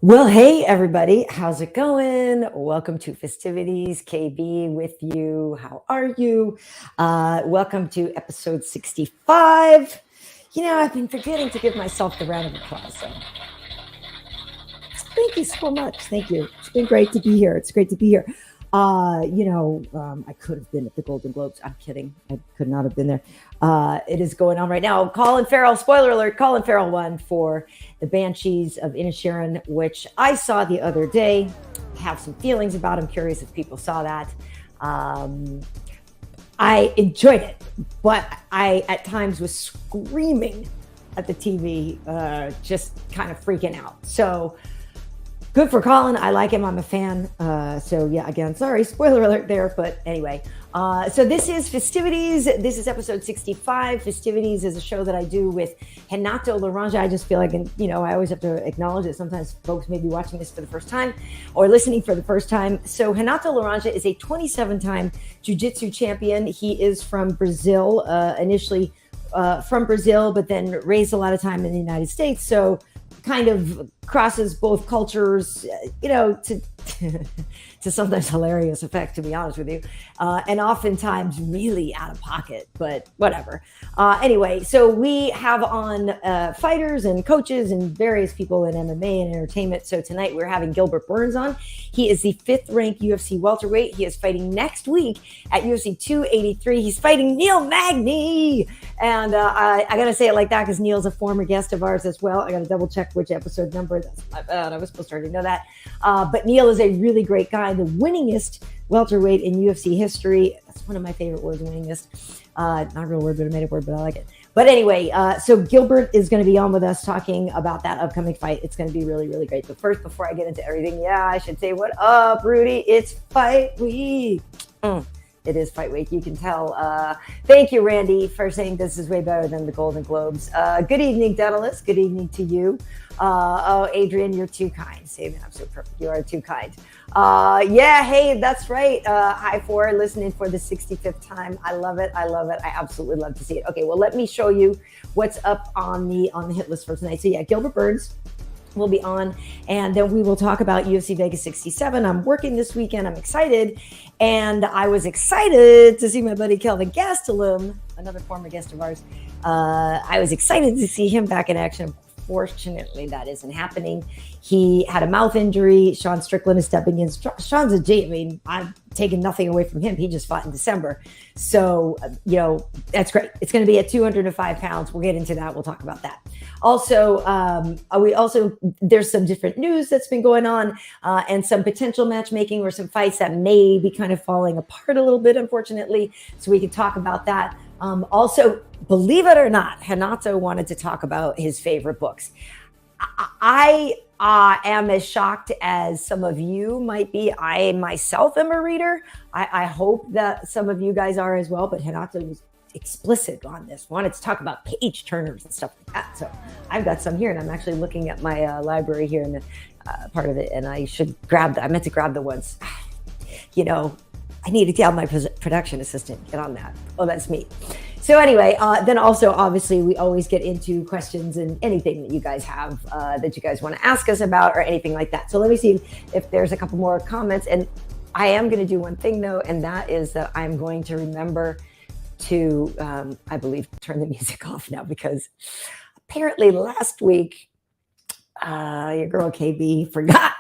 Well, hey, everybody. How's it going? Welcome to Fistivities. KB with you. How are you? Welcome to episode 65. I've been forgetting to give myself the round of applause. So thank you so much. Thank you. It's been great to be here. It's great to be here. I could have been at the Golden Globes. I'm kidding. I could not have been there. It is going on right now. Colin Farrell, spoiler alert, Colin Farrell won for The Banshees of Inisherin, which I saw the other day. I have some feelings about it. I'm curious if people saw that. I enjoyed it, but I at times was screaming at the TV, just kind of freaking out. So good for Colin. I like him. I'm a fan. So yeah, again, sorry, spoiler alert there. But anyway, so this is Fistivities. This is episode 65. Fistivities is a show that I do with Renato Laranja. I just feel like, I always have to acknowledge that sometimes folks may be watching this for the first time or listening for the first time. So Renato Laranja is a 27-time jiu-jitsu champion. He is from Brazil, initially from Brazil, but then raised a lot of time in the United States. So kind of crosses both cultures, to sometimes hilarious effect, to be honest with you, and oftentimes really out of pocket, but whatever. Anyway, so we have on fighters and coaches and various people in MMA and entertainment. So tonight we're having Gilbert Burns on. He is the 5th ranked UFC welterweight. He is fighting next week at UFC 283. He's fighting Neil Magny. And I got to say it like that because Neil's a former guest of ours as well. I got to double check which episode number. That's my bad. I was supposed to already know that. But Neil is a really great guy, the winningest welterweight in UFC history. That's one of my favorite words, winningest. Not a real word, but I made a word, but I like it. But anyway, so Gilbert is going to be on with us talking about that upcoming fight. It's going to be really, really great. But first, before I get into everything, I should say, what up, Rudy? It's fight week. It is fight week. You can tell. Thank you, Randy, for saying this is way better than the Golden Globes. Good evening, Daedalus. Good evening to you. Adrian, you're too kind. Saving, I'm so perfect. You are too kind. Hey, that's right. Hi for listening for the 65th time. I love it. I absolutely love to see it. Okay, well, let me show you what's up on the hit list for tonight. So Gilbert Burns will be on, and then we will talk about UFC Vegas 67. I'm working this weekend. I'm excited, and I was excited to see my buddy Kelvin Gastelum, another former guest of ours. I was excited to see him back in action. Fortunately, that isn't happening. He had a mouth injury. Sean Strickland is stepping in. Sean's a G. I mean, I'm taking nothing away from him. He just fought in December. So, that's great. It's going to be at 205 pounds. We'll get into that. We'll talk about that. Also, there's some different news that's been going on and some potential matchmaking or some fights that may be kind of falling apart a little bit, unfortunately. So we can talk about that. Also, believe it or not, Renato wanted to talk about his favorite books. I am as shocked as some of you might be. I myself am a reader. I hope that some of you guys are as well, but Renato was explicit on this, wanted to talk about page turners and stuff like that. So I've got some here, and I'm actually looking at my library here in the part of it, and I should grab that. I meant to grab the ones. I need to tell my production assistant, get on that. Oh, that's me. So anyway, then also, obviously, we always get into questions and anything that you guys have that you guys want to ask us about or anything like that. So let me see if there's a couple more comments. And I am going to do one thing, though, and that is that I'm going to remember to, I believe, turn the music off now, because apparently last week, your girl KB forgot.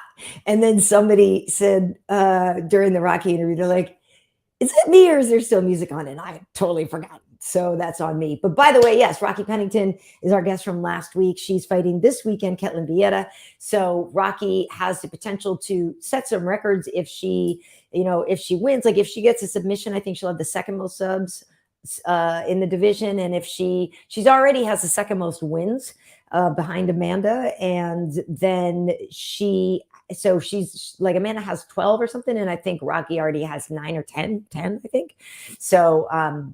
And then somebody said during the Rocky interview, they're like, is it me or is there still music on? And I totally forgot. So that's on me. But by the way, yes, Rocky Pennington is our guest from last week. She's fighting this weekend, Ketlin Vieira. So Rocky has the potential to set some records if she wins. Like if she gets a submission, I think she'll have the second most subs in the division. And if she's already has the second most wins behind Amanda. And then she's like, Amanda has 12 or something. And I think Rocky already has 9 or 10, I think. So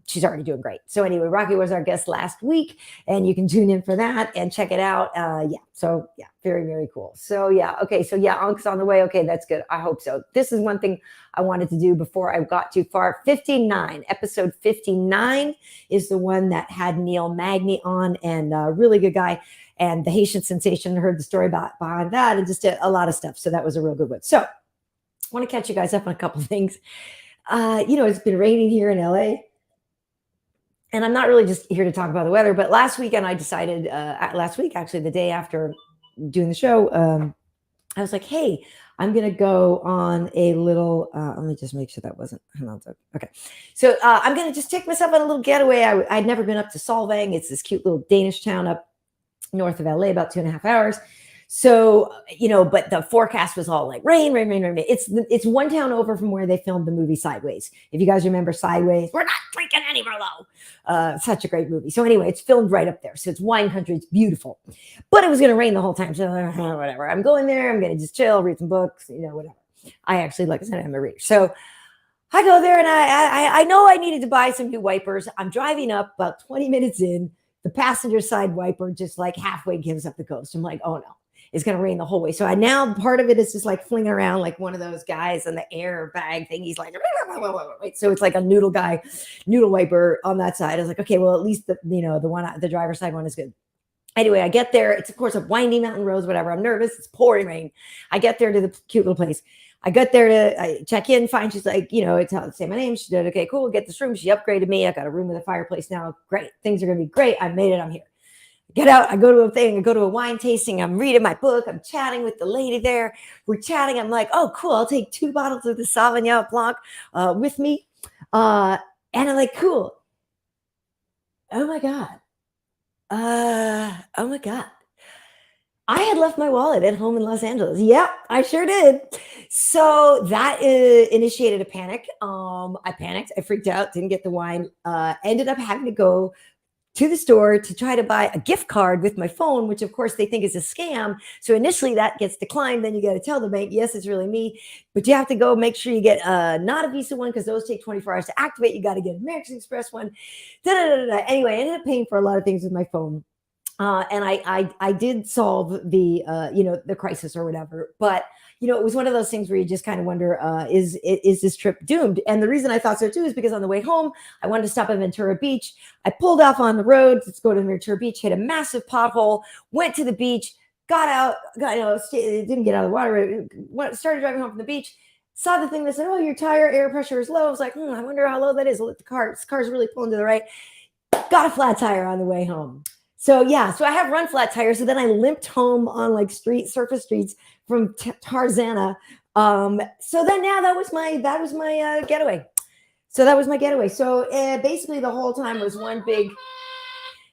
she's already doing great. So anyway, Rocky was our guest last week, and you can tune in for that and check it out. So very, very cool. So okay. So Ank's on the way. Okay, that's good. I hope so. This is one thing I wanted to do before I got too far. 59, episode 59 is the one that had Neil Magny on, and a really good guy. and the Haitian sensation, heard the story behind that, and just a lot of stuff. So that was a real good one. So I want to catch you guys up on a couple of things. It's been raining here in LA. And I'm not really just here to talk about the weather, but last weekend I decided, actually the day after doing the show, I was like, hey, I'm going to go on a little, let me just make sure that wasn't, okay. So I'm going to just take myself on a little getaway. I'd never been up to Solvang. It's this cute little Danish town up north of LA, about 2.5 hours. So, but the forecast was all like rain. It's one town over from where they filmed the movie Sideways. If you guys remember Sideways, we're not drinking any Merlot. Such a great movie. So anyway, it's filmed right up there. So it's wine country. It's beautiful. But it was going to rain the whole time. So whatever. I'm going there. I'm going to just chill, read some books, whatever. I actually, like I said, I'm a reader. So I go there and I know I needed to buy some new wipers. I'm driving up about 20 minutes in. The passenger side wiper just like halfway gives up the ghost. I'm like, oh no. It's going to rain the whole way. So now part of it is just like flinging around like one of those guys in the air bag thing. He's like, so it's like a noodle wiper on that side. I was like, okay, well, at least the driver's side one is good. Anyway, I get there. It's of course a windy mountain roads, whatever. I'm nervous. It's pouring rain. I get there to the cute little place. I got there I check in, fine. She's like, say my name. She did, okay, cool. Get this room. She upgraded me. I got a room with a fireplace now. Great. Things are going to be great. I made it. I'm here. Get out. I go to a wine tasting. I'm reading my book. I'm chatting with the lady there. We're chatting. I'm like, oh, cool. I'll take 2 bottles of the Sauvignon Blanc with me. And I'm like, cool. Oh my God. Oh my God. I had left my wallet at home in Los Angeles. Yeah, I sure did. So that initiated a panic. I panicked. I freaked out. Didn't get the wine. Ended up having to go to the store to try to buy a gift card with my phone, which of course they think is a scam. So initially that gets declined. Then you got to tell the bank, yes, it's really me, but you have to go make sure you get not a Visa one because those take 24 hours to activate. You got to get an American Express one. Anyway, I ended up paying for a lot of things with my phone. And I did solve the crisis or whatever, but it was one of those things where you just kind of wonder, is this trip doomed? And the reason I thought so too is because on the way home, I wanted to stop at Ventura Beach. I pulled off on the road to go to Ventura Beach, hit a massive pothole, went to the beach, got out, didn't get out of the water, started driving home from the beach, saw the thing that said, oh, your tire air pressure is low. I was like, I wonder how low that is. Look, this car's really pulling to the right. Got a flat tire on the way home. So I have run flat tires. So then I limped home on like surface streets from Tarzana. So then that was my getaway. So that was my getaway. So basically the whole time was one big.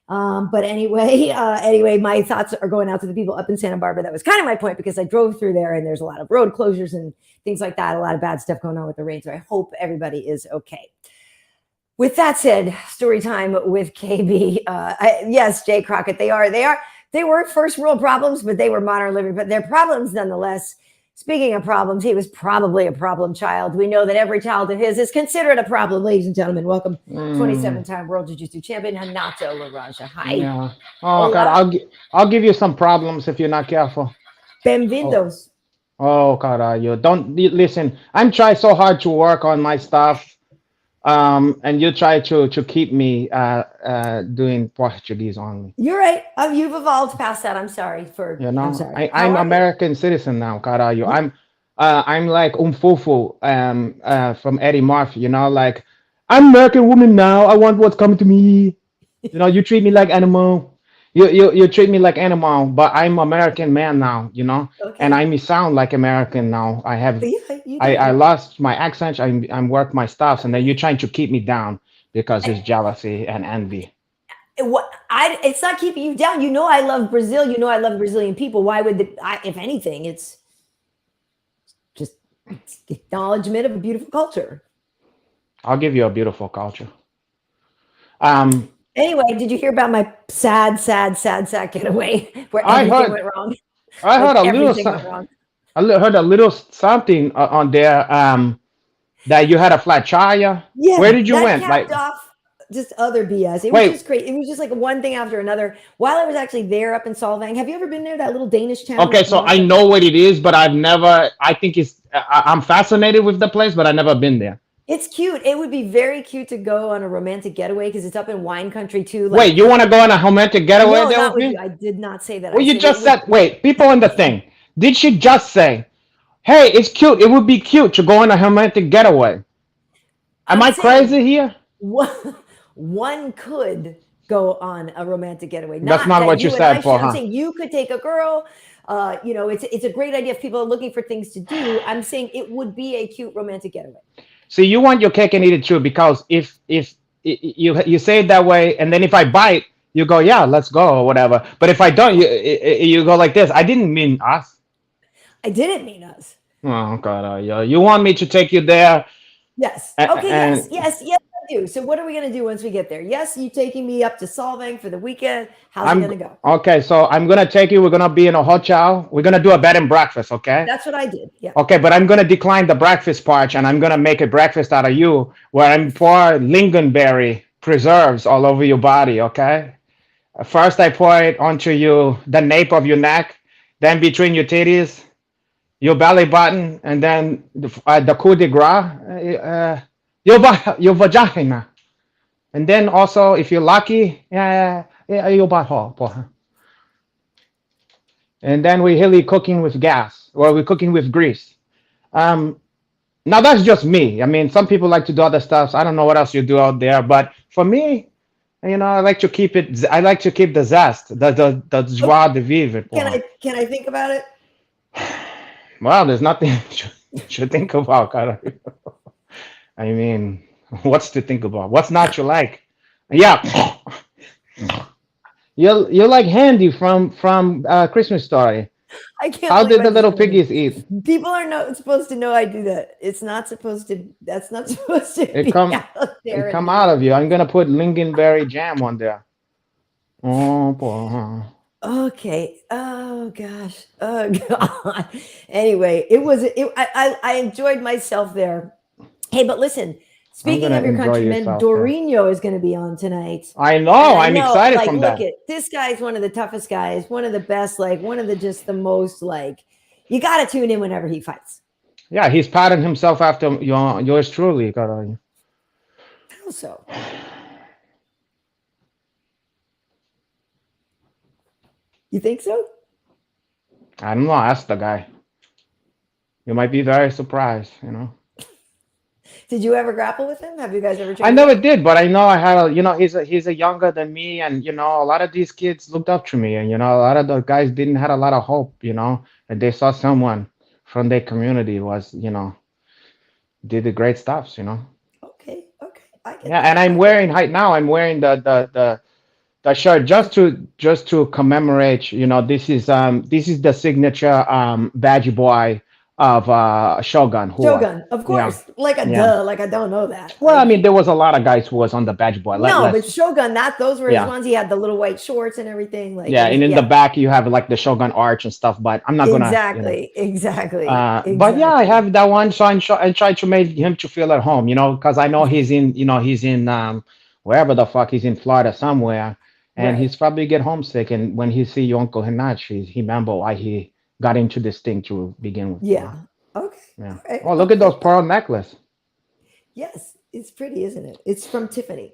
But anyway, my thoughts are going out to the people up in Santa Barbara. That was kind of my point because I drove through there and there's a lot of road closures and things like that. A lot of bad stuff going on with the rain. So I hope everybody is okay. With that said, story time with KB. Yes, Jay Crockett, they were first world problems, but they were modern living, but they're problems nonetheless. Speaking of problems, he was probably a problem child. We know that every child of his is considered a problem. Ladies and gentlemen, welcome 27-time World Jiu-Jitsu champion, Renato Laranja. Hi. Yeah. Oh, God, I'll give you some problems if you're not careful. Benvindos. Oh, caralho. Don't listen. I'm trying so hard to work on my stuff. And you try to keep me doing Portuguese only. You're right. You've evolved past that. I'm sorry I'm sorry. I'm American citizen now, caralho. I'm like fufu from Eddie Murphy. Like I'm American woman now. I want what's coming to me. You treat me like animal. You treat me like animal, but I'm American man now, okay. And I may sound like American now. I lost my accent. I'm work my stuff, and then you're trying to keep me down because it's jealousy and envy. It's not keeping you down. I love Brazil. I love Brazilian people. Why would if anything, it's just acknowledgement of a beautiful culture. I'll give you a beautiful culture. Anyway, did you hear about my sad getaway where everything went wrong? I heard a little something on there that you had a flat tire. Yeah, where did you went? Like off just other BS. It was just crazy. It was just like one thing after another. While I was actually there up in Solvang, have you ever been there? That little Danish town. Okay, so I know what it is, but I've never. I think I'm fascinated with the place, but I've never been there. It's cute. It would be very cute to go on a romantic getaway because it's up in wine country too. Wait, you want to go on a romantic getaway No, there not with with you. me? I did not say that. Well, I you said it just would. said, wait, people on the thing. Did she just say, hey, it's cute. It would be cute to go on a romantic getaway? Am I'm I saying crazy here? one could go on a romantic getaway. That's Not not that what you you and I said should. for, I'm huh? saying you could take a girl. It's a great idea if people are looking for things to do. I'm saying it would be a cute romantic getaway. See, you want your cake and eat it too, because if you say it that way, and then if I bite, you go, yeah, let's go or whatever. But if I don't, you go like this. I didn't mean us. I didn't mean us. Oh God, you want me to take you there, Yes. Okay. Yes. and Yes. Yes. I do. So what are we gonna do once we get there? Yes, you taking me up to Solvang for the weekend. How's it I'm gonna go? okay. So I'm gonna take you. We're gonna be in a hotel. We're gonna do a bed and breakfast. Okay. That's what I did. Yeah. Okay, but I'm gonna decline the breakfast part, and I'm gonna make a breakfast out of you, where I'm pour lingonberry preserves all over your body. Okay. First, I pour it onto you, the nape of your neck, then between your titties, your belly button, and then the coup de grace, your vagina, and then also, if you're lucky, your butthole. And then we're really cooking with gas, or we're cooking with grease. Um, Now that's just me. I mean, some people like to do other stuff. So I don't know what else you do out there, but for me, I like to keep it. I like to keep the zest, the Okay. joie de vivre. Can I think about it? Well, there's nothing to think about, cara. I mean, what's to think about? What's not you like? Yeah, you're like Handy from Christmas Story. I can't How believe did I the just little heard it. piggies eat? People are not supposed to know I do that. It's not supposed to. That's not supposed to It be come out there it in come the out of open. you. I'm gonna put lingonberry jam on there. Oh, boy. Okay. Oh gosh. Oh god. Anyway, it was. I enjoyed myself there. Hey, but listen. I'm Speaking gonna of your enjoy countrymen, yourself there. Dorino is going to be on tonight. I And know. I I'm know, excited like, from look that. at this guy's one of the toughest guys, one of the best, like one of the just the most like you got to tune in whenever he fights. Yeah, he's patting himself after yours truly. How so? You think so? I don't know. Ask the guy. You might be very surprised. Did you ever grapple with him? Have you guys ever I trained never together? did, but I know I had he's a younger than me, and a lot of these kids looked up to me, and a lot of the guys didn't had a lot of hope, and they saw someone from their community did the great stuffs. Okay, okay, I get Yeah, and that. I'm I get wearing right now. I'm wearing the shirt just to commemorate. This is the signature badge boy of Shogun. Shogun, of Yeah, course. Like a yeah. duh, like I don't know that. Well, I mean, there was a lot of guys who was on the badge boy. No, but Let's Shogun, that those were his yeah. ones. He had the little white shorts and everything. Like it Yeah, was, and in the yeah, back you have like the Shogun arch and stuff, but I'm not gonna. exactly, exactly, But yeah, I exactly. have that one, so I try to make him to feel at home, because I know he's in wherever the fuck he's in Florida somewhere, and Right. he's probably get homesick, and when he see your Uncle Hinachi, he remember why he got into this thing to begin with. Yeah. Okay. Yeah. All right. Oh, look at those Okay. pearl necklace. Yes, it's pretty, isn't it? It's from Tiffany.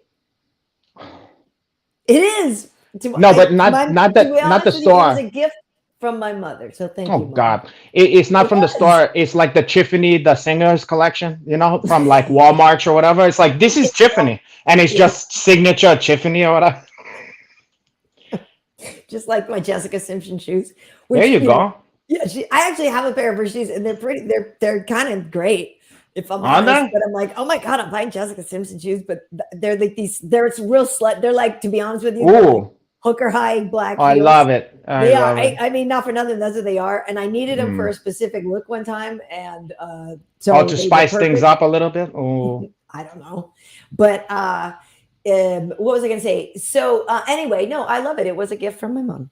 It is. No, but not not To be the honest with you, it was store. a gift from my mother. So thank Oh you, Mom. God, it's not It from the was. store. It's like the Tiffany, the singers collection, from like Walmart or whatever. It's like this is It's Tiffany, and it's yeah, just signature Tiffany or whatever. just like my Jessica Simpson shoes, There which you go. yeah, I actually have a pair of her shoes, and they're pretty. They're kind of great, if I'm Are honest. they? But I'm like, oh my god, I'm buying Jessica Simpson shoes, but they're like these. They're real slut. They're like, to be honest with you, they're like Ooh, hooker high black I heels. love it. I They are. love it. I mean, not for nothing. That's what they are. And I needed them for Mm. a specific look one time, and Oh, so to they were spice things perfect. up a little bit. Oh, I don't know, but what was I going to say? So anyway, no, I love it. It was a gift from my mom.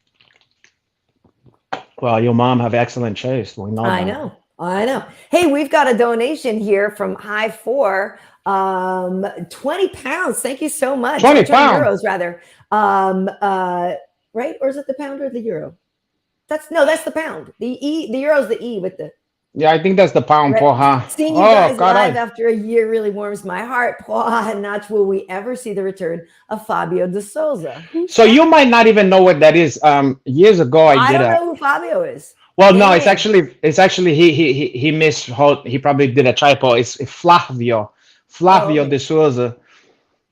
well, your mom have excellent taste. We know I that. know. I know. Hey, we've got a donation here from High Four. 20 pounds. Thank you so much. 20 20 pounds. euros rather. Right? Or is it the pound or the euro? That's the pound. The euro's the E with the Yeah, I think that's the pound Right. porra. Seeing you Oh, guys live God. after a year really warms my heart. And not will we ever see the return of Fabio de Souza. Who's So you that? might not even know what that is. Years ago, I I did don't a. know who Fabio is. Well, no, Name. it's actually he missed. He probably did a typo. It's Oh, Flavio okay. de Souza.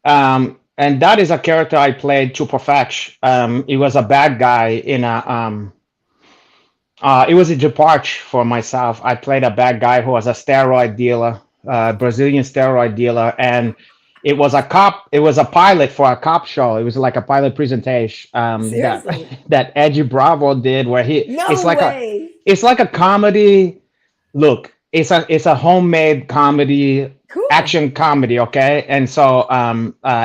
And that is a character I played to perfection. He was a bad guy in a it was a departure for myself. I played a bad guy who was a steroid dealer, Brazilian steroid dealer, and it was a cop. It was a pilot for a cop show. It was like a pilot presentation that Seriously. that Eddie Bravo did, where No way. it's like a comedy. Look, it's a homemade comedy, Cool. action comedy, okay? And so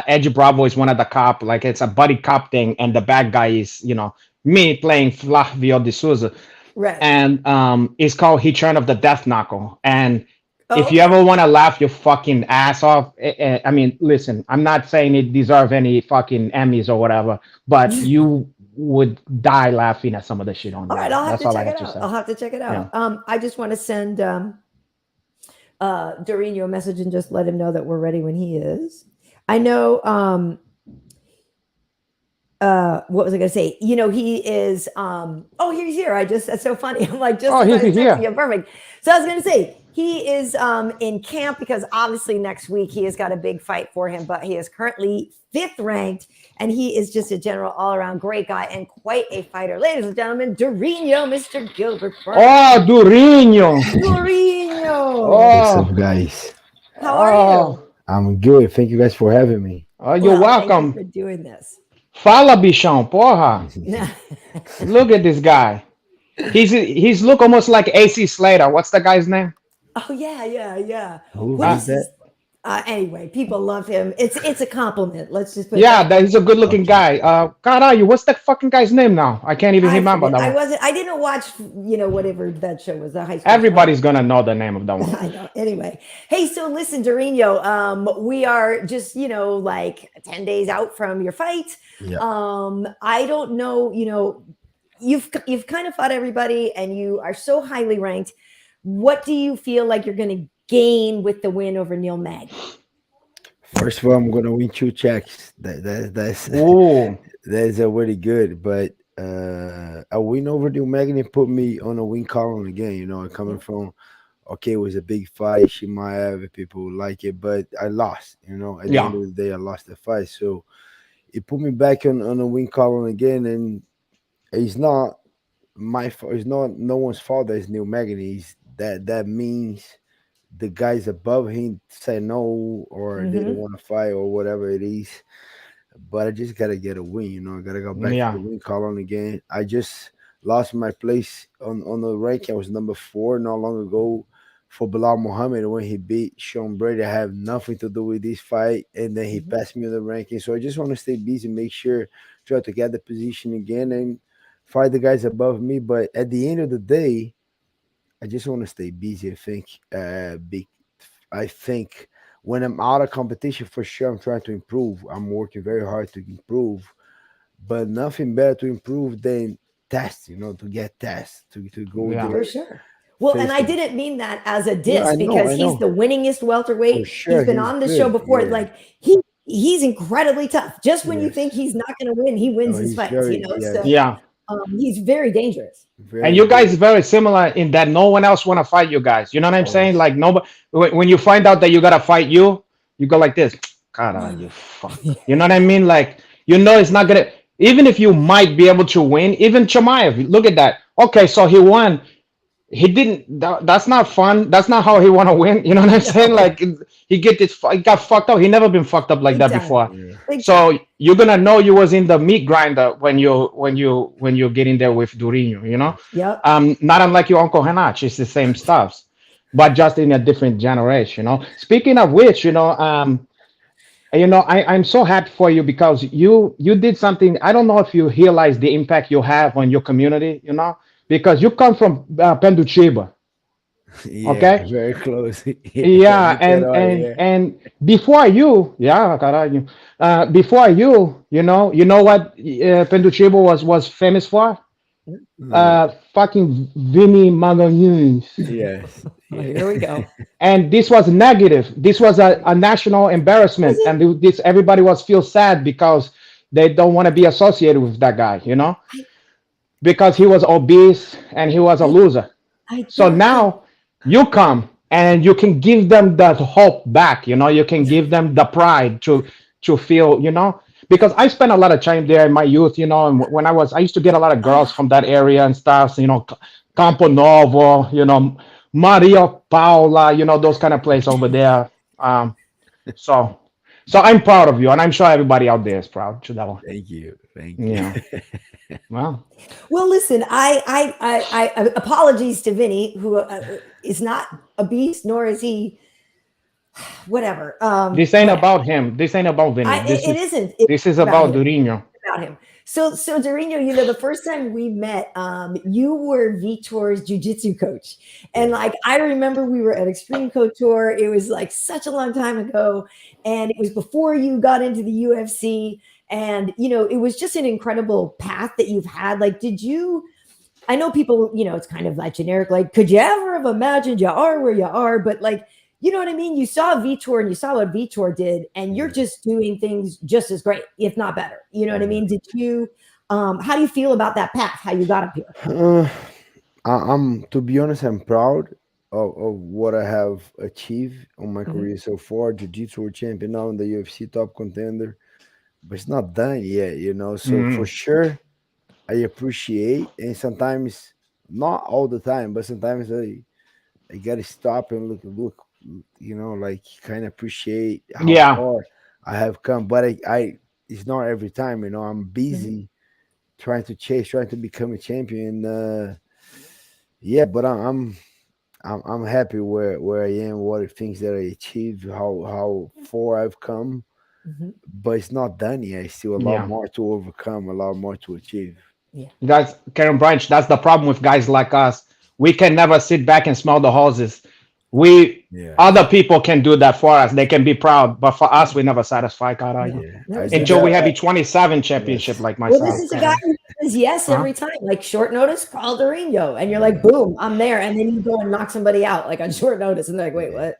Eddie Bravo is one of the cop, like it's a buddy cop thing, and the bad guy is, me playing Flavio de Souza, Right. and it's called Return of the Death Knuckle. And Oh, if you okay. ever want to laugh your fucking ass off, I mean, listen, I'm not saying it deserve any fucking Emmys or whatever, but you would die laughing at some of the shit on All right, there. I'll have That's to all I check have it to out. say. I'll have to check it Yeah. out. I just want to send Dorino a message and just let him know that we're ready when he is. I know what was I gonna say? He is oh, he's here. That's so funny. I'm like, just Oh, as I he's was texting here. you, perfect. So I was gonna say he is in camp because obviously next week he has got a big fight for him, but he is currently 5th ranked and he is just a general all-around great guy and quite a fighter. Ladies and gentlemen, Dorino, Mr. Gilbert Burns. Oh, Durinho. Dorino. What's Oh, up, guys? How are you? oh, I'm good. Thank you guys for having me. oh, you're Well, thank you welcome. for doing this. Fala, bichão, porra. Look at this guy. He's look almost like AC Slater. What's the guy's name? Oh yeah. What Who's is that? his? Anyway, people love him. It's a compliment. Let's just put it Yeah, that way. he's a good looking Okay. guy. Caralho, what's that fucking guy's name now? I can't even I remember forget. that one. I didn't watch. Whatever that show was. The high school. Everybody's gonna know the name of that one. I know. Anyway, hey, so listen, Dorino, we are just, like 10 days out from your fight. Yeah. I don't know, you've kind of fought everybody and you are so highly ranked. What do you feel like you're going to gain with the win over Neil Magny? First of all, I'm gonna win 2 checks. That's Ooh, that's already good. But a win over the Magny put me on a win column again. Coming from okay, it was a big fight. She might have people like it, but I lost. At the yeah, end of the day, I lost the fight. So it put me back on a win column again, and it's not my fault. It's not no one's fault that it's Neil Magny. That means the guys above him say no or they don't Mm-hmm. want to fight or whatever it is. But I just gotta get a win. I gotta go back to yeah, the win column again. I just lost my place on the ranking. I was number 4 not long ago for Bilal Muhammad when he beat Sean Brady. I have nothing to do with this fight, and then he Mm-hmm. passed me on the ranking. So I just want to stay busy, make sure try to get the position again and fight the guys above me. But at the end of the day, I just want to stay busy. I think when I'm out of competition, for sure, I'm trying to improve. I'm working very hard to improve, but nothing better to improve than test. To get test to go yeah. For there sure. Well, and face I to. didn't mean that as a Yeah, diss I know, because I he's know. the winningest For welterweight. He's sure, been he's on the show good. before. Yeah. Like he's incredibly tough. Just when you Yes. think he's not going to win, he wins No, his he's fights. very So yes, Yeah. he's very dangerous. And very you guys good. very similar in that no one else want to fight you guys. You know what I'm saying? Yes. Like nobody. When you find out that you gotta fight you go like this. God, you fuck. You know what I mean? Like it's not gonna. Even if you might be able to win, even Chimaev, look at that. Okay, so he won. He didn't. That's not fun. That's not how he want to win. You know what I'm saying? No, Like he got fucked up. He never been fucked up like big that time, before. Yeah. big time. So you're gonna know you was in the meat grinder when you get in there with Durinho. Yep. Not unlike your uncle Henach, it's the same stuff, but just in a different generation. Speaking of which, I'm so happy for you because you did something. I don't know if you realize the impact you have on your community. Because you come from Penduchiba, Yeah, okay? very close. Yeah, Yeah, Niterói, and before you, yeah, caralho, before you know what Penduchiba was famous for? fucking Vinny Magny. Yes. Oh, Yeah. here we go. And this was negative. This was a national Was embarrassment, it? and this everybody was feel sad because they don't want to be associated with that guy, I, because he was obese and he was a I, loser. I So don't think. now you come and you can give them that hope back. You can give them the pride to feel. Because I spent a lot of time there in my youth. And when I used to get a lot of girls Ah, from that area and stuff. Campo Novo. Maria Paula. Those kind of place over there. Um, so so I'm proud of you, and I'm sure everybody out there is proud to that one. Thank you. Thank you. Yeah. Well. well, listen. I apologies to Vinny, who is not obese, nor is he whatever. This ain't Whatever. about him. This ain't about Vinny. This It is isn't. It's this is about about him. Durinho. About him. So Dorino, the first time we met, you were Vitor's jujitsu coach. And Yes. like, I remember we were at Extreme Couture. It was like such a long time ago. And it was before you got into the UFC. And, it was just an incredible path that you've had. Like, I know people, it's kind of like generic, like, could you ever have imagined you are where you are? But like, you know what I mean? You saw Vitor and you saw what Vitor did, and you're Yeah. just doing things just as great, if not better. You know what I Yeah. mean? How do you feel about that path? How you got up here? I'm to be honest, I'm proud of what I have achieved on my Mhm. career so far. Jiu-Jitsu world champion now in the UFC top contender, but it's not done yet. So for Mm. sure, I appreciate, and sometimes not all the time, but sometimes I gotta stop and look, like kind of appreciate how Yeah, far I have come. But I it's not every time. I'm Mhm. busy trying to become a champion. Yeah, but I'm happy where I am, what the things that I achieved, how far I've come. Mhm. But it's not done yet. Still a lot yeah. more to overcome, a lot more to achieve. Yeah. Guys, Karen Branch, that's the problem with guys like us. We can never sit back and smell the hoses. We Other Yes. people can do that for us. They can be proud, but for us, we never satisfy, No, cara. Yeah, never I said did that. Until we that. have a 27 championship Yes. like Well, this myself, is a guy cara. who says yes Huh? every time, like short notice, call Dorino. And you're like, Yeah. boom, I'm there. And then you go and knock somebody out like on short notice. And they're like, wait, Yeah. what?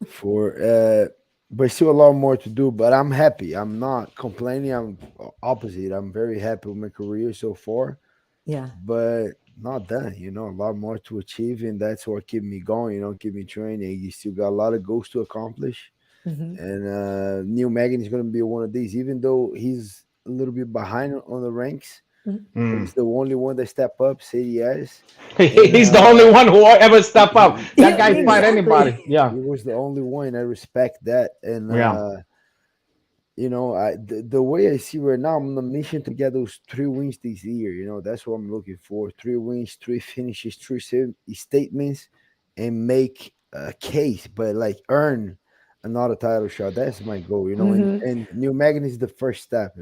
For but still a lot more to do. But I'm happy. I'm not complaining. I'm opposite. I'm very happy with my career so far, Yeah. but not done. A lot more to achieve, and that's what keep me going. Keep me training. You still got a lot of goals to accomplish, Hmm. and Neil Magny is going to be one of these. Even though he's a little bit behind on the ranks, but Mm. he's the only one that step up, say yes, and He's the only one who will ever step up. That he guy fight is. Exactly. anybody. Yeah, He was the only one. I respect that, and yeah. the way I see right now, I'm on a mission to get those 3 wins this year. That's what I'm looking for: 3 wins, 3 finishes, statements, and make a case, but like earn another title shot. That's my goal. Hmm. And New Magnet is the first step.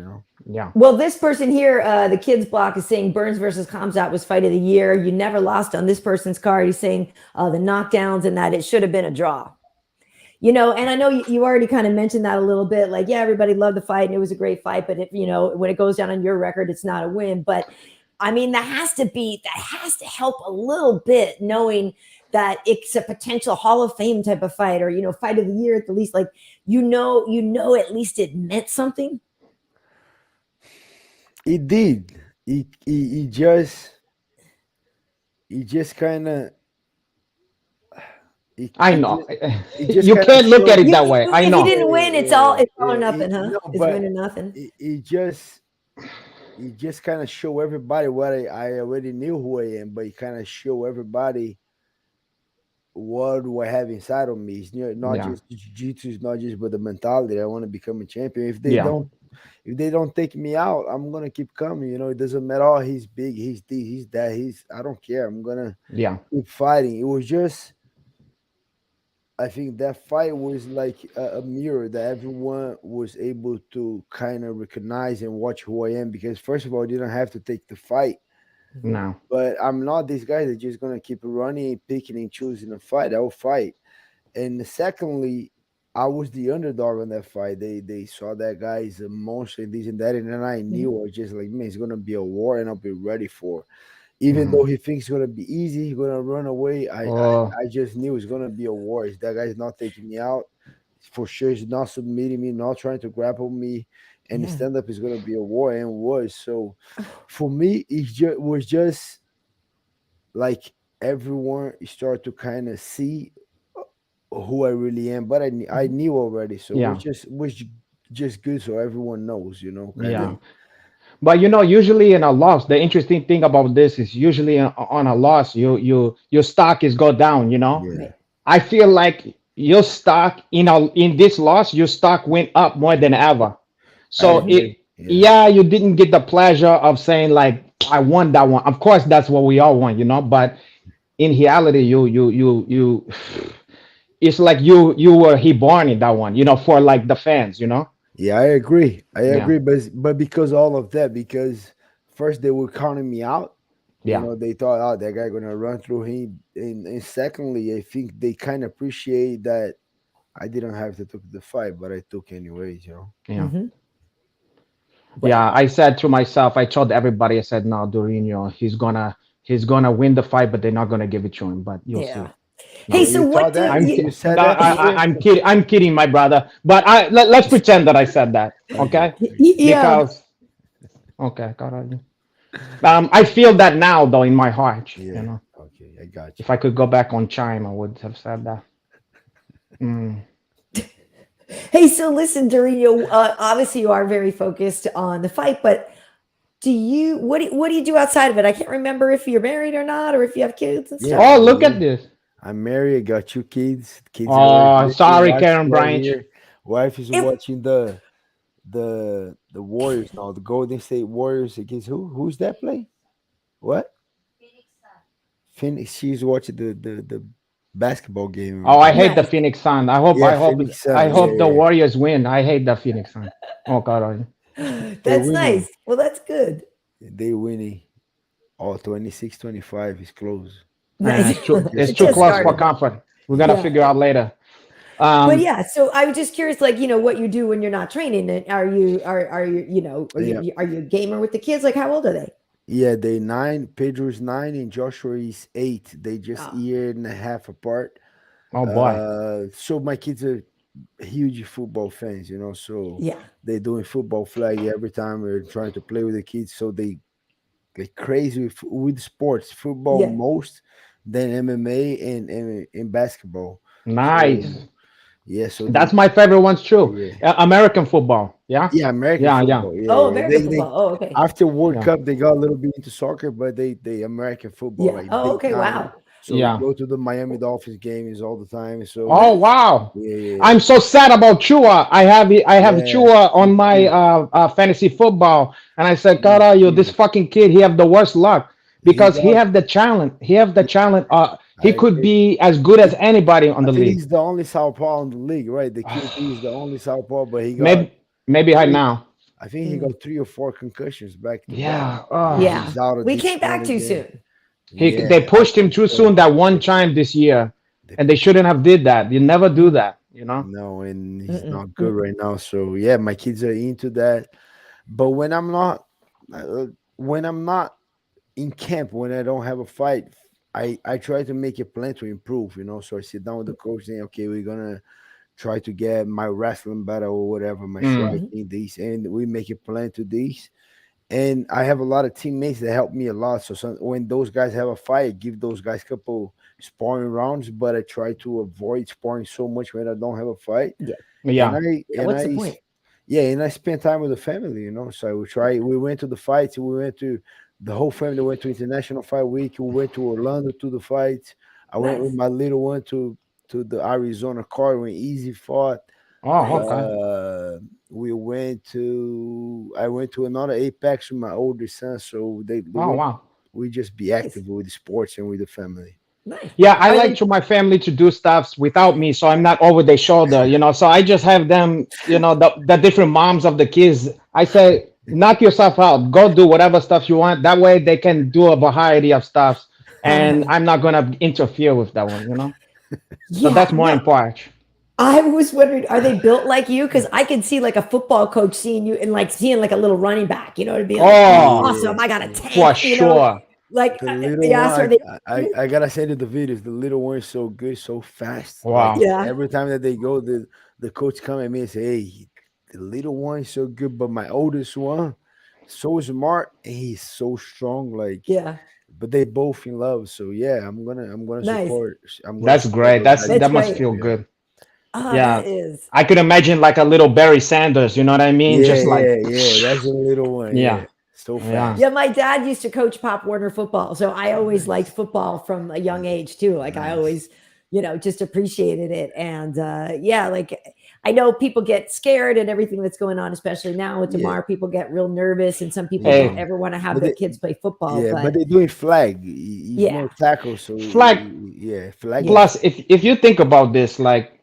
Yeah. Well, this person here, the kids block, is saying Burns versus Kamzat was fight of the year. You never lost on this person's card. He's saying the knockdowns and that it should have been a draw. And I know you already kind of mentioned that a little bit. Like, yeah, everybody loved the fight and it was a great fight, but when it goes down on your record, it's not a win. But I mean, that has to help a little bit, knowing that it's a potential Hall of Fame type of fight, or fight of the year at the least. Like, at least it meant something. It did. It just kind of it, I it know. just it just You kind of can't look at showed. it that way. I If you know. didn't win, it's all or nothing, huh? No, It's but win or nothing. it just kind of show everybody what I already knew who I am, but it kind of show everybody what do I have inside of me. It's not Yeah. just jiu-jitsu, it's not just but the mentality. I want to become a champion. If they Yeah. don't, if they don't take me out, I'm gonna keep coming. It doesn't matter. Oh, he's big, he's this, he's that, I don't care. I'm gonna Yeah. keep fighting. It was just, I think that fight was like a mirror that everyone was able to kind of recognize and watch who I am. Because first of all, I didn't have to take the fight, Mhm. No. but I'm not this guy that's just gonna keep running, picking and choosing a fight. I'll fight. And secondly, I was the underdog in that fight. They saw that guy is a monster and this and that, and then I Mhm. knew I was just like, man, it's gonna be a war, and I'll be ready for. Even Mhm. though he thinks it's gonna be easy, he's gonna run away. Oh, I just knew it's gonna be a war. If that guy's not taking me out, for sure, he's not submitting me, not trying to grapple me, and the Yeah. stand up is gonna be a war, and was so. For me, was just like everyone started to kind of see who I really am, but I Mhm. knew already, so it yeah, was just good, so everyone knows, kind of. yeah. But usually in a loss, the interesting thing about this is usually on a loss, your stock is go down. Yeah, Right. I feel like your stock in this loss, your stock went up more than ever. I So Mhm. agree. it Yeah, yeah, you didn't get the pleasure of saying like I won that one. Of course, that's what we all want. But in reality, you it's like you were he born in that one. For like the fans. yeah, I agree. I Yeah, agree, but because all of that, because first they were counting me out. yeah, They thought, oh, that guy gonna run through him, and secondly, I think they kind of appreciate that I didn't have to took the fight, but I took anyways. yeah. Mhm. Yeah, Well, I said to myself, I told everybody, I said, no, Dorino, he's gonna win the fight, but they're not gonna give it to him. But you'll see. yeah. Hey, No, so You thought what do that? I'm you? You ki- said no, that for real? I'm kidding. I'm kidding, my brother. But let's pretend that I said that, Okay. okay? Yeah. Because okay, caralho. I feel that now though in my heart. Yeah. Okay, I got If you. I could go back on time, I would have said that. Mm. Hey, so listen, Dorino. Obviously, you are very focused on the fight, but what do you do outside of it? I can't remember if you're married or not, or if you have kids and Yeah, stuff. Oh, look at this. I'm married. I got two kids. Kids are right Oh, here. sorry, Wife is Karyn right Bryant. here. Wife is And watching the Warriors now. The Golden State Warriors against who? Who's that play? What? Phoenix. She's watching the basketball game Oh, right I now. hate the nice. Phoenix Sun. I hope, Yeah, I hope, Phoenix I Sun. Yeah, hope the yeah. Warriors win. I hate the Phoenix Sun. Oh God. They That's winning. nice. Well, that's good. They winning. Oh, 26-25 is close. Eh, Nice. it's too, it's Just It too just started. close for started. comfort. We're gonna Yeah. figure out later. But Um, yeah, so I was just curious, like, what you do when you're not training. And are you, Yeah. are you a gamer with the kids? Like, how old are they? Yeah, they 9. Pedro's 9 and Joshua is 8. They just Oh, year and a half apart. oh boy. So my kids are huge football fans, so yeah, they're doing football flag every time we're trying to play with the kids. So they get crazy with sports, football yeah. most, then MMA and basketball. So Nice. yeah, so That's my favorite ones too. yeah, American football. Yeah. yeah, American Yeah. Yeah. football. Yeah, Oh, yeah. American They football. Oh, okay. after World Yeah. Cup they got a little bit into soccer, but they American football Yeah. like Oh, big okay. time. Wow. So we Yeah. go to the Miami Dolphins games all the time. So Oh Nice. wow. yeah, yeah, I'm so sad about Chua. I have yeah. Chua Me on my too. fantasy football, and I said, Me God, you this too. fucking kid, he have the worst luck He because he got. have the talent. He have the talent. He I could agree. be as good as He, anybody on I the think league. he's the only southpaw in the league, right? The QB is the only southpaw, but he got Maybe right three. now. I think he Mm. got 3 or 4 concussions back to back. Yeah. Yeah. He's out of We this came one back too again. soon. Yeah, They pushed him too so soon that one time this year, they and they pushed. shouldn't have did that. You never do that. No, and he's Mm-mm, not good mm-mm. right now. So yeah, my kids are into that. But when I'm not in camp, when I don't have a fight, I try to make a plan to improve. So I sit down with the coach saying, okay, we're gonna try to get my wrestling better or whatever, my Mm. Mhm. striking this, and we make a plan to this. And I have a lot of teammates that help me a lot. So when those guys have a fight, I give those guys a couple sparring rounds, but I try to avoid sparring so much when I don't have a fight. Yeah. And Yeah. I Yeah. and What's the I point? yeah, and I spend time with the family. So we try. We went to the fights. We went to the whole family went to International Fight Week. We went to Orlando to the fights. I went with Nice. my little one to the Arizona card when Easy fought. Oh, Nice. okay. We went to I went to another Apex with my older son, so they Oh, want wow. we just be Nice. active with the sports and with the family. Nice. Yeah, I Are like they? to my family to do stuffs without me, so I'm not over their shoulder. So I just have them, the different moms of the kids. I say, knock yourself out, go do whatever stuff you want. That way they can do a variety of stuffs, and Uh, I'm not gonna interfere with that one. So yeah. that's more No. important. I was wondering, are they built like you? Because I can see like a football coach seeing you and like seeing like a little running back, you know, to be like, Oh, awesome, I got a for tank, you know, sure. like, The little yeah, so are one, they, I gotta send you the videos. The little one is so good, so fast. Like Wow. yeah, every time that they go, the coach come at me and say, "Hey, the little one is so good, but my oldest one, so smart and he's so strong." Like, yeah, but they both in love. So yeah, I'm gonna nice. support. I'm gonna That's support great. those guys in That's That the must great. future. feel Yeah. good. Ah, that Yeah. is. I could imagine like a little Barry Sanders, you know what I mean? Yeah, Just like, yeah, yeah. That's the little one. yeah, Yeah, so yeah. fast. Yeah, my dad used to coach Pop Warner football, so I always liked Nice, football from a young age too. Like I nice. always, just appreciated it. And yeah, like I know people get scared and everything that's going on, especially now with Yeah, Damar. People get real nervous, and some people don't Hey, yeah. ever want to have But their they, kids play football. yeah, but But they're doing flag. He's yeah, no tackle, so flag. yeah, flag yeah, is Plus, if you think about this, like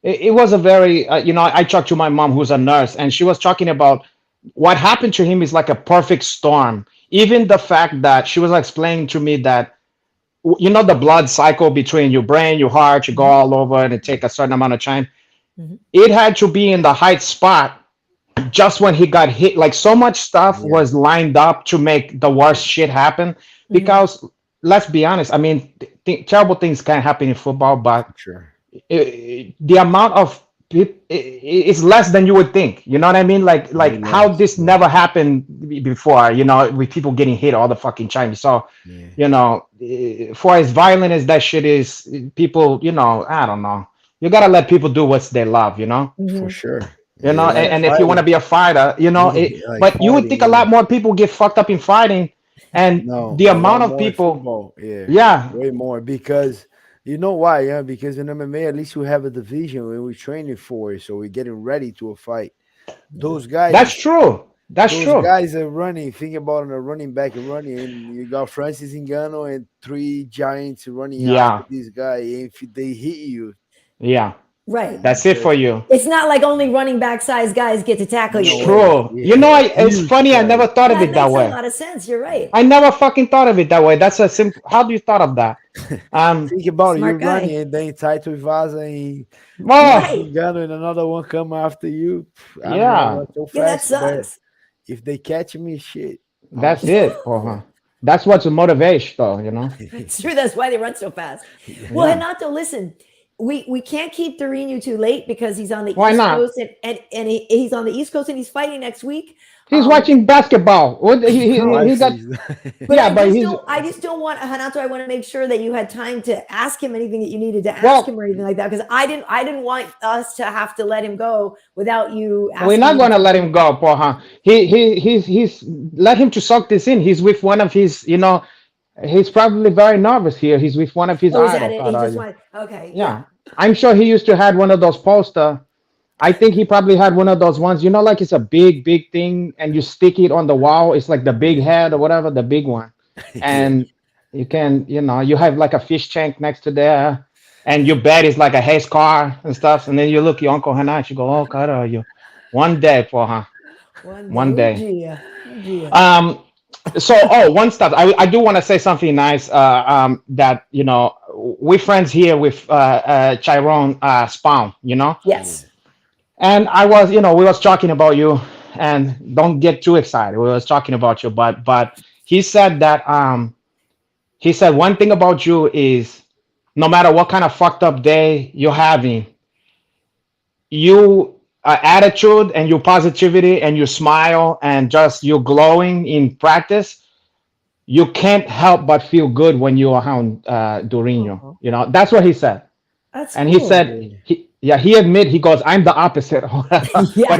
it was a very, I talked to my mom who's a nurse, and she was talking about what happened to him is like a perfect storm. Even the fact that she was explaining to me that the blood cycle between your brain, your heart, you go mhm, all over and it take a certain amount of time. mhm, It had to be in the height spot just when he got hit. Like so much stuff yeah, was lined up to make the worst shit happen. mhm. Because let's be honest, I mean, terrible things can happen in football, but for sure. the amount of it's less than you would think. You know what I mean? Way Like how less. this Yeah, never happened before. With people getting hit all the fucking time. So, yeah, for as violent as that shit is, people, I don't know. You gotta let people do what they love. for Mhm. sure. Yeah, like Yeah. And if you want to fighting. be a fighter, Yeah, like but you would think a fighting. lot more people get fucked up in fighting, and No, the a lot amount of more in people, football. Yeah, yeah, way more because you know why? Yeah, because in MMA at least we have a division and we're training for it, so we're getting ready to a fight. Yeah. Those that's guys, true. That's those true. guys are running. Think about it, a running back and running, and you got Francis Ngannou and three giants running after Yeah, this guy. And if they hit you, yeah. Right. That's it for just you. It's not like only running back size guys get to tackle you. no way. True. Yeah, It's huge funny. I guys. never thought of That it that makes a way. lot of sense. You're right. I never fucking thought of it that way. That's a simple. How do you thought of that? Um. Think about it. You're Smart running guy. and then Taito Vaza and Oh, Right. Ngannou and another one come after you. I'm gonna yeah. run so Yeah, that fast, but sucks. if they catch me, shit, I'm That's stuck. it. Yeah, Uh-huh. That's what's a motivation, though. It's true. That's why they run so fast. Well, Yeah. Renato, listen, we can't keep Dorinu too late because he's on the Why East not? Coast and he's on the East Coast and he's fighting next week. He's Um, watching basketball. What no, he got? Pisces. but Yeah, but he's I just don't want Renato. I want to make sure that you had time to ask him anything that you needed to ask him well. or anything like that because I didn't want us to have to let him go without you We're asking not him gonna let him something. go, Poha. He's let him to suck this in. He's with one of his. He's probably very nervous here. He's with one of his Oh, is that idols. it? He just wanted. Okay, yeah. Yeah, I'm sure he used to had one of those poster. I think he probably had one of those ones. Like it's a big, big thing, and you stick it on the wall. It's like the big head or whatever, the big one, Yeah, and you can, you have like a fish tank next to there, and your bed is like a haze car and stuff. And then you look your uncle Hannah, you go, oh God, are you? One day, for her, One day, one oh day. Gia, oh Gia. Um, so, one stuff I do want to say something nice. That we friends here with Chiron Spawn. yeah. Yes. And we was talking about you, and don't get too excited. We was talking about you, but he said that he said one thing about you is no matter what kind of fucked up day you're having, you attitude and your positivity and your smile and just you glowing in practice, you can't help but feel good when you're around Dorino. Oh, That's what he said. that's And he cool. said, he admit, he goes, I'm the opposite. Yeah.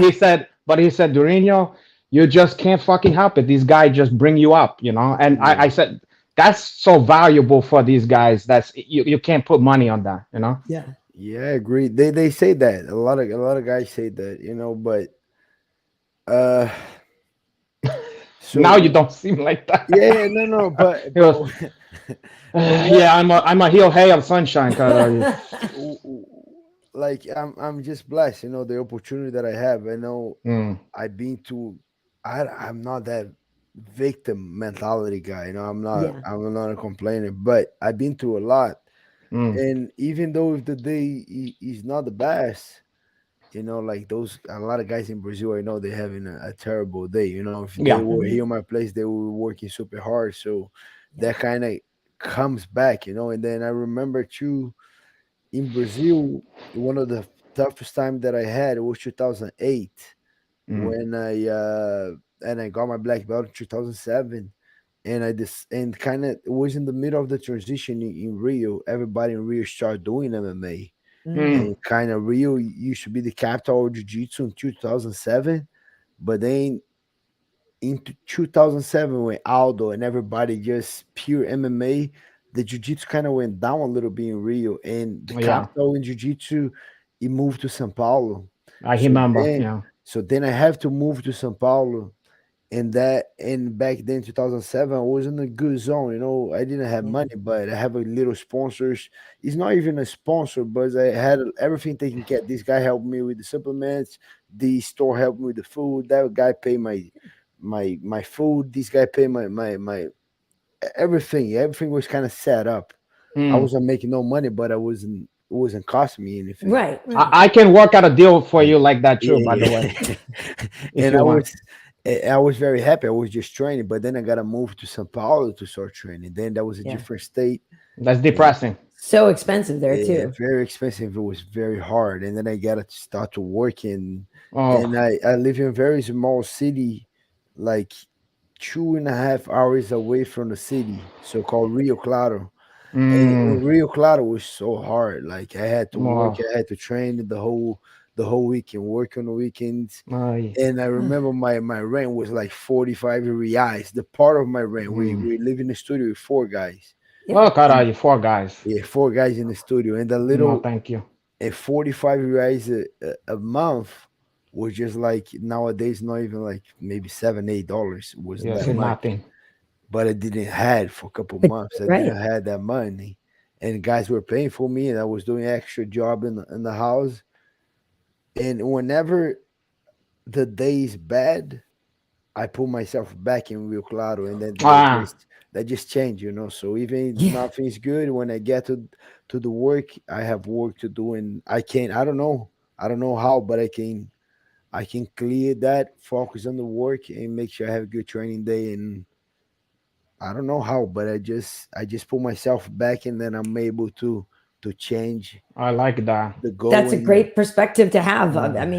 but he said, Durino, you just can't fucking help it. These guys just bring you up. And I Yeah. said, that's so valuable for these guys. You can't put money on that. Yeah. Yeah, I agree. They say that a lot of guys say that, but uh, Now you so don't seem like yeah, that. no, no, but He goes, but what yeah, I'm a heel hay of sunshine, kind of. w- w- like I'm just blessed, the opportunity that I have. I know Mm, I've been to. I'm not that victim mentality guy. I'm not. Yeah. I'm not a complainer, but I've been through a lot. Mm. And even though if the day is not the best, like those a lot of guys in Brazil, I know they're having a terrible day. If they Yeah. were here in my place, they were working super hard. So that kind of comes back. And then I remember too in Brazil, one of the toughest time that I had was 2008 Mm. when I got my black belt in 2007. And I just and kind of was in the middle of the transition in Rio. Everybody in Rio started doing MMA, Mm. Mm. and kind of Rio used to be the capital of jiu-jitsu in 2007. But then in 2007, when Aldo and everybody just pure MMA, the jiu-jitsu kind of went down a little bit in Rio, and the Yeah. capital in jiu-jitsu it moved to São Paulo. I So remember. then, Yeah. so then I have to move to São Paulo, and back then 2007 I was in a good zone. I didn't have Yeah. money, but I have a little sponsors. It's not even a sponsor, but I had everything taken care. This guy helped me with the supplements, the store helped me with the food, that guy paid my food, this guy paid my everything was kind of set up. I Mm. wasn't making no money, but it wasn't costing me anything. Right. I, Right. I can work out a deal for Yeah, you like that too, by the way, yeah. if And you I want. was I was very happy. I was just training, but then I got to move to São Paulo to start training. Then that was a Yeah. different state, That's and depressing. So expensive there too. very expensive. It was very hard, and then I got to start to work in. And Oh. I live in a very small city, like 2.5 hours away from the city, so called Rio Claro. And Mm. Rio Claro was so hard. Like I had to work, Oh. I had to train the whole weekend, work on the weekends. Ay. And I remember my rent was like 45 reais. The part of my rent, we Mm. we live in the studio with four guys. Yeah. Oh, And caralho, four guys. yeah, four guys in the studio. And the No, little thank you. 45 reais a month was just like nowadays, not even like maybe $7, $8. It wasn't Yes, that it's much. nothing. But I didn't had for a couple But months. I right. didn't have that money. And guys were paying for me, and I was doing extra job in the house. And whenever the day is bad, I put myself back in Rio Claro, and then Ah, that just changed. So even Yeah. nothing's good when I get to the work, I have work to do, and I don't know how, but I can clear that, focus on the work, and make sure I have a good training day. And I don't know how, but I just put myself back, and then I'm able to change I like that. the goal. That's a And great perspective to have. I Mm.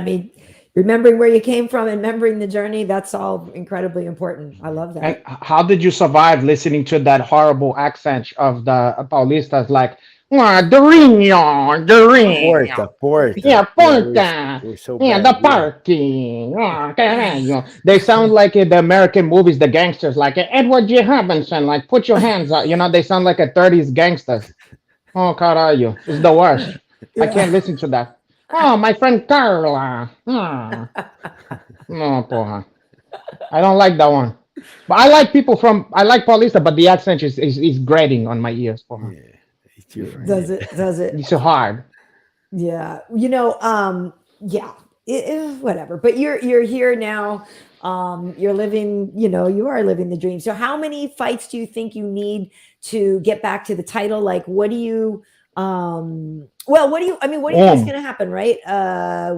mean, remembering where you came from and remembering the journey, that's all incredibly important. I love And that. how did you survive listening to that horrible accent of the Paulistas like, "Ah, Durinho, Porta, Durinho, Porta, yeah, yeah, we're Ponta, we're so yeah, bad, the yeah. party, ah, caralho." They sound like in the American movies, the gangsters, like Edward G. Robinson, like, put your hands up. They sound like a 30s gangsters. Oh, caralho, it's the worst. I can't Yeah. listen to that. Oh, my friend Carla. Ah, no, porra. I don't like that one. But I like Paulista, but the accent is grating on my ears for her. Yeah, it's Yeah. different. Does Yeah. it? Does it? It's so hard. Yeah. Yeah. Whatever. But you're here now. You're living, you are living the dream. So how many fights do you think you need to get back to the title? Like what do you what do you think is Um, gonna happen, right?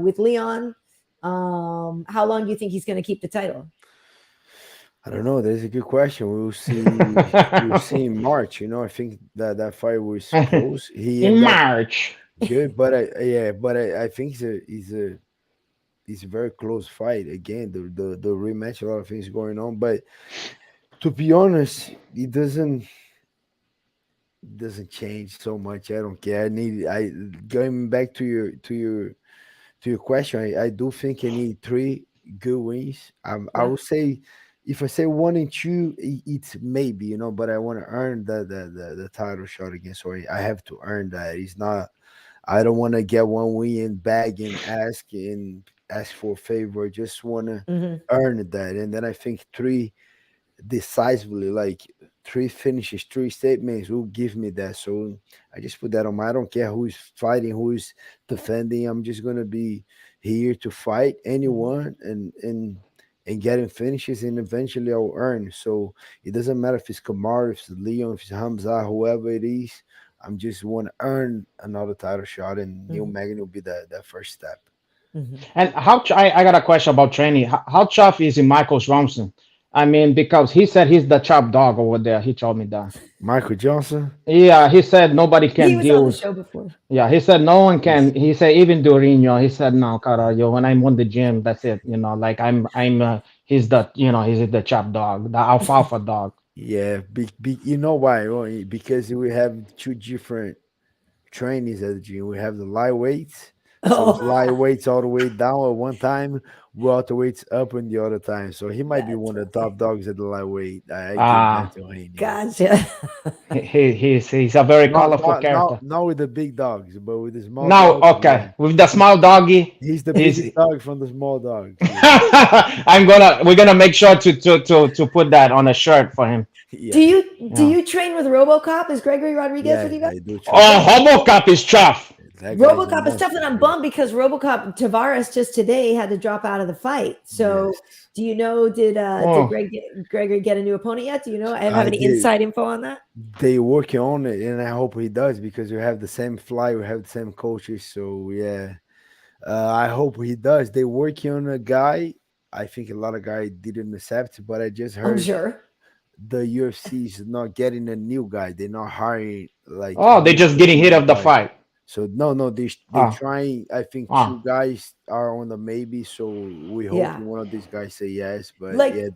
With Leon. How long do you think he's gonna keep the title? I don't know. That's a good question. We'll see. We'll see in March. I think that fight was close. He in ended up March. good, but I think it's a very close fight. Again, the rematch, a lot of things going on. But to be honest, it doesn't change so much. I don't care. I going back to your question. I do think I need three good wins. I Yeah. would say if I say 1 and 2, it's maybe, but I want to earn the title shot again. So I have to earn that. It's not. I don't want to get one win and bag and ask for a favor. I just want to Hmm. earn that, and then I think three decisively, like three finishes, three statements will give me that. So I just put that on my. I don't care who's fighting, who's defending. I'm just gonna be here to fight anyone and getting finishes, and eventually I'll earn. So it doesn't matter if it's Kamar, if it's Leon, if it's Hamza, whoever it is. I'm just want to earn another title shot, and Neil Mhm. Magny will be that first step. Mhm. And I got a question about training. How tough is Michael Johnson? I mean, because he said he's the top dog over there. He told me that. Michael Johnson. Yeah, he said nobody He can was on deal the with. show before. Yeah, he said no one He's can. He said even Dorino. He said no, Carallo. When I'm on the gym, that's it. You know, like I'm. He's the he's the top dog, the alfalfa dog. yeah. You know why? Well, because we have two different trainings at the gym. We have the light weights. So it's Oh, light weights all the way down at one time, welter weights up in the other time. So he might be that's one of the funny. top dogs at the lightweight. I give that Ah, to him. Yeah. Gotcha. he's a very Not colorful not not character. not with the big dogs, but with the small Now, dogs. okay, Yeah. with the small doggy, He's the he's. biggest dog from the small dogs. Yeah. We're gonna make sure to put that on a shirt for him. Do Yeah. you do Yeah. you train with RoboCop? Is Gregory Rodriguez with Yeah, you guys? I do train. Oh, Yeah. Hobocop is tough. That guy's a RoboCop is tough, and monster. I'm Yeah. bummed because RoboCop Tavares just today had to drop out of the fight. So, Yes. do you know did Oh, Gregory get a new opponent yet? Do you know? I have I any did. inside info on that? They working on it, and I hope he does because we have the same fly, we have the same coaches. So yeah, I hope he does. They working on a guy. I think a lot of guys didn't accept, but I just I'm heard sure. the UFC is not getting a new guy. They're not hiring like a oh, they new just getting hit of the guy. fight. So no, they Ah, trying. I think two ah. guys are on the maybe. So we hope Yeah. one of these guys say yes. But Like, yeah,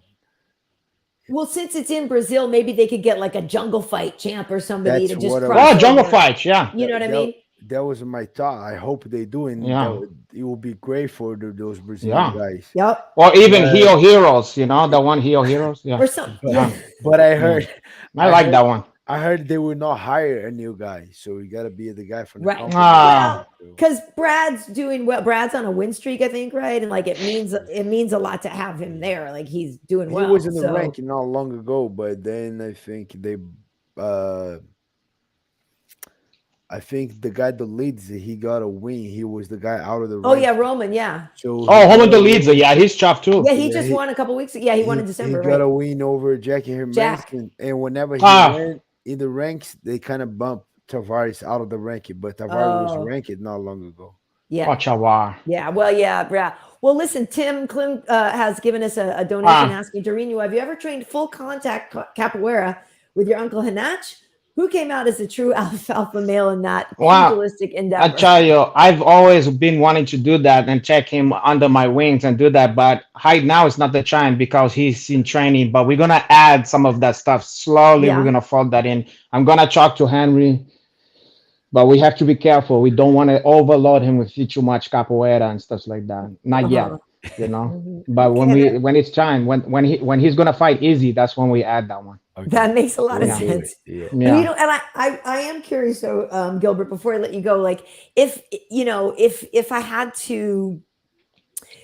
well, since it's in Brazil, maybe they could get like a jungle fight champ or somebody that's to just what I cross Oh, was. jungle over. fights. Yeah, You know what I That, mean? that was my thought. I hope they do, and yeah, it will be great for those Brazilian yeah. guys. Yep. Or even But Heel Heroes. The one Heel Heroes. Yeah, Or some. but, Yeah. yeah, but I yeah. heard, I I like heard, that one. I heard they will not hire a new guy. So you gotta be the guy from the Right. company. Well, Ah, So because Brad's doing well. Brad's on a win streak, I think, right? And like it means a lot to have him there. Like he's doing he was well. in the So ranking not long ago, but then uh I think the guy that leads it, he got a win. He was the guy out of the oh yeah, ranking. Roman, yeah. So he oh, got Homer a the Leads. win. Yeah, he's tough too. Yeah, he Yeah, just won a couple weeks ago. Yeah, he won in he December, got right? a win over Jackie Jack. Hermansson, and whenever he Ah, went in the ranks, they kind of bumped Tavares out of the ranking. But Tavares was Oh, ranked not long ago. yeah. Ochawa. Yeah. Well, yeah. Well, listen, Tim Klim has given us a donation Ah, asking Dorino, have you ever trained full contact capoeira with your uncle Hanach? Who came out as a true alfalfa male in that wow. pugilistic I endeavor? tell you, I've always been wanting to do that and check him under my wings and do that. But right now it's not the time because he's in training. But we're gonna add some of that stuff slowly. We're Yeah. gonna fold that in. I'm gonna talk to Henry, but we have to be careful. We don't want to overload him with too much capoeira and stuff like that. Not Uh-huh. yet, you know. Mhm. But Okay. when it's time, when he's gonna fight easy, that's when we add that one. Okay, That makes a lot of we'll Yeah, do it. sense. Yeah. You yeah. know, and I am curious though, Gilbert, before I let you go, like if I had to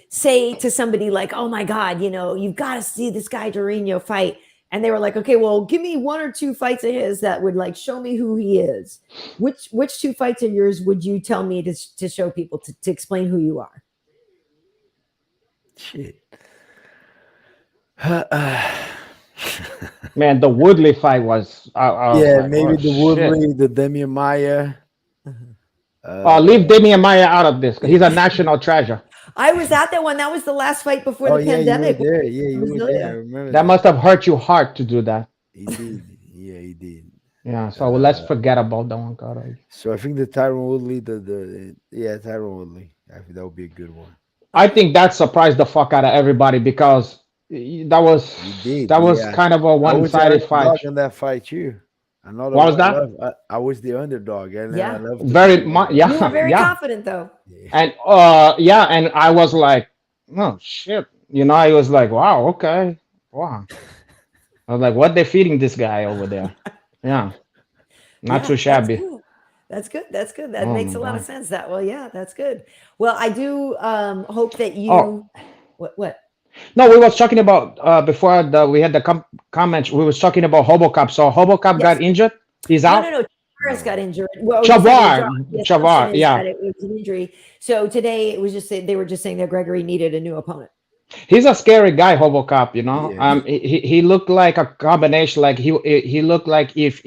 say to somebody like, oh my God, you've got to see this guy Dorino fight. And they were like, okay, well, give me one or two fights of his that would like show me who he is. Which two fights of yours would you tell me to show people to explain who you are? Shit. Man, the Woodley fight was. I was Yeah, like, maybe oh the shit. Woodley, the Demian Maya. Uh-huh. Oh, Uh, leave Damian Maya out of this. He's a national treasure. I was at that one. That was the last fight before oh the yeah, you were pandemic there. Yeah, in you were there. I Brasilia. remember That that. must have hurt your heart to do that. He did. Yeah, he did. Yeah. So let's Uh, forget about that one, Carl. so I think the Tyron Woodley, the yeah, Tyron Woodley. I think that would be a good one. I think that surprised the fuck out of everybody because He did. that was Yeah, kind of a I was the one-sided fight. underdog in that fight too. I know What was what I that? love. I was the underdog, and then I Yeah. love to be Very the much. You were Yeah. very Yeah. confident though. yeah. And yeah, and I was like, oh shit. I was like, wow, okay, wow. I was like, what they feeding this guy over there? Yeah, not Yeah, too that's shabby. cool. That's good. That's good. That Oh makes my a lot of god. sense. Yeah, that's good. Well, I do hope that Oh you what no, we was talking about before we had the comments. We was talking about Hobocop. So Hobocop yes. got injured. He's No, no, out. no. Tavares got No. injured. Well, you said they dropped. Chavar, The assumption Chavar. is Yeah, that it was an injury. So today it was just they were just saying that Gregory needed a new opponent. he's a scary guy, Hobocop. Yeah, He looked like a combination. Like he looked like if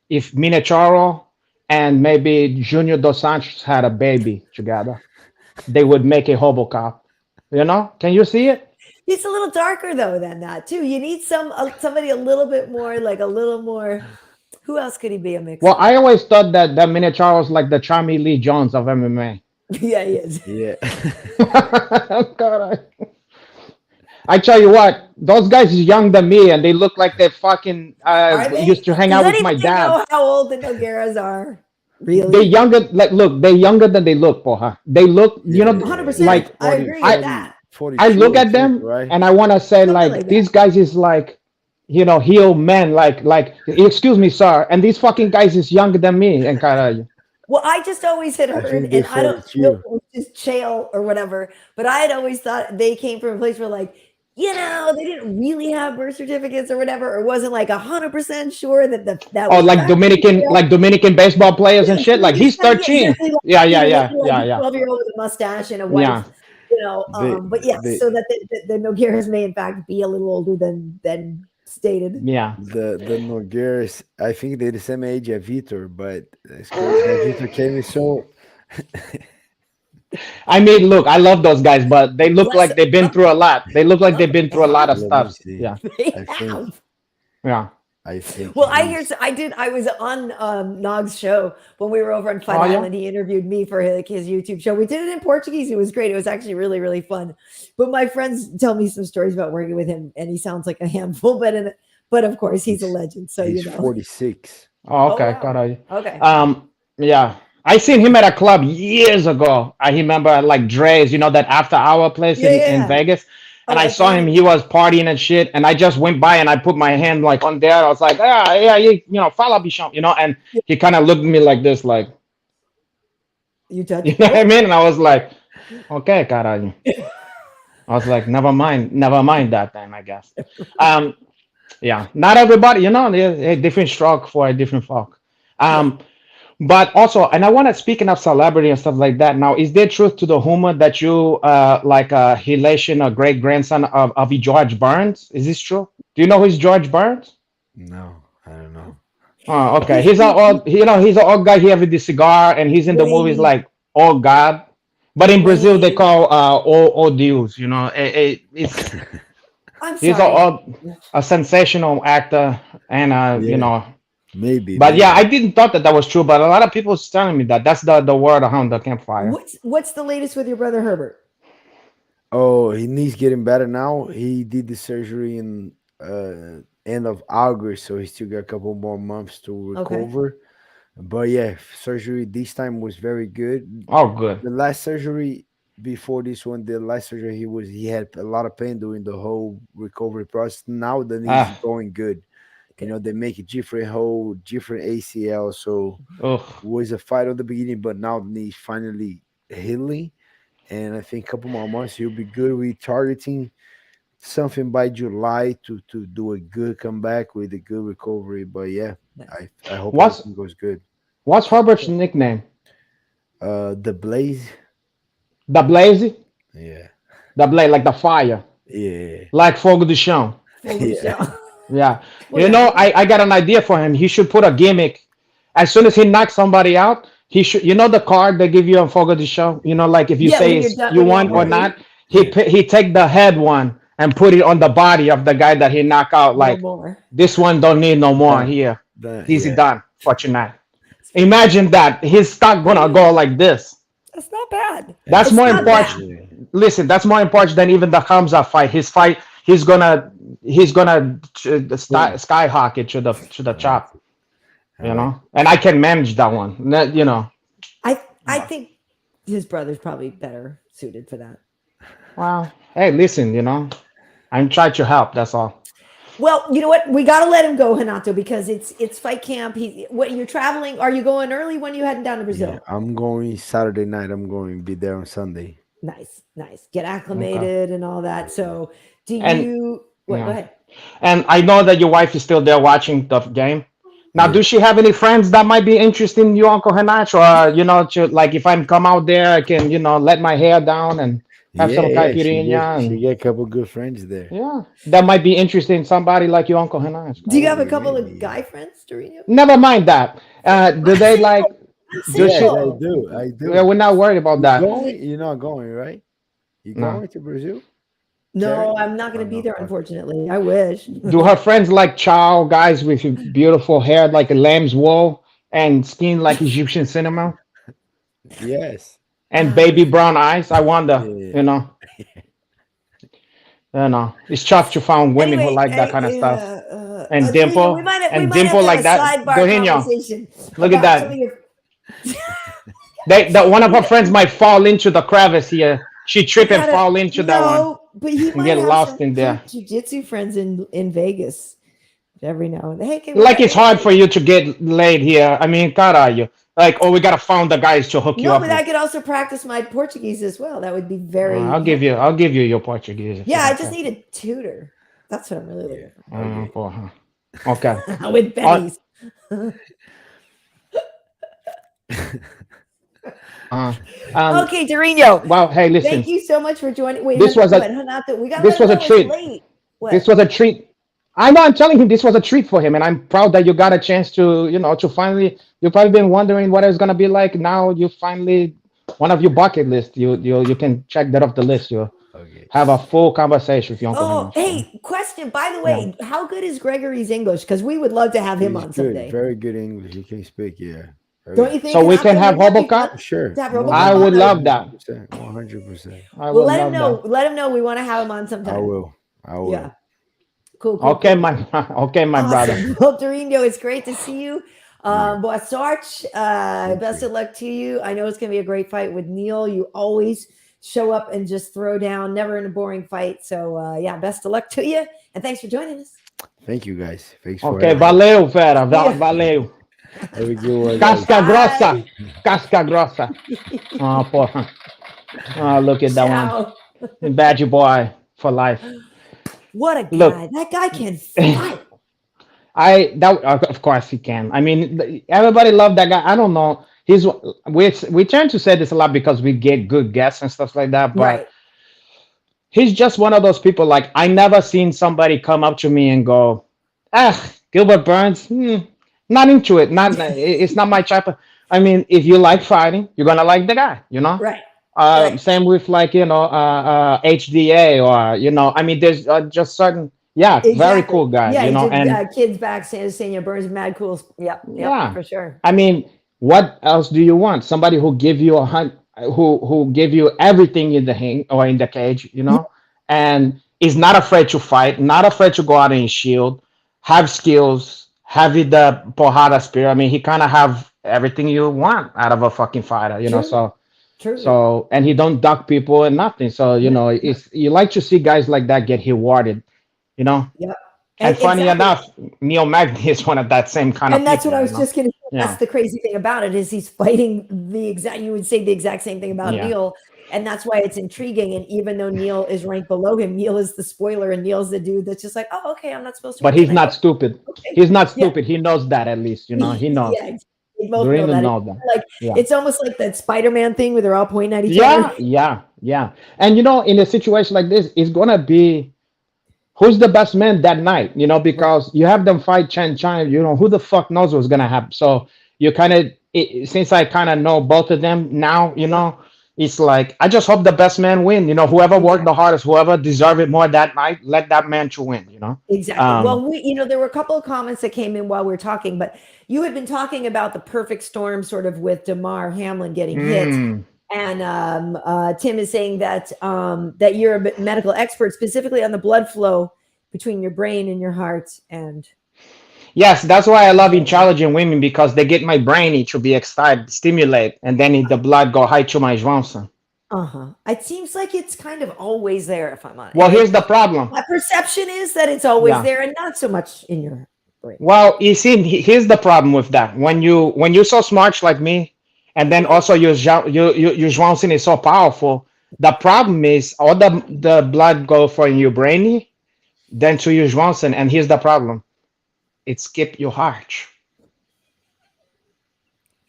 Minotauro and maybe Junior Dos Santos had a baby together, they would make a Hobocop. You know? Can you see it? He's a little darker though than that too. You need somebody a little bit more, like a little more. Who else could he be a mix? Well, I always thought that Minichar was like the Charmy Lee Jones of MMA. Yeah, he is. Yeah. God, I tell you what, those guys are younger than me, and they look like they fucking used to hang out with my dad. Know how old the Nogueiras are? Really? They're younger. Like, look, they're younger than they look, Porja. They look, you know, 100%. like I agree with that. I look at them, right? And I want to say, like these guys is like, you know, heel men. Like, excuse me, sir. And these fucking guys is younger than me. And kind of. Well, I just always had heard, and I don't know if it was just Chael or whatever, but I had always thought they came from a place where, like, you know, they didn't really have birth certificates or whatever, or wasn't like 100% sure that that. Oh, like Dominican baseball players and shit. Like he's 13. Yeah. 12-year-old with a mustache and a wife. Yeah. You know, but yeah, so that the Nogueiras may in fact be a little older than stated. Yeah. The Nogueiras, I think they're the same age as Vitor, but Vitor came in so. I mean, look, I love those guys, but they look like they've been through a lot. They look like they've been through a lot of stuff. Yeah. Yeah. I think. Well, I was on Nog's show when we were over in Fight Island. He interviewed me for his YouTube show. We did it in Portuguese. It was great. It was actually really, really fun. But my friends tell me some stories about working with him, and he sounds like a handful. But of course, he's a legend. So he's 46. Oh, okay. Wow. Okay. Yeah. I seen him at a club years ago. I remember like Dre's, you know, that after hour place in Vegas. And I saw him, he was partying and shit. And I just went by and I put my hand like on there. I was like, you know, follow Bichon, you know, and he kind of looked at me like this, like, you touched know what I mean? And I was like, okay, caralho. I was like, never mind that then, I guess. Yeah, not everybody, you know, a different stroke for a different folk. But also, and I want to, speaking of celebrity and stuff like that, now, is there truth to the rumor that you like a relation or great grandson of George Burns? Is this true? Do you know who's George Burns? No, I don't know. Oh, okay. He's an old guy. He have the cigar, and he's in the movies like Oh God. But in Brazil, they call Oh Deus. You know, it's he's a sensational actor, and you know. Maybe. But yeah, I didn't thought that was true, but a lot of people was telling me that. That's the word around the campfire. What's the latest with your brother Herbert? Oh, he needs getting better now. He did the surgery in end of August, so he still got a couple more months to recover. Okay. But yeah, surgery this time was very good. Oh, good. The last surgery before this one, he had a lot of pain during the whole recovery process. Now the knee is going good. You know, they make a different hole, different ACL. So it was a fight at the beginning, but now the knee is finally healing. And I think a couple more months, he'll be good. We're targeting something by July to do a good comeback with a good recovery. But yeah, I hope everything goes good. What's Herbert's nickname? The Blaze. The Blaze? Yeah. The Blaze, like the fire. Yeah. Like Fogo de Chão. Yeah. Yeah. You know, I got an idea for him. He should put a gimmick. As soon as he knocks somebody out, he should, you know, the card they give you on Fogo de Chão, you know, like if you say you won or not, he take the head one and put it on the body of the guy that he knocked out. Like, this one don't need no more here. Easy done for tonight. Imagine that. His stock gonna go like this. That's not bad. That's more important. Listen, that's more important than even the Hamza fight. His fight, he's gonna skyhawk it to the chop, you know. And I can manage that one, you know. I think his brother's probably better suited for that. Well, hey, listen, you know, I'm trying to help. That's all. Well, you know what? We got to let him go, Renato, because it's fight camp. You're traveling. Are you going early? When are you heading down to Brazil? Yeah, I'm going Saturday night. I'm going to be there on Sunday. Nice. Get acclimated and all that. So, go ahead. And I know that your wife is still there watching the game. Now, does she have any friends that might be interested in you, Uncle Renato? Or, you know, like if I come out there, I can, you know, let my hair down and Have some Yeah, caipirinha, she and get a couple good friends there. yeah, that might be interesting. Somebody like your Uncle Hanan. Do you have a Maybe, couple maybe. of Yeah. guy friends, Dorino? Never mind that. Do I'm they single. like? I'm Do Yes, she? I single. do. I Yeah, do. we're not worried about You that. going? You're not going, right? You No. going to Brazil, No, Karyn? I'm not Oh going to be no. there, Okay. unfortunately. I wish. Do her friends like chow guys with beautiful hair like a lamb's wool and skin like Egyptian cinnamon Yes. and baby brown eyes? I wonder. Yeah. It's tough to find women who Anyway, like that kind of stuff. And Dorino, we might and have dimple to have like a that. sidebar Dorinho, conversation look at about some of that. your. One of her friends might fall into the crevice here. She We trip and gotta fall into that one no, but he and might get have lost some in there. jujitsu friends in Vegas every now and then. Hey, can we Like get it's hard for you to get laid here. I mean, caralho. Like, oh, we gotta find the guys to hook you No, up but with. I could also practice my Portuguese as well. That would be very I'll give you your Portuguese. If you Yeah, I don't just care. need a tutor. That's what I'm really Yeah. looking Okay. Porra. Okay. for. With Benny's. Uh, um, Okay, Dorino. well, hey, listen. Thank you so much for joining. Wait, This was what, a Renato? We gotta this let him was a know it's treat. late. This What? was a treat. I know. I'm telling him this was a treat for him, and I'm proud that you got a chance to, to finally. You've probably been wondering what it's gonna be like. Now you finally one of your bucket list. You can check that off the list. You Okay. have a full conversation with your Uncle Oh, Hanan. So, hey, question. By the yeah. way, how good is Gregory's English? Because we would love to have him He's on good. someday. Very good English. He can speak. Yeah. Don't Very. you think? So we can have Wouldn't that be fun Robocop. Sure. to have One Robocop I on? would hundred. That would. love One that. hundred percent. 100%. I Well, would let him love know. that. Let him know we want to have him on I sometime. will. I Yeah. will. Cool, cool, Okay, cool. my okay, my brother. Awesome. Well, Dorino, it's great to see you. Yeah. Boa sorte. Thank Best you. of luck to you. I know it's going to be a great fight with Neil. You always show up and just throw down, never in a boring fight. So, yeah, best of luck to you. And thanks for joining us. Thank you, guys. Thanks for Ok, having me. valeu, fera. Yeah. Valeu. Have a good one, guys. Casca grossa. Bye. Casca grossa. Oh, porra. Oh, look at that one. Ciao. Bad boy for life. What a Look, guy. That guy can fight. of course he can. I mean, everybody loved that guy. I don't know. We tend to say this a lot because we get good guests and stuff like that, but Right. he's just one of those people. Like I never seen somebody come up to me and go, Gilbert Burns, not into it. It's not my type of. I mean, if you like fighting, you're gonna like the guy. Right. Right. Same with like HDA or I mean, there's just certain very Exactly. cool guy. Yeah, he did And kids back saying Burns mad cool. Yep, yeah, for sure. I mean, what else do you want? Somebody who give you who give you everything in the ring or in the cage, and is not afraid to fight, not afraid to go out in shield, have skills, have the porrada spirit. I mean, he kind of have everything you want out of a fucking fighter, True. So True. and he don't duck people and nothing. So it's you like to see guys like that get rewarded, you know. Yep. And funny exactly. enough, Neil Magny is one of that same kind And of that's people. what I was just going to say. Yeah. That's the crazy thing about it is he's fighting you would say the exact same thing about Yeah. Neil. And that's why it's intriguing. And even though Neil is ranked below him, Neil is the spoiler and Neil's the dude that's just like, oh, okay, I'm not supposed to. But win he's tonight. not stupid. Okay. He's not Yeah. stupid. He knows that at least, He knows. Yeah, they both Doreen know that. knows that. Like Yeah. it's almost like that Spider-Man thing where they're all pointing at each other. Yeah. And in a situation like this, it's gonna be who's the best man that night, because you have them fight Chen Chang, who the fuck knows what's gonna happen. So you kind of, since I kind of know both of them now, it's like I just hope the best man win. Whoever worked the hardest, whoever deserve it more that night, let that man to win. Exactly. Um, Well, there were a couple of comments that came in while we were talking, but you had been talking about the perfect storm sort of with Damar Hamlin getting hit. And Tim is saying that that you're a medical expert specifically on the blood flow between your brain and your heart. And Yes, that's why I love intelligent women because they get my brain to be excited, stimulate, and then the blood go high to my Johnson. It seems like it's kind of always there, if I'm honest. Well, here's the problem. My perception is that it's always there and not so much in your brain. Well, you see, here's the problem with that. When you're so smart like me, and then also your Johnson is so powerful, the problem is all the blood go from your brain, then to your Johnson, and here's the problem. It skip your heart.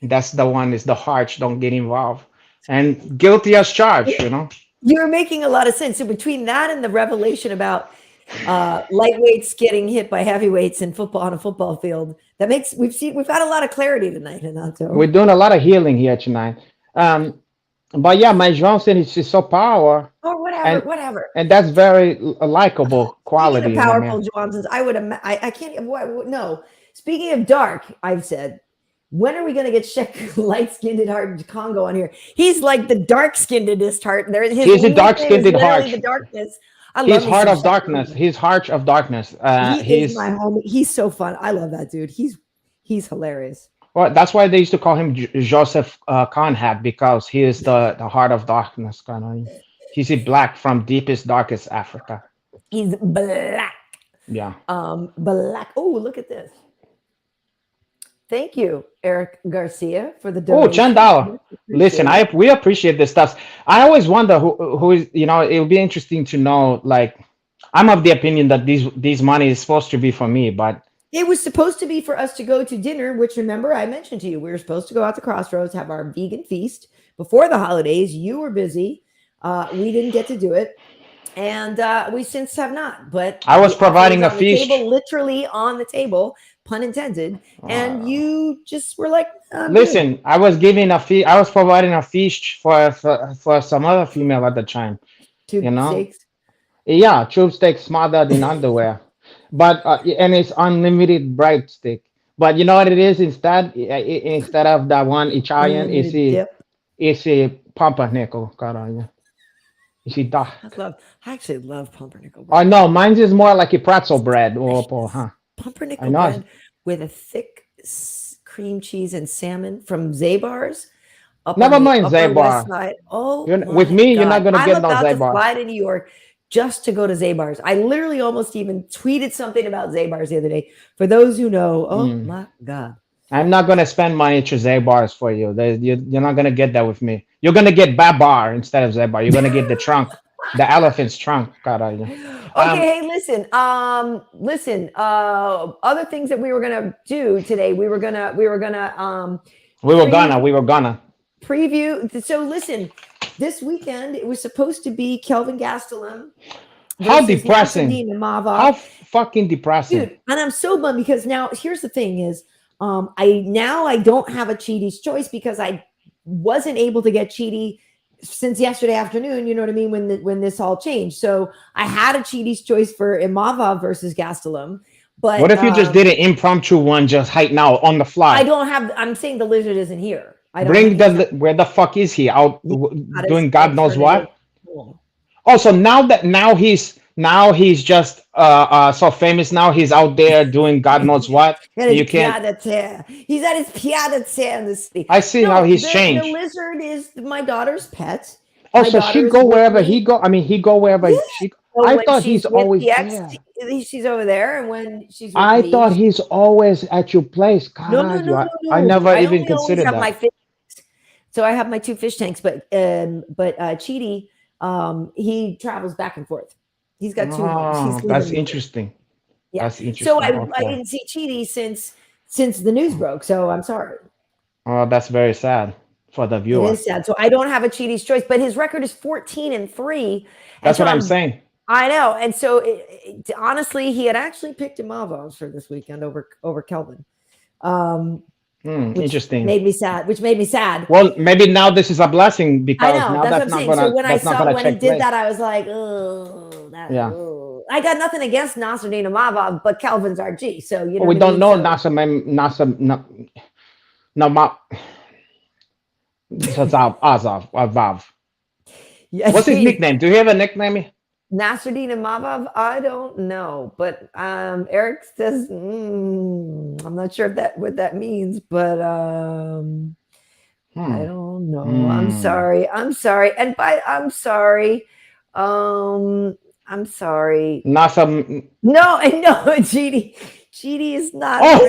That's the one is the heart don't get involved. And guilty as charged, You're making a lot of sense. So between that and the revelation about lightweights getting hit by heavyweights in football on a football field, we've had a lot of clarity tonight, Renato. We're doing a lot of healing here tonight. But yeah, my Johnson is just so power. Or whatever. And that's very likable quality. Speaking of powerful Johnsons, I can't. No. Speaking of dark, I've said, when are we going to get Sheck light-skinned heart Congo on here? He's like the dark-skinnedest heart. He's a dark-skinned heart. The darkness. His heart of darkness. His heart of darkness. He's my homie. He's so fun. I love that dude. He's hilarious. Well, that's why they used to call him Joseph Conrad, because he is the heart of darkness. Kind of. He's a black from deepest, darkest Africa. He's black. Yeah. Black. Oh, look at this. Thank you, Eric Garcia, for the donation. $10. Listen, we appreciate this stuff. I always wonder who is, it would be interesting to know, like, I'm of the opinion that these money is supposed to be for me, but it was supposed to be for us to go to dinner, which, remember, I mentioned to you, we were supposed to go out to Crossroads, have our vegan feast before the holidays. You were busy. We didn't get to do it. And we since have not. But I was providing a feast. Literally on the table, pun intended. And you just were like, listen, I was giving a feast. I was providing a feast for some other female at the time. Tube steaks? Yeah, tube steaks smothered in underwear. But and it's unlimited bright steak. But you know what it is instead? Instead of that one Italian, it's a pumpernickel. You see that? I actually love pumpernickel bread. Oh no, mine is more like a pretzel bread pumpernickel bread with a thick cream cheese and salmon from Zabar's. Never mind Zabar. Oh, with me, you're not gonna get no Zabar. I'm about to fly to New York just to go to Zabar's. I literally almost even tweeted something about Zabar's the other day. For those who know, oh my God. I'm not going to spend money to Zabar's for you. You're not going to get that with me. You're going to get Babar instead of Zabar. You're going to get the trunk, the elephant's trunk. Okay, hey, listen. Other things that we were going to do today. We were gonna preview. So listen, this weekend it was supposed to be Kelvin Gastelum. How depressing! How fucking depressing, dude! And I'm so bummed because now here's the thing: is I don't have a Cheaty's choice because I wasn't able to get Cheaty since yesterday afternoon. You know what I mean? When this all changed, so I had a Cheaty's choice for Imavov versus Gastelum. But what if you just did an impromptu one, just right now on the fly? I don't have. I'm saying the lizard isn't here. Where the fuck is he? Out doing God knows what? Oh, so now he's just so famous now. He's out there doing God knows what. You can't. He's at his pied-à-terre in the city. I see how he's changed. The lizard is my daughter's pet. Oh, so she go wherever he go. I mean, he go wherever she. I thought he's always there. She's over there, and when she's. I thought he's always at your place. God, no. I never even considered that. So I have my 2 fish tanks, but Cheaty, he travels back and forth. He's got 2 homes. That's interesting. Yeah. That's interesting. So I didn't see Cheaty since the news broke. So I'm sorry. Oh, that's very sad for the viewer. It is sad. So I don't have a Cheaty's choice, but his record is 14-3. That's what I'm saying. I know. And so honestly, he had actually picked Imavov for this weekend over Kelvin. Interesting. Which made me sad. Well, maybe now this is a blessing because I know, now that's not going to. So when he did that, I was like, oh, I got nothing against Nasruddin Imavov, but Kelvin's our G. So you know. We don't know Azov. What's his nickname? Do you have a nickname? Nasruddin Imavov, I don't know, but Eric says I'm not sure what that means, but I don't know. I'm sorry, and I'm sorry. No, Cheaty is not. Oh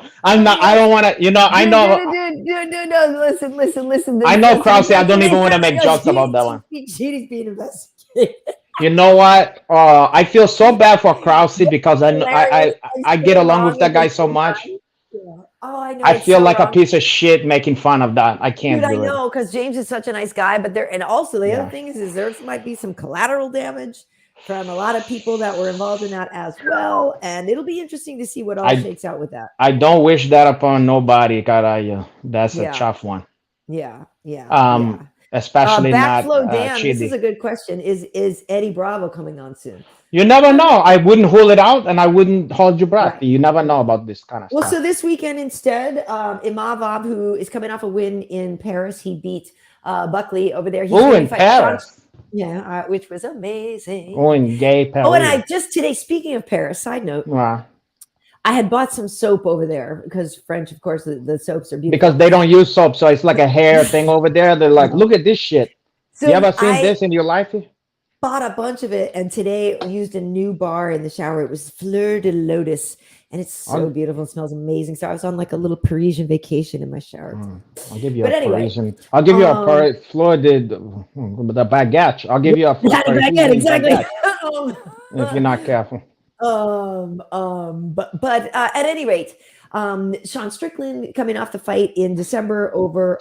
no! I'm not. I don't want to. I know. Dude, listen. I know, Krause. I don't even want to make jokes about that one. Cheaty's being investigated. You know what? I feel so bad for Krause because I get along with that guy so much. Oh, I know. I It's feel so like a wrong. piece of shit making fun of that. I can't Dude, I do it. know, because James is such a nice guy, but and also the other Yeah. thing is there might be some collateral damage from a lot of people that were involved in that as well. And it'll be interesting to see what all I shakes out with that. I don't wish that upon nobody, Carallo. That's a Yeah. tough one. Yeah. Yeah. Especially not Backflow Dan, this is Chidi. a good question. Is Eddie Bravo coming on soon? You never know. I wouldn't hold it out, and I wouldn't hold your breath. Right. You never know about this kind of Well, stuff. so this weekend instead, Imavov, who is coming off a win in Paris, he beat Buckley over there. He's Oh, gonna in be fighting Sean- Paris. Yeah, which was amazing. Oh, in gay Paris. Oh, and I just today, speaking of Paris, side note, Wow. I had bought some soap over there because French, of course, the soaps are beautiful. Because they don't use soap, so it's like a hair thing over there. They're like, look at this shit. So You ever seen I this in your life? bought a bunch of it, and today I used a new bar in the shower. It was Fleur de Lotus, and it's so beautiful. It smells amazing. So I was on like a little Parisian vacation in my shower. I'll give you But a anyway, Parisian. I'll give you a Florida the baguette. I'll give you a baguette, exactly. baguette if you're not careful. But at any rate, Sean Strickland coming off the fight in December over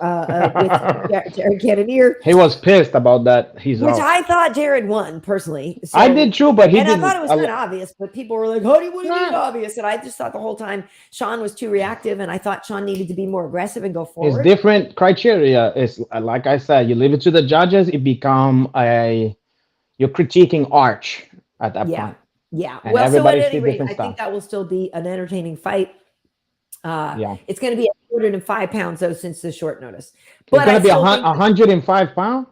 with Jared Cannonier. He was pissed about that. Which I thought Jared won personally. So, I did too, but he didn't. I thought it was kind of obvious, but people were like, "How do you mean obvious?" And I just thought the whole time Sean was too reactive, and I thought Sean needed to be more aggressive and go forward. It's different criteria. It's like I said, you leave it to the judges. It become you're critiquing arch at that point. Yeah. And well, so at any sees rate, different I stuff. think that will still be an entertaining fight. Yeah. It's going to be 205 pounds though, since the short notice. But it's going to be 105 pounds.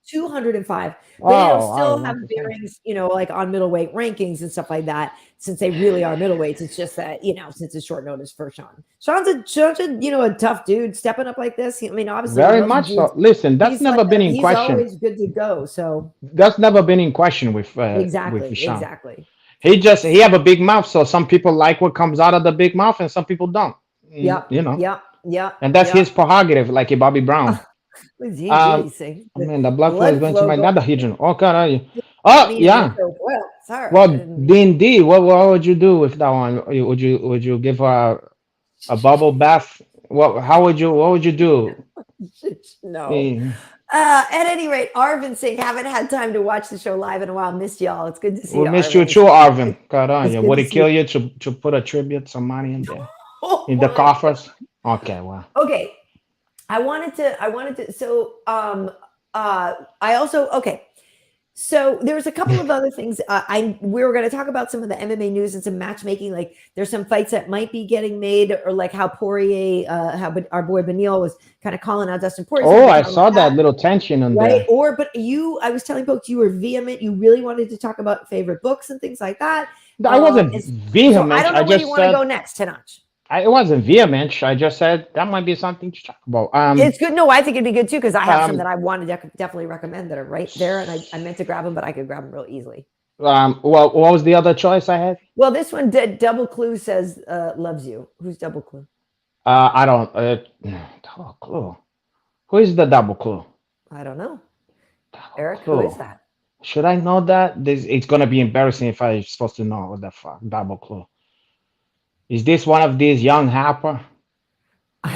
205. But it'll still have bearings, like on middleweight rankings and stuff like that, since they really are middleweights. It's just that, since it's short notice for Sean. Sean's a tough dude stepping up like this. I mean, obviously, very much so. Listen, that's never been in question. He's always good to go. So that's never been in question with Sean. Exactly. He have a big mouth, so some people like what comes out of the big mouth, and some people don't. Yeah. And that's his prerogative, like a Bobby Brown. I mean, the blood flow is going to my nether region. Oh, God. Oh, yeah. Sorry. Well, D&D, what would you do with that one? Would you give her a bubble bath? What would you do? No. At any rate, Arvin Singh, haven't had time to watch the show live in a while. Missed y'all. It's good to see you. We missed you too, Arvin. God, would it kill you to put a tribute, some money in there? In the coffers? Okay, well. Okay. I wanted to. So, So there's a couple of other things. We were going to talk about some of the MMA news and some matchmaking. Like there's some fights that might be getting made, or like how Poirier, how our boy Beneil was kind of calling out Dustin Poirier. Oh, I saw that little tension on there. I was telling folks you were vehement. You really wanted to talk about favorite books and things like that. I wasn't vehement. So I don't know where you want to go next, Tanach. It wasn't vehement. I just said that might be something to talk about. It's good. No, I think it'd be good too, because I have some that I want to definitely recommend that are right there, and I meant to grab them, but I could grab them real easily. Well, what was the other choice I had? Well, this one, Double Clue says loves you. Who's Double Clue? I don't. Double Clue. Who is the Double Clue? I don't know. Eric, who is that? Should I know that? It's gonna be embarrassing if I'm supposed to know what the fuck Double Clue. Is this one of these young Harper?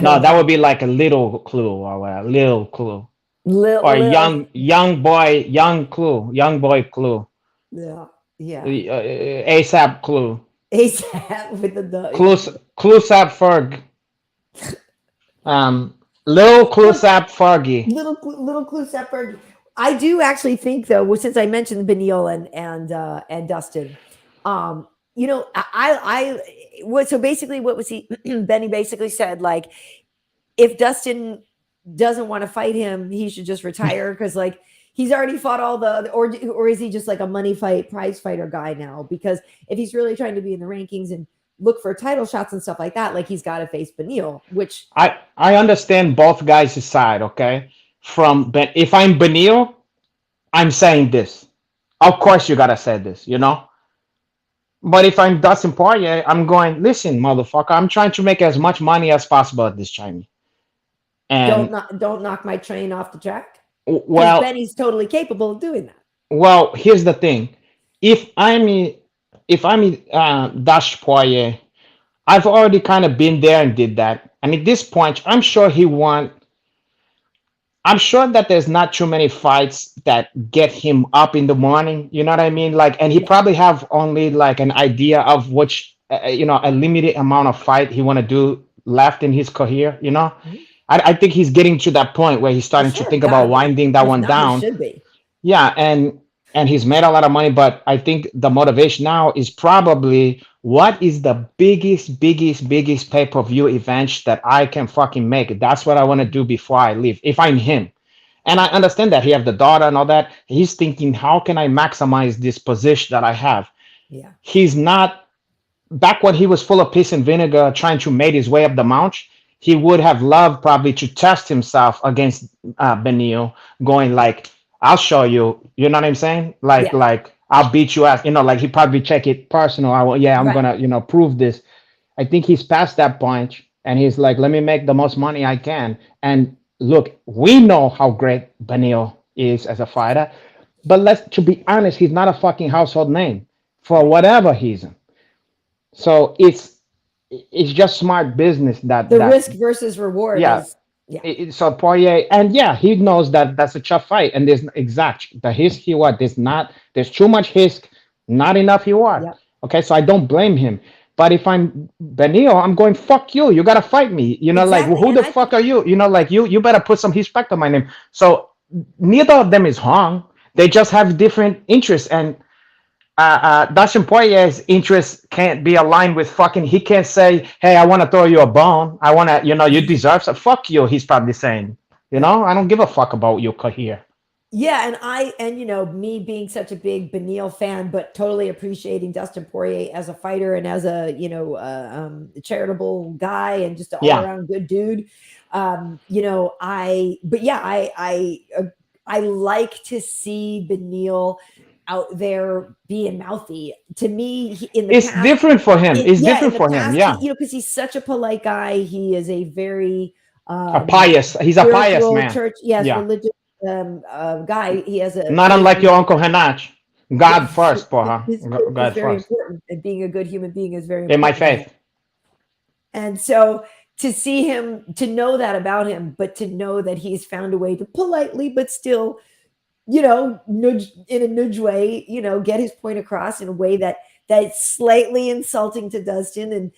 No, that would be like a little clue or a little clue. Young boy clue. Yeah. ASAP clue. ASAP with the Clue-sap Ferg. Little Clue-sap Fergie. Little Clue-sap Fergie. I do actually think though, since I mentioned Beneil and Dustin, so basically what was he Benny basically said, like, if Dustin doesn't want to fight him, he should just retire, because like he's already fought all or is he just like a prize fighter guy now? Because if he's really trying to be in the rankings and look for title shots and stuff like that, like he's got to face Beneil, which I understand both guys' side, okay? If I'm Beneil, I'm saying this. Of course you gotta say this, But if I'm Dustin Poirier, I'm going, listen, motherfucker, I'm trying to make as much money as possible at this time. And don't knock my train off the track. Well, Benny's totally capable of doing that. Well, here's the thing. If I'm Dash Poirier, I've already kind of been there and did that. And at this point, I'm sure he won. I'm sure that there's not too many fights that get him up in the morning. You know what I mean? Like, and he Yeah. probably have only like an idea of which, a limited amount of fight he want to do left in his career. Mhm. I think he's getting to that point where he's For starting to sure. think Gotta about be. winding that If one not, he down. should be. Yeah, and he's made a lot of money, but I think the motivation now is probably what is the biggest pay-per-view event that I can fucking make. That's what I want to do before I leave, if I'm him. And I understand that he have the daughter and all that. He's thinking, how can I maximize this position that I have? Yeah. He's not back when he was full of piss and vinegar trying to make his way up the mount. He would have loved probably to test himself against Beneil, going like, I'll show you. You know what I'm saying? Like, Yeah. I'll beat you ass. Like he probably check it personal. Yeah, I'm Right. gonna, prove this. I think he's past that point, and he's like, let me make the most money I can. And look, we know how great Beneil is as a fighter, but let's to be honest, he's not a fucking household name for Right. whatever reason. So it's just smart business The risk versus reward yeah. is, yeah. So Poirier, and yeah, he knows that that's a tough fight, and there's exact the risk reward. There's too much risk, not enough reward. Yep. Okay, so I don't blame him. But if I'm Benio, I'm going, fuck you. You gotta fight me. Like, Exactly. who And the fuck are you? Like, you better put some respect on my name. So neither of them is wrong. They just have different interests, and Dustin Poirier's interests can't be aligned with fucking. He can't say, "Hey, I want to throw you a bone. I want to, you deserve some." Fuck you. He's probably saying, I don't give a fuck about your career. Yeah, and me being such a big Beneil fan, but totally appreciating Dustin Poirier as a fighter and as a charitable guy and just an all Yeah. around good dude. I like to see Beneil out there being mouthy. To me, in the It's past, different for him. It's different in the for him. past, Yeah. because he's such a polite guy. He is a very A pious. He's a pious spiritual man. church, yes, Yeah. religious guy. He has a Not faith unlike in- your uncle Hanach. God Yeah, first, porra. his faith God is very first. important, and being a good human being is very In important. my to him. faith. And so to see him, to know that about him, but to know that he's found a way to politely, but still, nudge in a nudge way, get his point across in a way that's slightly insulting to Dustin, and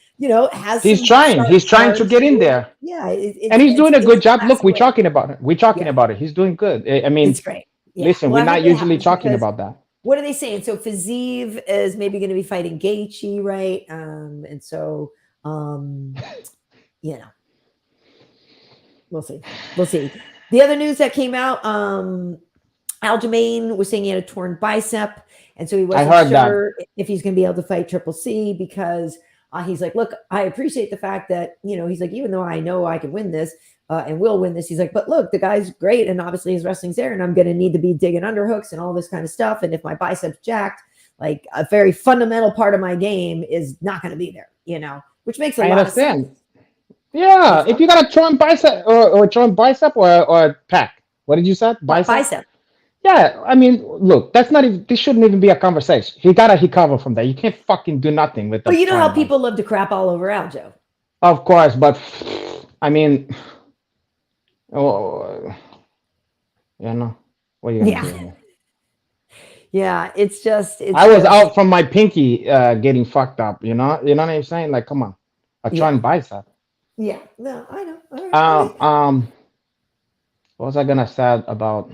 has He's some trying. sharp He's trying to cards get in it. there. Yeah, And he's doing a good it's job. Look, we're classy way. talking about it. We're talking Yeah. about it. He's doing good. I mean, It's great. Yeah. listen, Well, we're I hope not that usually happens talking because about that. what are they saying? So Fiziev is maybe going to be fighting Gaethje, right? And so, we'll see. We'll see. The other news that came out, Aljamain was saying he had a torn bicep, and so he wasn't heard that. sure if he's going to be able to fight Triple C because he's like, look, I appreciate the fact that he's like, even though I know I can win this and will win this, he's like, but look, the guy's great, and obviously his wrestling's there, and I'm going to need to be digging underhooks and all this kind of stuff, and if my bicep's jacked, like a very fundamental part of my game is not going to be there, which makes a lot of sense. Yeah, if you got a torn bicep or torn bicep or pec, what did you say? Bicep. Yeah, I mean, look, that's not even. This shouldn't even be a conversation. He gotta recover from that. You can't fucking do nothing with that. But you know how people love to crap all over Aljo. Of course, but I mean, what are you gonna do? Yeah, it's I was out from my pinky getting fucked up. You know what I'm saying? Like, come on, a torn bicep. Yeah, no, I know. All right. What was I gonna say about?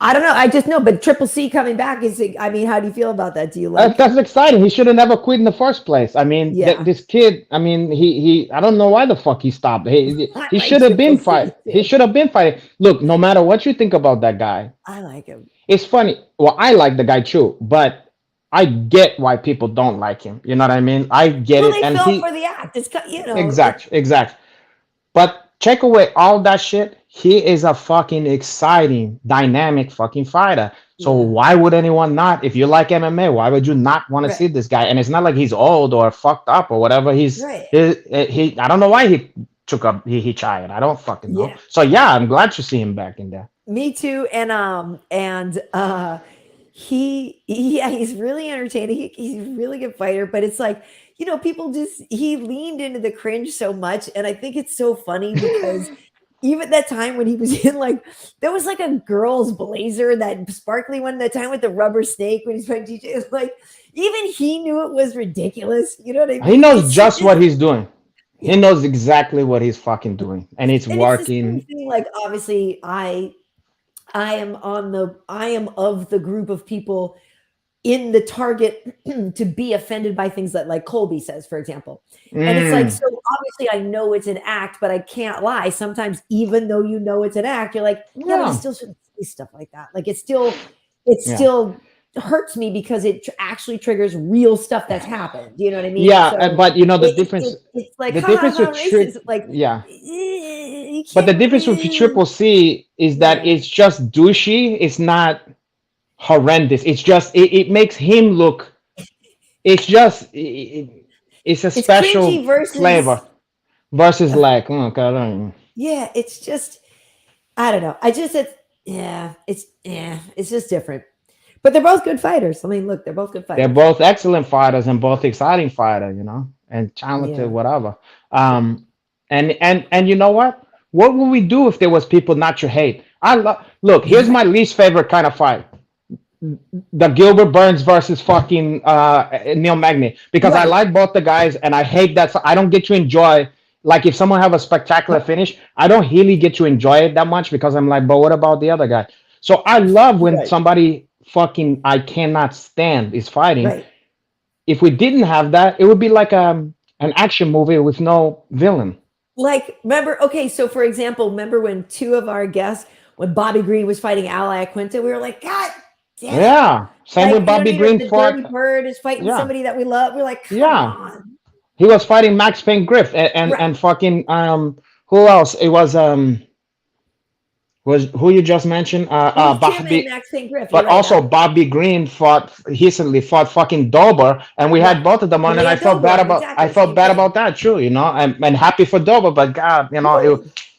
I don't know. I just know, but Triple C coming back is. I mean, how do you feel about that? Do you like? That's exciting. He should have never quit in the first place. I mean, this kid. I mean, he. I don't know why the fuck he stopped. He should have been fighting. He should have been fighting. Look, no matter what you think about that guy, I like him. It's funny. Well, I like the guy too, but I get why people don't like him. You know what I mean? I get it. They and fell for the act. It's exactly. But check away all that shit. He is a fucking exciting, dynamic fucking fighter. So why would anyone not? If you like MMA, why would you not want to see this guy? And it's not like he's old or fucked up or whatever. He I don't know why he took up he tried. I don't fucking know. So yeah, I'm glad to see him back in there. Me too. And he's really entertaining. He's a really good fighter, but it's like, people he leaned into the cringe so much. And I think it's so funny because even that time when he was in there was like a girl's blazer, that sparkly one, that time with the rubber snake when he's playing DJ, like even he knew it was ridiculous. You know what I mean? He knows just what he's doing. He knows exactly what he's fucking doing, and it's working. It's the same thing, like obviously I am of the group of people in the target to be offended by things that like Colby says, for example. And it's like, so obviously I know it's an act, but I can't lie. Sometimes, even though you know it's an act, you're like, yeah, but I still shouldn't say stuff like that. Like it still hurts me because it actually triggers real stuff that's happened. You know what I mean? Yeah, so but the difference. It's like the difference with but the difference with Triple C is that it's just douchey. It's not horrendous. It's just it makes him look. It's just it's a special flavor versus like yeah. It's just I don't know. It's just different. But they're both good fighters. I mean, look, they're both good fighters. They're both excellent fighters and both exciting fighters, and talented, whatever. And you know what? What would we do if there was people not to hate? Look, here's my least favorite kind of fight. The Gilbert Burns versus fucking Neil Magny. Because I like both the guys and I hate that. I don't get to enjoy, like if someone have a spectacular finish, I don't really get to enjoy it that much because I'm like, but what about the other guy? So I love when somebody fucking I cannot stand is fighting. Right. If we didn't have that, it would be like an action movie with no villain. Like, so for example, remember when two of our guests, when Bobby Green was fighting Ally Aquinta, we were like, God damn. Yeah. Same with Bobby Green fought. Dirty Bird is fighting somebody that we love. We're like, come on. He was fighting Max Payne Griff and fucking who else? It was who you just mentioned, Bobby, Max Payne Griff, but also Bobby Green recently fought fucking Dober, and we had both of them on, and I felt bad about that too, and happy for Dober, but God,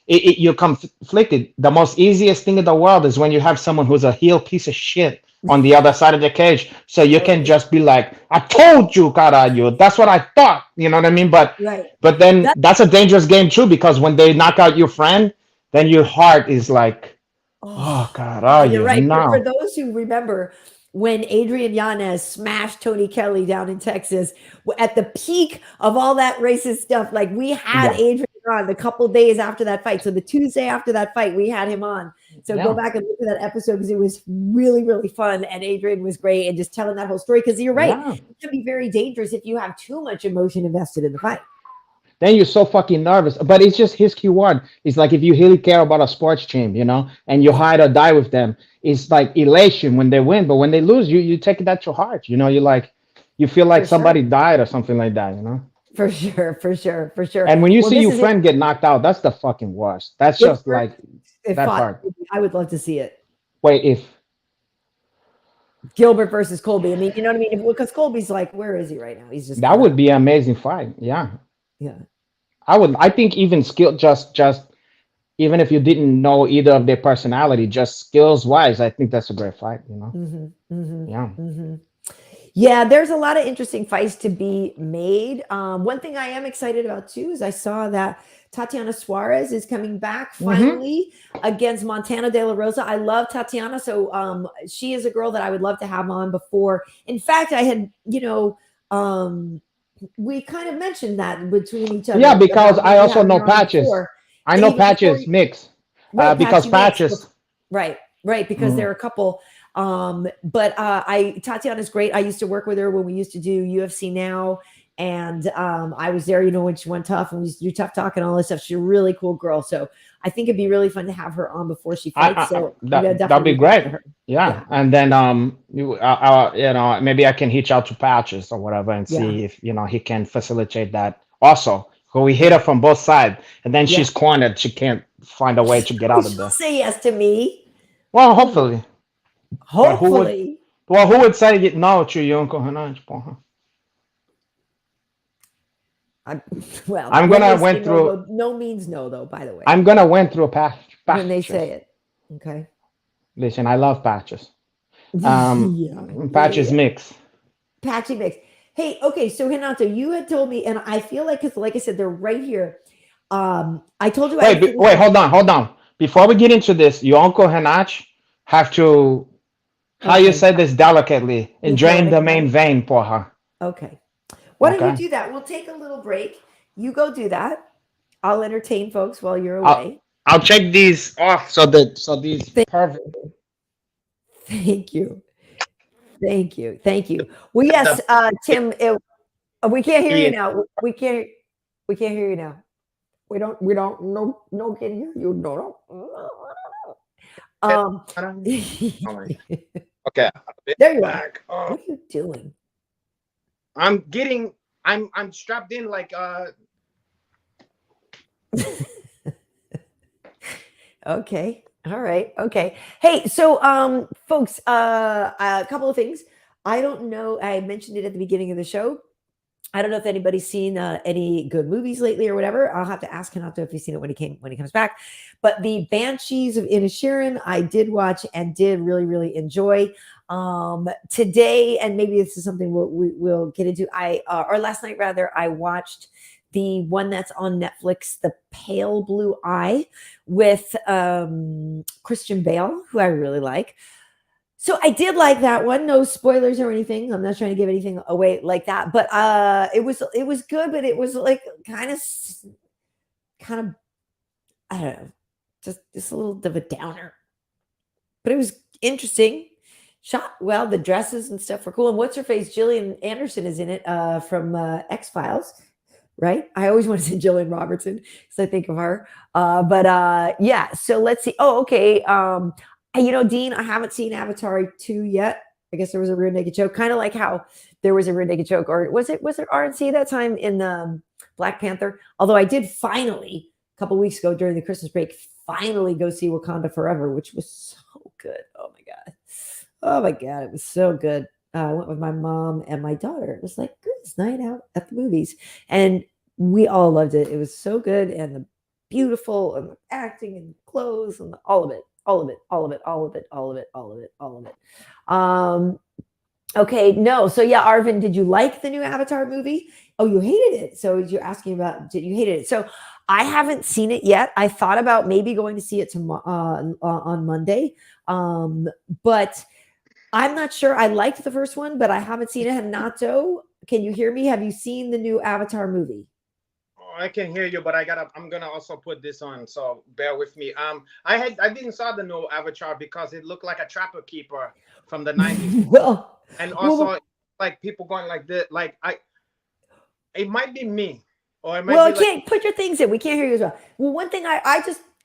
you're conflicted. The most easiest thing in the world is when you have someone who's a heel piece of shit on the other side of the cage, so you can just be like, I told you, carajo, that's what I thought, you know what I mean? But then that's a dangerous game too, because when they knock out your friend, then your heart is like, oh God, you're right. For those who remember when Adrian Yanez smashed Tony Kelly down in Texas at the peak of all that racist stuff, like we had Adrian on a couple days after that fight. So the Tuesday after that fight, we had him on. So go back and look at that episode because it was really, really fun. And Adrian was great and just telling that whole story because you're right. It can be very dangerous if you have too much emotion invested in the fight. Then you're so fucking nervous. But it's just his keyword. It's like if you really care about a sports team, and you hide or die with them, it's like elation when they win. But when they lose, you take that to heart. You're like, you feel like somebody died or something like that, For sure. And when you see your friend get knocked out, that's the fucking worst. That's just like that part. I would love to see it. Wait, if Gilbert versus Colby. I mean, you know what I mean? Because Colby's like, where is he right now? He's just that would be an amazing fight. Yeah. Yeah. I think even skill, just even if you didn't know either of their personality, just skills wise, I think that's a great fight. Yeah. Mm-hmm. Yeah, there's a lot of interesting fights to be made. One thing I am excited about too is I saw that Tatiana Suarez is coming back finally against Montana De La Rosa. I love Tatiana, so she is a girl that I would love to have on before. In fact, I had we kind of mentioned that between each other. Yeah, because I also know Patches. I know Patches mix because Patches. Right. Because there are a couple. But Tatiana's great. I used to work with her when we used to do UFC Now, and I was there, when she went tough and we used to do tough talk and all this stuff. She's a really cool girl. So I think it'd be really fun to have her on before she fights. That'd be great. Yeah. And then maybe I can reach out to Patches or whatever and see if he can facilitate that also. So we hit her from both sides, and then she's cornered. She can't find a way to get out of there. Say yes to me. Well, hopefully. Hopefully. Who would say no to you, porra? I'm gonna went through. No means no, though. By the way, I'm gonna went through a patch. When they say it, okay. Listen, I love Patches. Yeah, Patches yeah. mix. Patchy mix. Hey, okay, so Renato, you had told me, and I feel like, because like I said, they're right here. I told you I had finished. Wait, hold on. Before we get into this, your uncle Hanach have to, how you Okay, say this delicately, and drain the main diplomatic. vein for her. Okay. Why don't you Okay. do that? We'll take a little break. You go do that. I'll entertain folks while you're I'll away. I'll check these off so that these Thank perfect. thank you. Thank you. Thank you. Well, yes, Tim, we can't hear you now. We can't hear you now. We don't, no can hear you. No, no. Um, Oh my. Okay. there you are. Back. Oh, What are you doing? I'm getting. I'm strapped in like Okay. All right. Okay. Hey, so folks, a couple of things. I don't know. I mentioned it at the beginning of the show. I don't know if anybody's seen any good movies lately or whatever. I'll have to ask Hanato if he's seen it when he comes back. But the Banshees of Inisherin, I did watch and did really enjoy. Today, and maybe this is something we'll get into. Or last night rather, I watched the one that's on Netflix, The Pale Blue Eye, with Christian Bale, who I really like. So I did like that one. No spoilers or anything. I'm not trying to give anything away like that, but it was good, but it was like kind of I don't know, just a little bit of a downer. But it was interesting. Shot well. The dresses and stuff were cool. And what's her face? Gillian Anderson is in it from X-Files, right? I always want to say Gillian Robertson because I think of her. But yeah. So let's see. Oh, okay. Dean, I haven't seen Avatar 2 yet. I guess there was a Rear Naked Choke, kind of like how there was a Rear Naked Choke, or was it RNC that time in Black Panther? Although I did finally, a couple weeks ago during the Christmas break, finally go see Wakanda Forever, which was so good. Oh my God, it was so good. I went with my mom and my daughter. It was like girls' night out at the movies, and we all loved it. It was so good, and the beautiful, and the acting, and the clothes, and all of it. Okay, no. So yeah, Arvin, did you like the new Avatar movie? Oh, you hated it. So you're asking about did you hated it? So I haven't seen it yet. I thought about maybe going to see it tomorrow on Monday, but I'm not sure. I liked the first one, but I haven't seen it. Hanato, can you hear me? Have you seen the new Avatar movie? I can hear you, but I'm gonna also put this on, so bear with me. I didn't saw the new Avatar because it looked like a trapper keeper from the 90s. And also like people going like this, like it might be me, or it might be can't put your things in. We can't hear you as well. Well, one thing I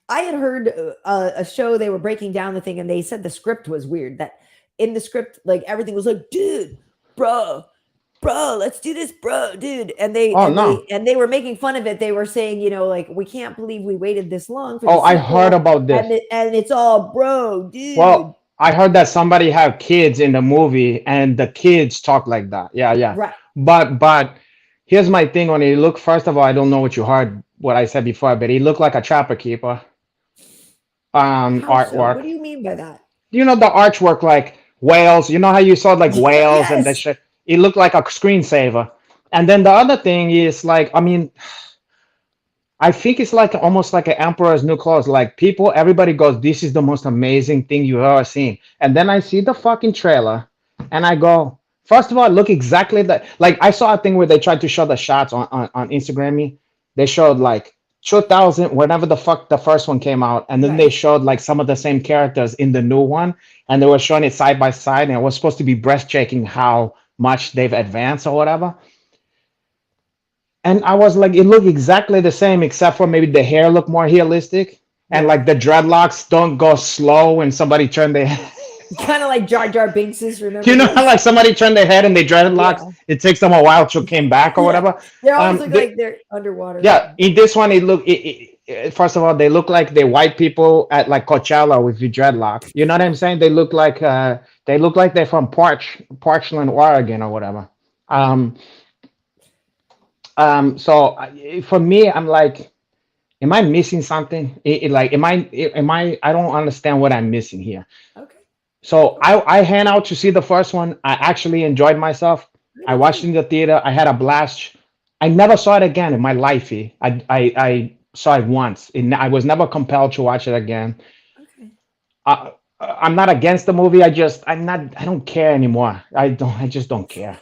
had heard a show, they were breaking down the thing, and they said the script was weird. That in the script, like everything was like, dude, bro, let's do this, bro, dude. And they were making fun of it. They were saying, like, we can't believe we waited this long for I heard about this. And it's all bro, dude. Well, I heard that somebody had kids in the movie and the kids talk like that. Yeah. Right. But here's my thing on it. Look, first of all, I don't know what you heard what I said before, but he looked like a trapper keeper. Artwork. So? What do you mean by that? The artwork, like whales. You know how you saw like whales and that shit? It looked like a screensaver. And then the other thing is like, I think it's like almost like an emperor's new clothes. Like everybody goes, this is the most amazing thing you've ever seen. And then I see the fucking trailer and I go, first of all, look exactly that. Like I saw a thing where they tried to show the shots on Instagram. They showed like 2000, whenever the fuck the first one came out. And then they showed like some of the same characters in the new one. And they were showing it side by side. And it was supposed to be breathtaking how much they've advanced or whatever. And I was like, it looked exactly the same, except for maybe the hair looked more realistic. And like the dreadlocks don't go slow when somebody turn their head. Kind of like Jar Jar Binks', remember? You know how like somebody turned their head and they dreadlocks, it takes them a while to come back or whatever. They always look like they're underwater. Yeah, in this one, first of all, they look like they're white people at like Coachella with the dreadlocks. You know what I'm saying? They look like they're from Portland, Oregon, or whatever. So for me, I'm like, am I missing something? I don't understand what I'm missing here. Okay. So I hand out to see the first one. I actually enjoyed myself. I watched it in the theater. I had a blast. I never saw it again in my life. I saw it once. I was never compelled to watch it again. Okay. I'm not against the movie. I'm not. I don't care anymore. I just don't care.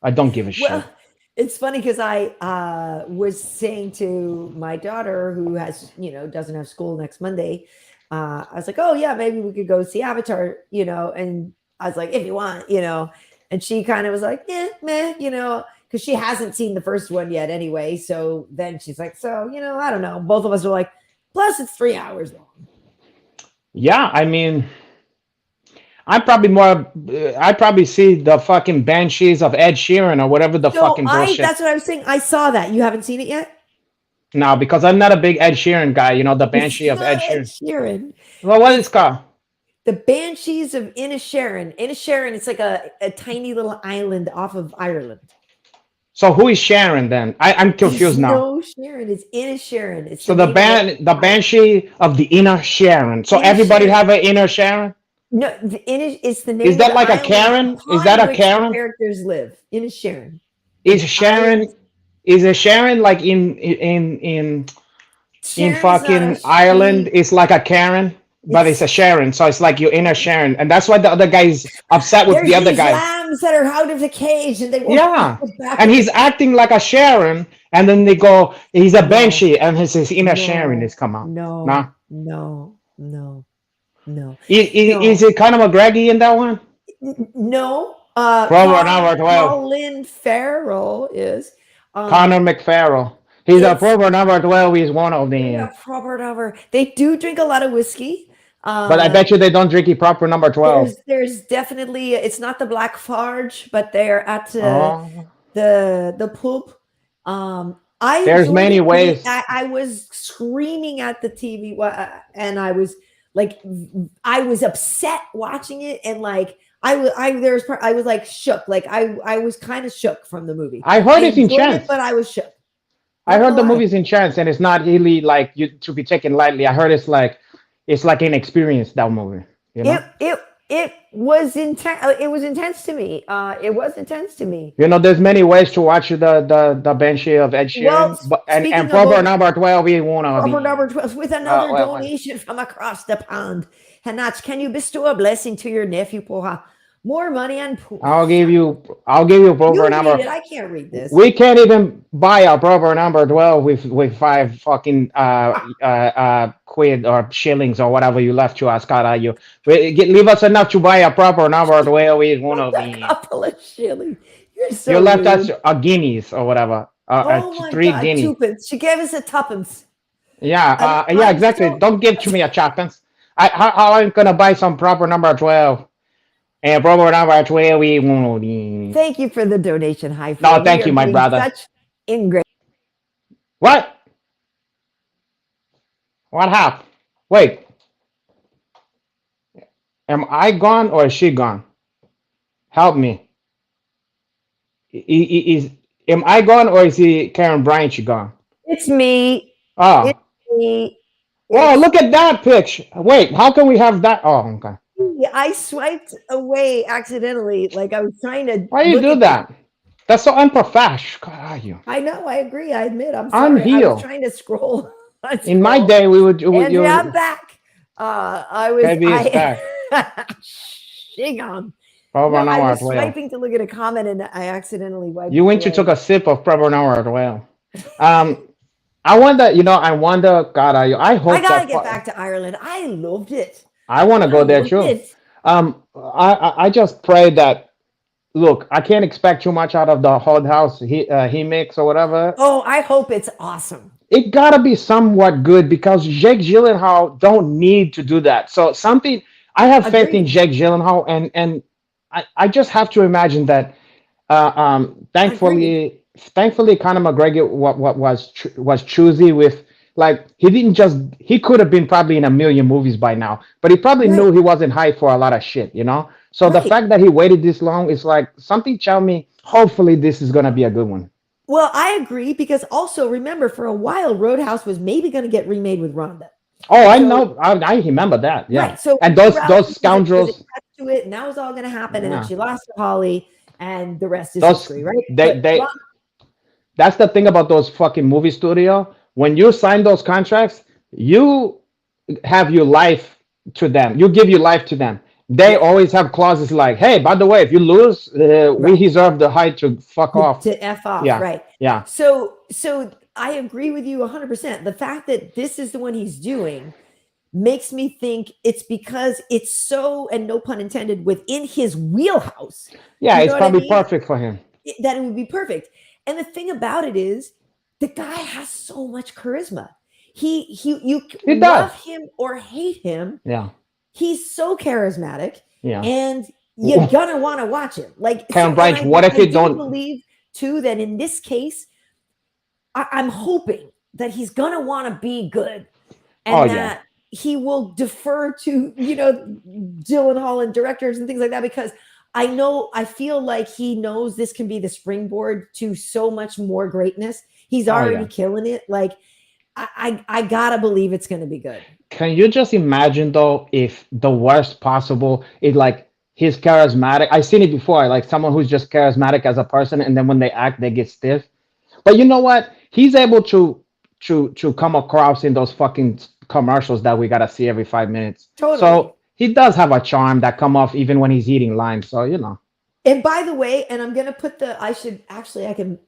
I don't give a shit. Well, it's funny because I was saying to my daughter, who has, doesn't have school next Monday, I was like, oh yeah, maybe we could go see Avatar, and I was like, if you want, and she kind of was like, yeah, meh, because she hasn't seen the first one yet anyway. So then she's like, so, I don't know. Both of us are like, plus it's 3 hours long. Yeah, I mean, I probably see the fucking Banshees of Ed Sheeran or whatever the fucking bullshit. That's what I was saying. I saw that. You haven't seen it yet? No, because I'm not a big Ed Sheeran guy. The Banshee of Ed Sheeran. Well, what is it called? The Banshees of Inisherin. Inisherin, it's like a tiny little island off of Ireland. So who is Sharon then? I'm confused now. No, Sharon. It's Inisherin. It's so the Banshee of the Inner Sharon. So everybody have an Inner Sharon? No, it's the name. Is that like a Karen? Is that a Karen? Characters live Inisherin. Is Sharon? Is a Sharon like in fucking Ireland? It's like a Karen. But it's a Sharon, so it's like your inner Sharon, and that's why the other guy is upset with the other guy. Lambs that are out of the cage, and they and he's acting like a Sharon, and then they go, he's a Banshee, and his inner Sharon is come out. No. Is it Conor McGregor in that one? No. Colin Farrell is Conor McFarrell. He's a proper number 12. He's one of them. Yeah, proper number. They do drink a lot of whiskey. But I bet you they don't drink a proper number 12. There's definitely, it's not the Black Farge, but they're at the pulp. There's many ways. I was screaming at the TV, and I was upset watching it, and like I was like shook, like I was kind of shook from the movie. I heard it's intense, but I was shook. I heard the movie's intense, and it's not really like you to be taken lightly. I heard it's like an experience, that movie. It was intense. It was intense to me. It was intense to me. There's many ways to watch the Banshee of Ed Sheeran, and proper number 12 we want to be. Proper number 12 with another donation from across the pond. And that's, can you bestow a blessing to your nephew, Poha? More money on pool. I'll give you proper number. I can't read this. We can't even buy a proper number 12 with 5 fucking quid or shillings or whatever you left to us, cara. Leave us enough to buy a proper number 12. We want to be a couple of shillings. You left us a guineas or whatever. 3 guineas. Tuppence. She gave us a tuppence. Yeah, exactly. Don't give to me a tuppence. How I'm gonna buy some proper number 12? And proper number 12, we want to be. Thank you for the donation, High. No, thank you, my brother. Such ingrate. What happened? Wait. Am I gone or is she gone? Help me. Am I gone or is Karyn Bryant gone? It's me. Oh. It's me. Whoa, look at that picture. Wait, how can we have that? Oh, okay. I swiped away accidentally. Like I was trying to. Why you do that? That's so unprofessional. God, are you? I know. I agree. I admit. I'm sorry. I was trying to scroll. In my day, we would. Andrea, I'm back. I was. Back. She gone. I was swiping to look at a comment and I accidentally wiped. You went to took a sip of proper number as well. I wonder. God, I hope. I gotta get back to Ireland. I loved it. I want to go there too. I just pray that. Look, I can't expect too much out of the Hot House he makes or whatever. Oh, I hope it's awesome. It gotta be somewhat good because Jake Gyllenhaal don't need to do that. So something I have faith in Jake Gyllenhaal, and I just have to imagine that. Thankfully, Conor McGregor was choosy with. Like he could have been probably in a million movies by now, but he probably knew he wasn't hyped for a lot of shit, So the fact that he waited this long is like something tell me, hopefully this is going to be a good one. Well, I agree because also remember for a while, Roadhouse was maybe going to get remade with Rhonda. Oh, I know. I remember that. Yeah. Right. So and those scoundrels. to it, and that was all going to happen, and then Yeah. she lost to Holly, and the rest is Those history, right? they that's the thing about those fucking movie studio. When you sign those contracts, you have your life to them. You give your life to them. They always have clauses like, "Hey, by the way, if you lose, we reserve the right to fuck off." To F off, Yeah. right? Yeah. So I agree with you 100%. The fact that this is the one he's doing makes me think it's because it's so, and no pun intended, within his wheelhouse. Yeah, You it's know what I probably mean? perfect for him. That it would be perfect. And the thing about it is, the guy has so much charisma. You He love does. him or hate him. Yeah. He's so charismatic. Yeah. And you're gonna want to watch him. Like, Karyn Bryant, what if you don't believe too that in this case, I'm hoping that he's gonna want to be good, and that he will defer to, you know, Gyllenhaal and directors and things like that, because I feel like he knows this can be the springboard to so much more greatness. He's already killing it. Like, I gotta believe it's gonna be good. Can you just imagine though, if the worst possible is like he's charismatic? I've seen it before, like someone who's just charismatic as a person, and then when they act, they get stiff. But you know what? He's able to come across in those fucking commercials that we gotta see every 5 minutes. Totally. So he does have a charm that come off even when he's eating lime. So you know. And by the way, and I'm gonna put the I can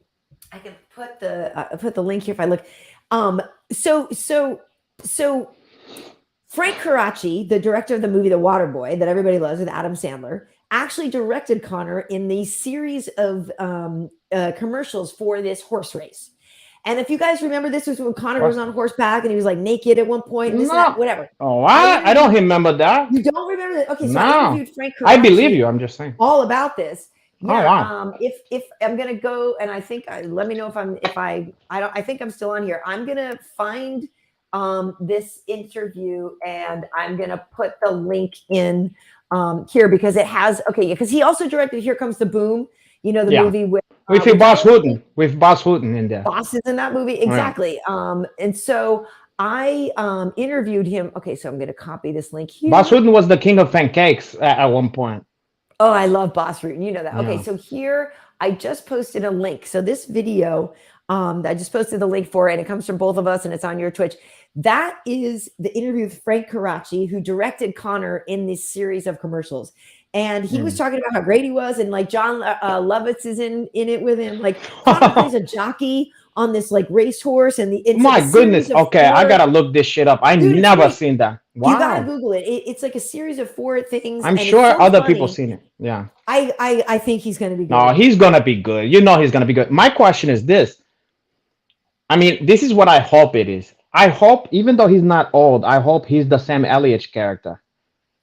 put the link here if I look. So Frank Karachi, the director of the movie The Waterboy that everybody loves with Adam Sandler, actually directed Conor in the series of commercials for this horse race. And if you guys remember, this was when Conor was on horseback and he was like naked at one point, and this and that, whatever. Oh, what? I don't remember that. You don't remember that? Okay, so No. I interviewed Frank Karachi. I believe you. I'm just saying. All about this. Yeah. Oh, wow. If I'm gonna go, and I think let me know I think I'm still on here. I'm gonna find this interview, and I'm gonna put the link in here because it has because he also directed Here Comes the Boom, you know, the movie with Boss Hooten, with Boss Hooten in there. Boss is in that movie, exactly. Right. And so I interviewed him. Okay, so I'm gonna copy this link here. Boss Hooten was the king of pancakes at one point. Oh, I love Boss Rutan. You know that. Yeah. Okay, so here I just posted a link. So this video, I just posted the link for it, and it comes from both of us, and it's on your Twitch. That is the interview with Frank Karachi, who directed Conor in this series of commercials. And he was talking about how great he was, and like John Lovitz is in it with him. Like Conor plays a jockey on this like racehorse, and my goodness. Okay, I gotta look this shit up. I never seen that. Wow. You gotta Google it. It's like a series of 4 things. I'm sure other people seen it. Yeah. I think he's gonna be good. No, he's gonna be good. You know he's gonna be good. My question is this. I mean, this is what I hope it is. I hope, even though he's not old, I hope he's the Sam Elliott character.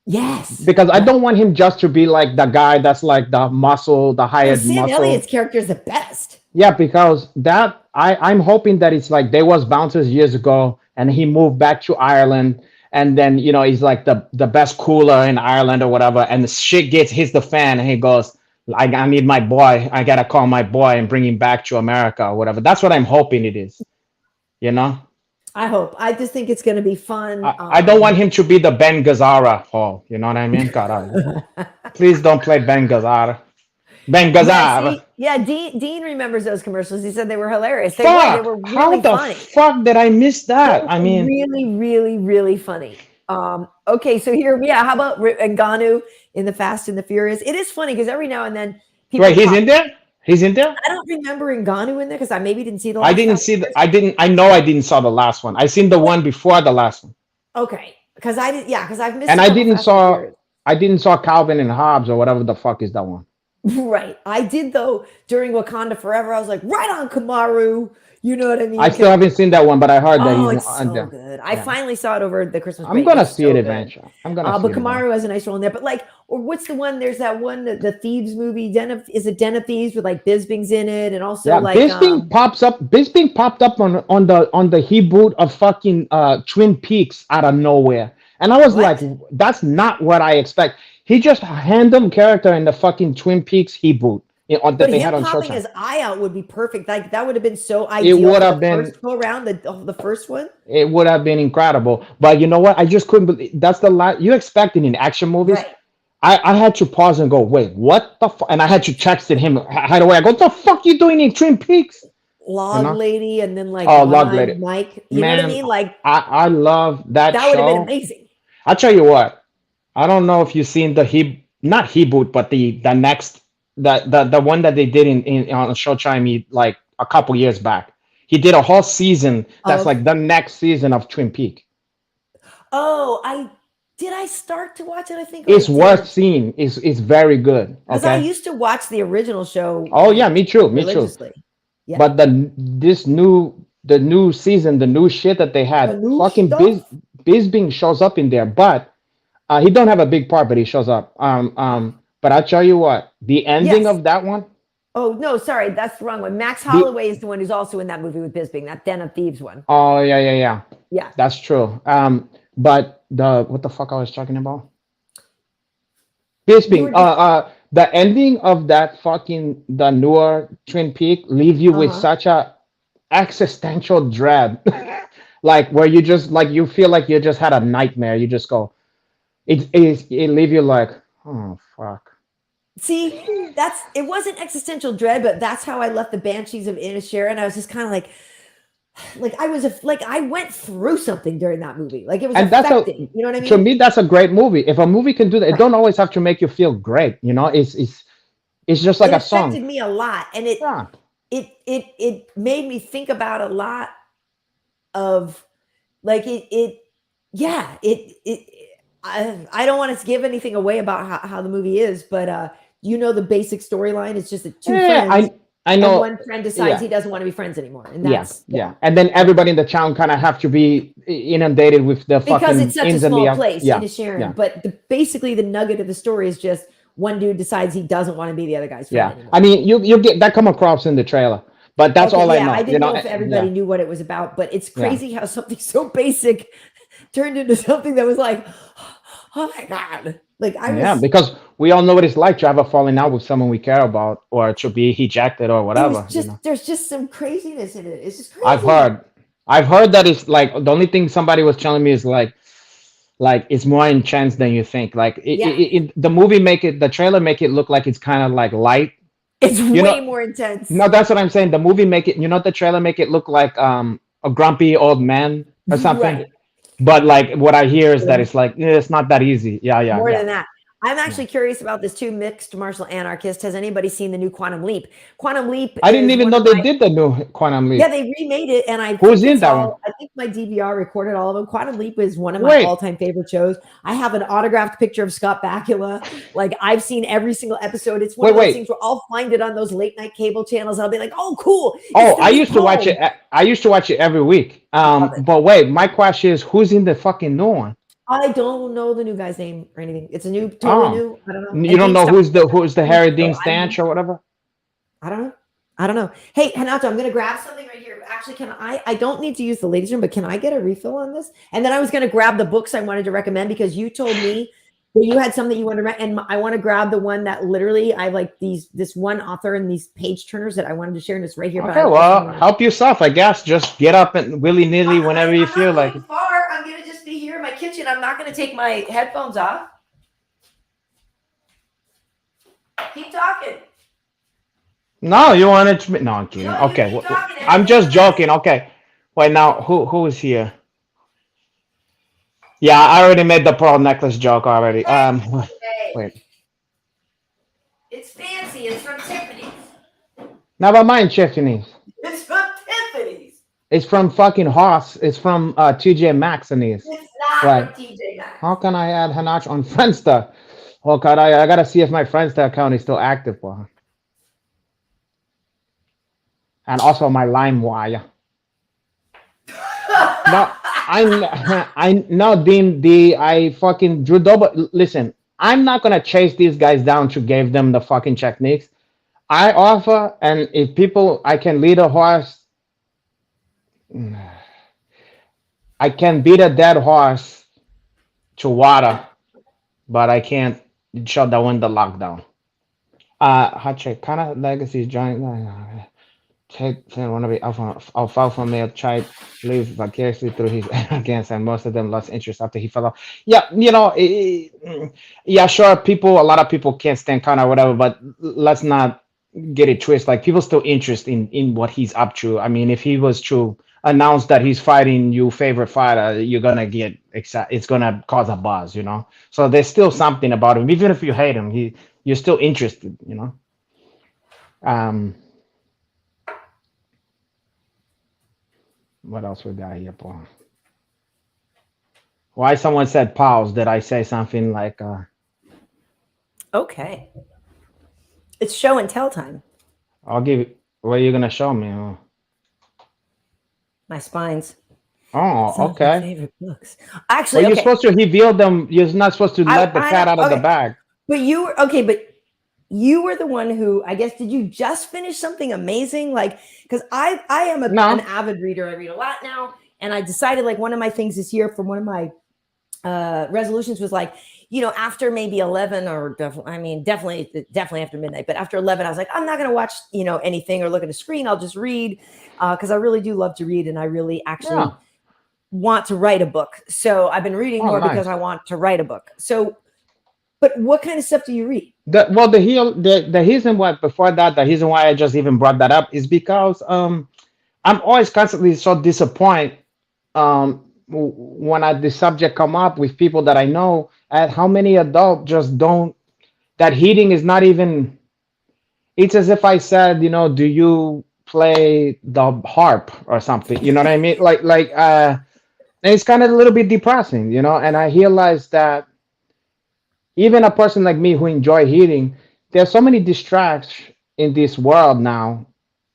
Yes. Because I don't want him just to be like the guy that's like the muscle, the hired muscle. Sam Elliott's character is the best. Yeah, because that I'm hoping that it's like they was bouncers years ago, and he moved back to Ireland, and then you know he's like the best cooler in Ireland or whatever, and the shit hits the fan, and he goes, I need my boy. I gotta call my boy and bring him back to America or whatever. That's what I'm hoping it is. You know. I hope. I just think it's going to be fun. I don't want him to be the Ben Gazzara Hall. You know what I mean? God, please don't play Ben Gazzara. Ben Gazzara. Yeah, Dean remembers those commercials. He said they were hilarious. They were really How the funny. fuck did I miss that? I mean, really, really, really funny. Okay, so here, how about Ngannou in the Fast and the Furious? It is funny because every now and then people. Wait, he's in there? He's in there? I don't remember Ngannou in there because I maybe didn't see the last I didn't saw the last one. I seen the one before the last one. Okay. Because I didn't, because I've missed. And I didn't saw Calvin and Hobbes or whatever the fuck is that one. Right. I did though during Wakanda Forever. I was like, right on, Kamaru. You know what I mean? I still haven't seen that one, but I heard that he's so good. I finally saw it over the Christmas break. I'm gonna see it eventually. But Kamaru has a nice role in there. But like, or what's the one? There's that one, the Thieves movie. Den of Thieves with like Bisping's in it, and also like Bisping pops up. Bisping popped up on the reboot of fucking Twin Peaks out of nowhere, and I was like, that's not what I expect. He just a random character in the fucking Twin Peaks reboot. That they had on popping his eye out would be perfect. Like that would have been so ideal. It would have been first go around the first one. It would have been incredible. But you know what? I just couldn't believe that's the last you expect in action movies. Right. I had to pause and go, wait, what the fuck? And I had to text him right away. I go, what the fuck you doing in Twin Peaks? You Log know? Lady, and then like Oh, Log One-Eyed Lady. Mike. You know what I Man, mean? Like I love that that would have been show. amazing. I'll tell you what. I don't know if you've seen the not Reboot, but the next the one that they did in on Showtime like a couple years back. He did a whole season that's Of like the next season of Twin Peaks. I start to watch it? I think I It's worth did. seeing. It's very good. Because I Okay. used to watch the original show Oh yeah, me too. Me too. religiously. Yeah. But the new season, the new shit that they The had, new fucking stuff. Bisbing shows up in there, but he don't have a big part, but he shows up. But I tell you what, the ending Yes. of that one, Oh no, sorry, that's the wrong one. Max the Holloway is the one who's also in that movie with Bisping, that Den of Thieves one. oh yeah, Yeah. that's true. But the what the fuck I was talking about? You Bisping. were just The ending of that fucking the newer Twin Peak leave you with uh-huh. such a existential dread, like where you just like you feel like you just had a nightmare. You just go, it leave you like, oh fuck. See, it wasn't existential dread, but that's how I left the Banshees of Inisherin. I was just kind of like I went through something during that movie. Like it was And that's a affecting. You know what I to mean? me that's a great movie. If a movie can do that, it Right. don't always have to make you feel great. You know, it's just like It a song. affected me a lot, and Yeah. it made me think about a lot of like yeah I don't want to give anything away about how the movie is, but the basic storyline is just that two Yeah, friends I and know. one friend decides Yeah. he doesn't want to be friends anymore, and Yeah, that's yeah. And then yeah. everybody in the town kind of have to be inundated with the Because it's fucking such a ins and the small outs. place in Yeah, a Sharon. yeah, But basically, the nugget of the story is just one dude decides he doesn't want to be the other guy's friend yeah. anymore. I mean, you get that come across in the trailer, but that's Okay, all I yeah, I know. You didn't know, know if everybody yeah, knew what it was about, but it's yeah, crazy how something so basic turned into something that was like, oh my god! Like I yeah. was, Because we all know what it's like to have a falling out with someone we care about, or to be ejected or it was whatever. You just know, there's just some craziness in it. It's just I've crazy. heard, I've heard that it's like the only thing somebody was telling me is like it's more intense than you think. Like Yeah, the movie make it, the trailer make it look like it's kind of like light. it's You way know, more intense. no, that's what I'm saying. The movie make it, the trailer make it look like a grumpy old man or something. Right. But like what I hear is that it's like it's not that easy. Yeah, yeah, More yeah, than that. I'm yeah. actually curious about this too, Mixed Martial Anarchist. Has anybody seen the new Quantum Leap? Quantum Leap I didn't is even one know of they my did the new Quantum yeah, Leap. they remade it, and I Who's think in that one? I think my DVR recorded all of them. Quantum Leap is one of my Wait, all-time favorite shows. I have an autographed picture of Scott Bakula. Like I've seen every single episode. It's one wait, of those wait. things where I'll find it on those late night cable channels. I'll be like, oh, cool. It's Oh, the I new used to watch it. poem. I used to watch it every week. Love it. But wait, my question is, who's in the fucking new one? I don't know the new guy's name or anything. It's a new, totally Oh, new. I don't know. you And don't Dean know Stock, who's the Harry Dean so Stanch or whatever? I don't know. I don't know. Hey, Hanato, I'm going to grab something right here. Actually, I don't need to use the ladies' room, but can I get a refill on this? And then I was going to grab the books I wanted to recommend because you told me that you had some that you wanted to recommend. And I want to grab the one that literally I like this one author and these page turners that I wanted to share. And it's right here. But Okay, I also well, want to. help yourself, I guess. Just get up and willy nilly whenever you I'm feel not like going it. far. I'm going to just be here in my kitchen. I'm not going to take my headphones off. Keep talking. No, you wanted to. No, I'm kidding. No, you Okay, keep talking. I'm just joking. Okay, wait now. Who is here? Yeah, I already made the pearl necklace joke already. Hey, Wait. it's fancy. It's from Tiffany's. Never mind, Tiffany's. It's from Tiffany's. It's from fucking Hoss. It's from TJ Maxx and these. It's not Right. from TJ Maxx. How can I add Hanach on Friendster? Oh God, I gotta see if my Friendster account is still active for her. And also my LimeWire. No, I no Dean D. I fucking Drew Dober. Listen, I'm not gonna chase these guys down to give them the fucking techniques. I offer, and if people, I can lead a horse. I can beat a dead horse to water, but I can't shut down the lockdown. Hot check, kind of legacies joint. one of the alfalfa male tried live vicariously through his arrogance, and most of them lost interest after he fell off. Yeah, yeah, sure. A lot of people can't stand Conor or whatever, but let's not get it twisted. Like people still interest in what he's up to. I mean, if he was to announce that he's fighting your favorite fighter, you're gonna get excited. It's gonna cause a buzz, So there's still something about him, even if you hate him. You're still interested. What else we got here, Paul? Why someone said pause? Did I say something like Okay. It's show and tell time. I'll give you what are you gonna show me? My spines. Oh, Some of my okay. favorite books. Actually, Well, you're okay. supposed to reveal them. You're not supposed to let the cat out of the okay. bag. But you were okay, but you were the one who, I guess, did you just finish something amazing? Like, because I am an avid reader. I read a lot now. And I decided, like, one of my things this year from one of my resolutions was like, after maybe 11 or definitely after midnight, but after 11, I was like, I'm not going to watch, anything or look at a screen. I'll just read because I really do love to read. And I really actually want to write a book. So I've been reading more because I want to write a book. So, but what kind of stuff do you read? The reason why before that, the reason why I just even brought that up is because I'm always constantly so disappointed when the subject come up with people that I know at how many adults just don't, that hitting is not even, it's as if I said, do you play the harp or something? You know what I mean? And it's kind of a little bit depressing, and I realized that even a person like me who enjoy hitting, there's so many distractions in this world now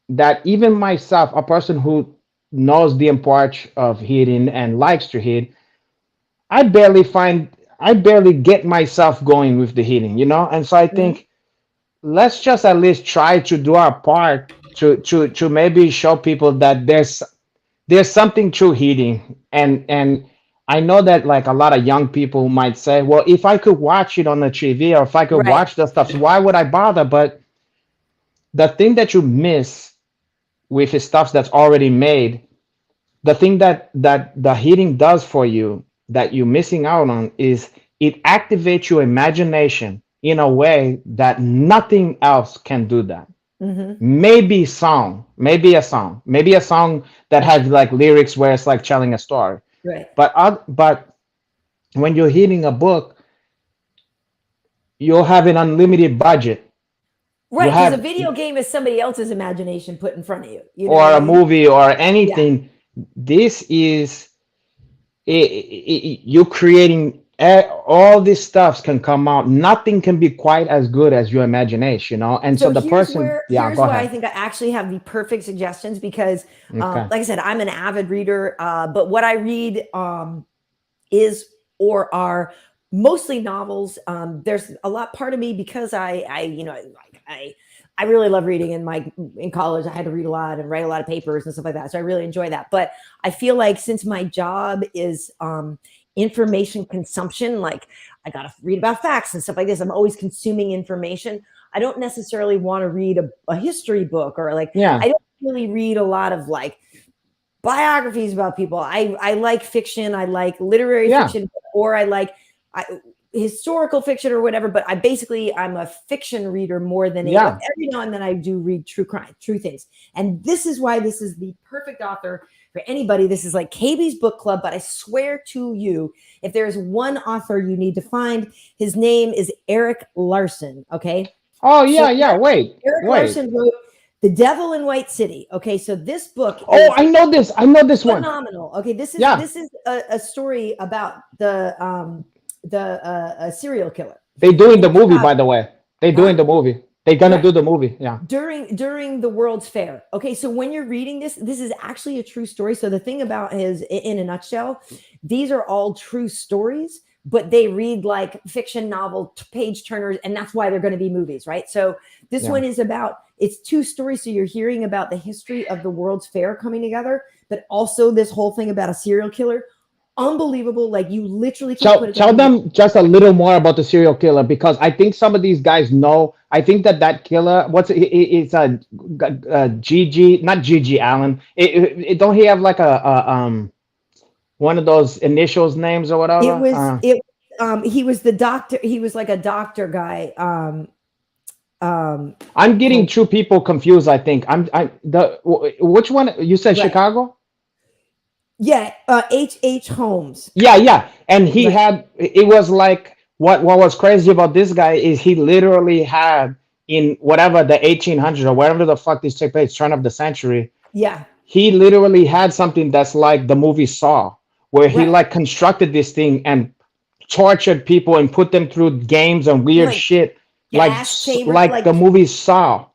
that even myself, a person who knows the importance of hitting and likes to hit, I barely get myself going with the hitting, And so I think let's just at least try to do our part to maybe show people that there's something to hitting. And I know that like a lot of young people might say, well, if I could watch it on the TV or if I could watch the stuff, why would I bother? But the thing that you miss with the stuff that's already made, the thing that the hitting does for you that you're missing out on is it activates your imagination in a way that nothing else can do that. Maybe a song that has like lyrics where it's like telling a story. Right. But when you're hitting a book, you'll have an unlimited budget. Right, because a video game is somebody else's imagination put in front of you. Or a movie or anything. Yeah. This is you creating all these stuffs can come out. Nothing can be quite as good as your imagination, And so the person, here's why I think I actually have the perfect suggestions because, like I said, I'm an avid reader, but what I read are mostly novels. There's a lot part of me because I really love reading. In college, I had to read a lot and write a lot of papers and stuff like that. So I really enjoy that. But I feel like since my job is information consumption, like I got to read about facts and stuff like this, I'm always consuming information. I don't necessarily want to read a history book or I don't really read a lot of like biographies about people. I like fiction. I like literary fiction, or I like historical fiction or whatever, but I'm a fiction reader more than every now and then I do read true crime, true things. And this is why this is the perfect author for anybody. This is like KB's book club, but I swear to you, if there's one author you need to find, his name is Erik Larson. Okay. Oh yeah. Erik Larson wrote The Devil in White City. Okay. So this book. I know this one. Phenomenal. Okay. This is a story about the serial killer. They're doing the movie, by the way. They're doing the movie. They're gonna do the movie. Yeah. During the World's Fair. Okay, so when you're reading this is actually a true story. So the thing about is, in a nutshell, these are all true stories, but they read like fiction novel page turners, and that's why they're going to be movies, right? So this one is it's two stories. So you're hearing about the history of the World's Fair coming together, but also this whole thing about a serial killer. unbelievable. Like you literally can't put it Tell down. them just a little more about the serial killer, because I think some of these guys know. I think that killer, it's a GG, not GG Allen. Don't he have like a one of those initials names or It whatever? was it. He was the doctor. He was like a doctor guy. I'm getting two people confused. I think which one you said? Right. Chicago. Yeah, H. Holmes. Yeah, and he Right. had. It was like what was crazy about this guy is he literally had in whatever the 1800s or whatever the fuck this took place, turn of the century. Yeah. He literally had something that's like the movie Saw, where he Right. like constructed this thing and tortured people and put them through games and weird Like shit, gas chamber, like the movie Saw,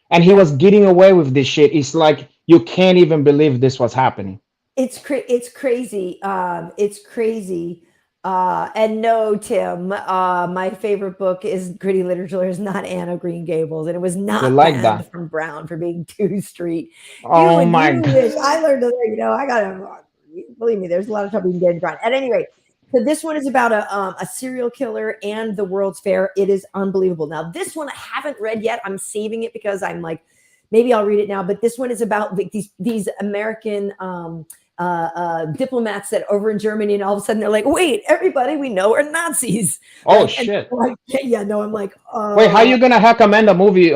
and he was getting away with this shit. It's like you can't even believe this was happening. It's crazy. It's crazy. And no, Tim, my favorite book is Gritty Literature is not Anne of Green Gables, and it was not like banned that. from Brown for being too street. Oh my God. Wish I learned to, I gotta believe me. There's a lot of trouble you can get in Brown. At any rate, so this one is about a serial killer and the World's Fair. It is unbelievable. Now, this one I haven't read yet. I'm saving it because I'm like, maybe I'll read it now. But this one is about these American diplomats that over in Germany, and all of a sudden they're like, wait, everybody we know are Nazis. Oh Like, shit. like, yeah, no, I'm like, Wait, how you gonna recommend a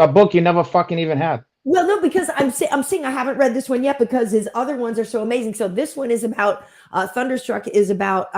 book you never fucking even had? well, no, because I'm saying I haven't read this one yet because his other ones are so amazing. So this one is about Thunderstruck is about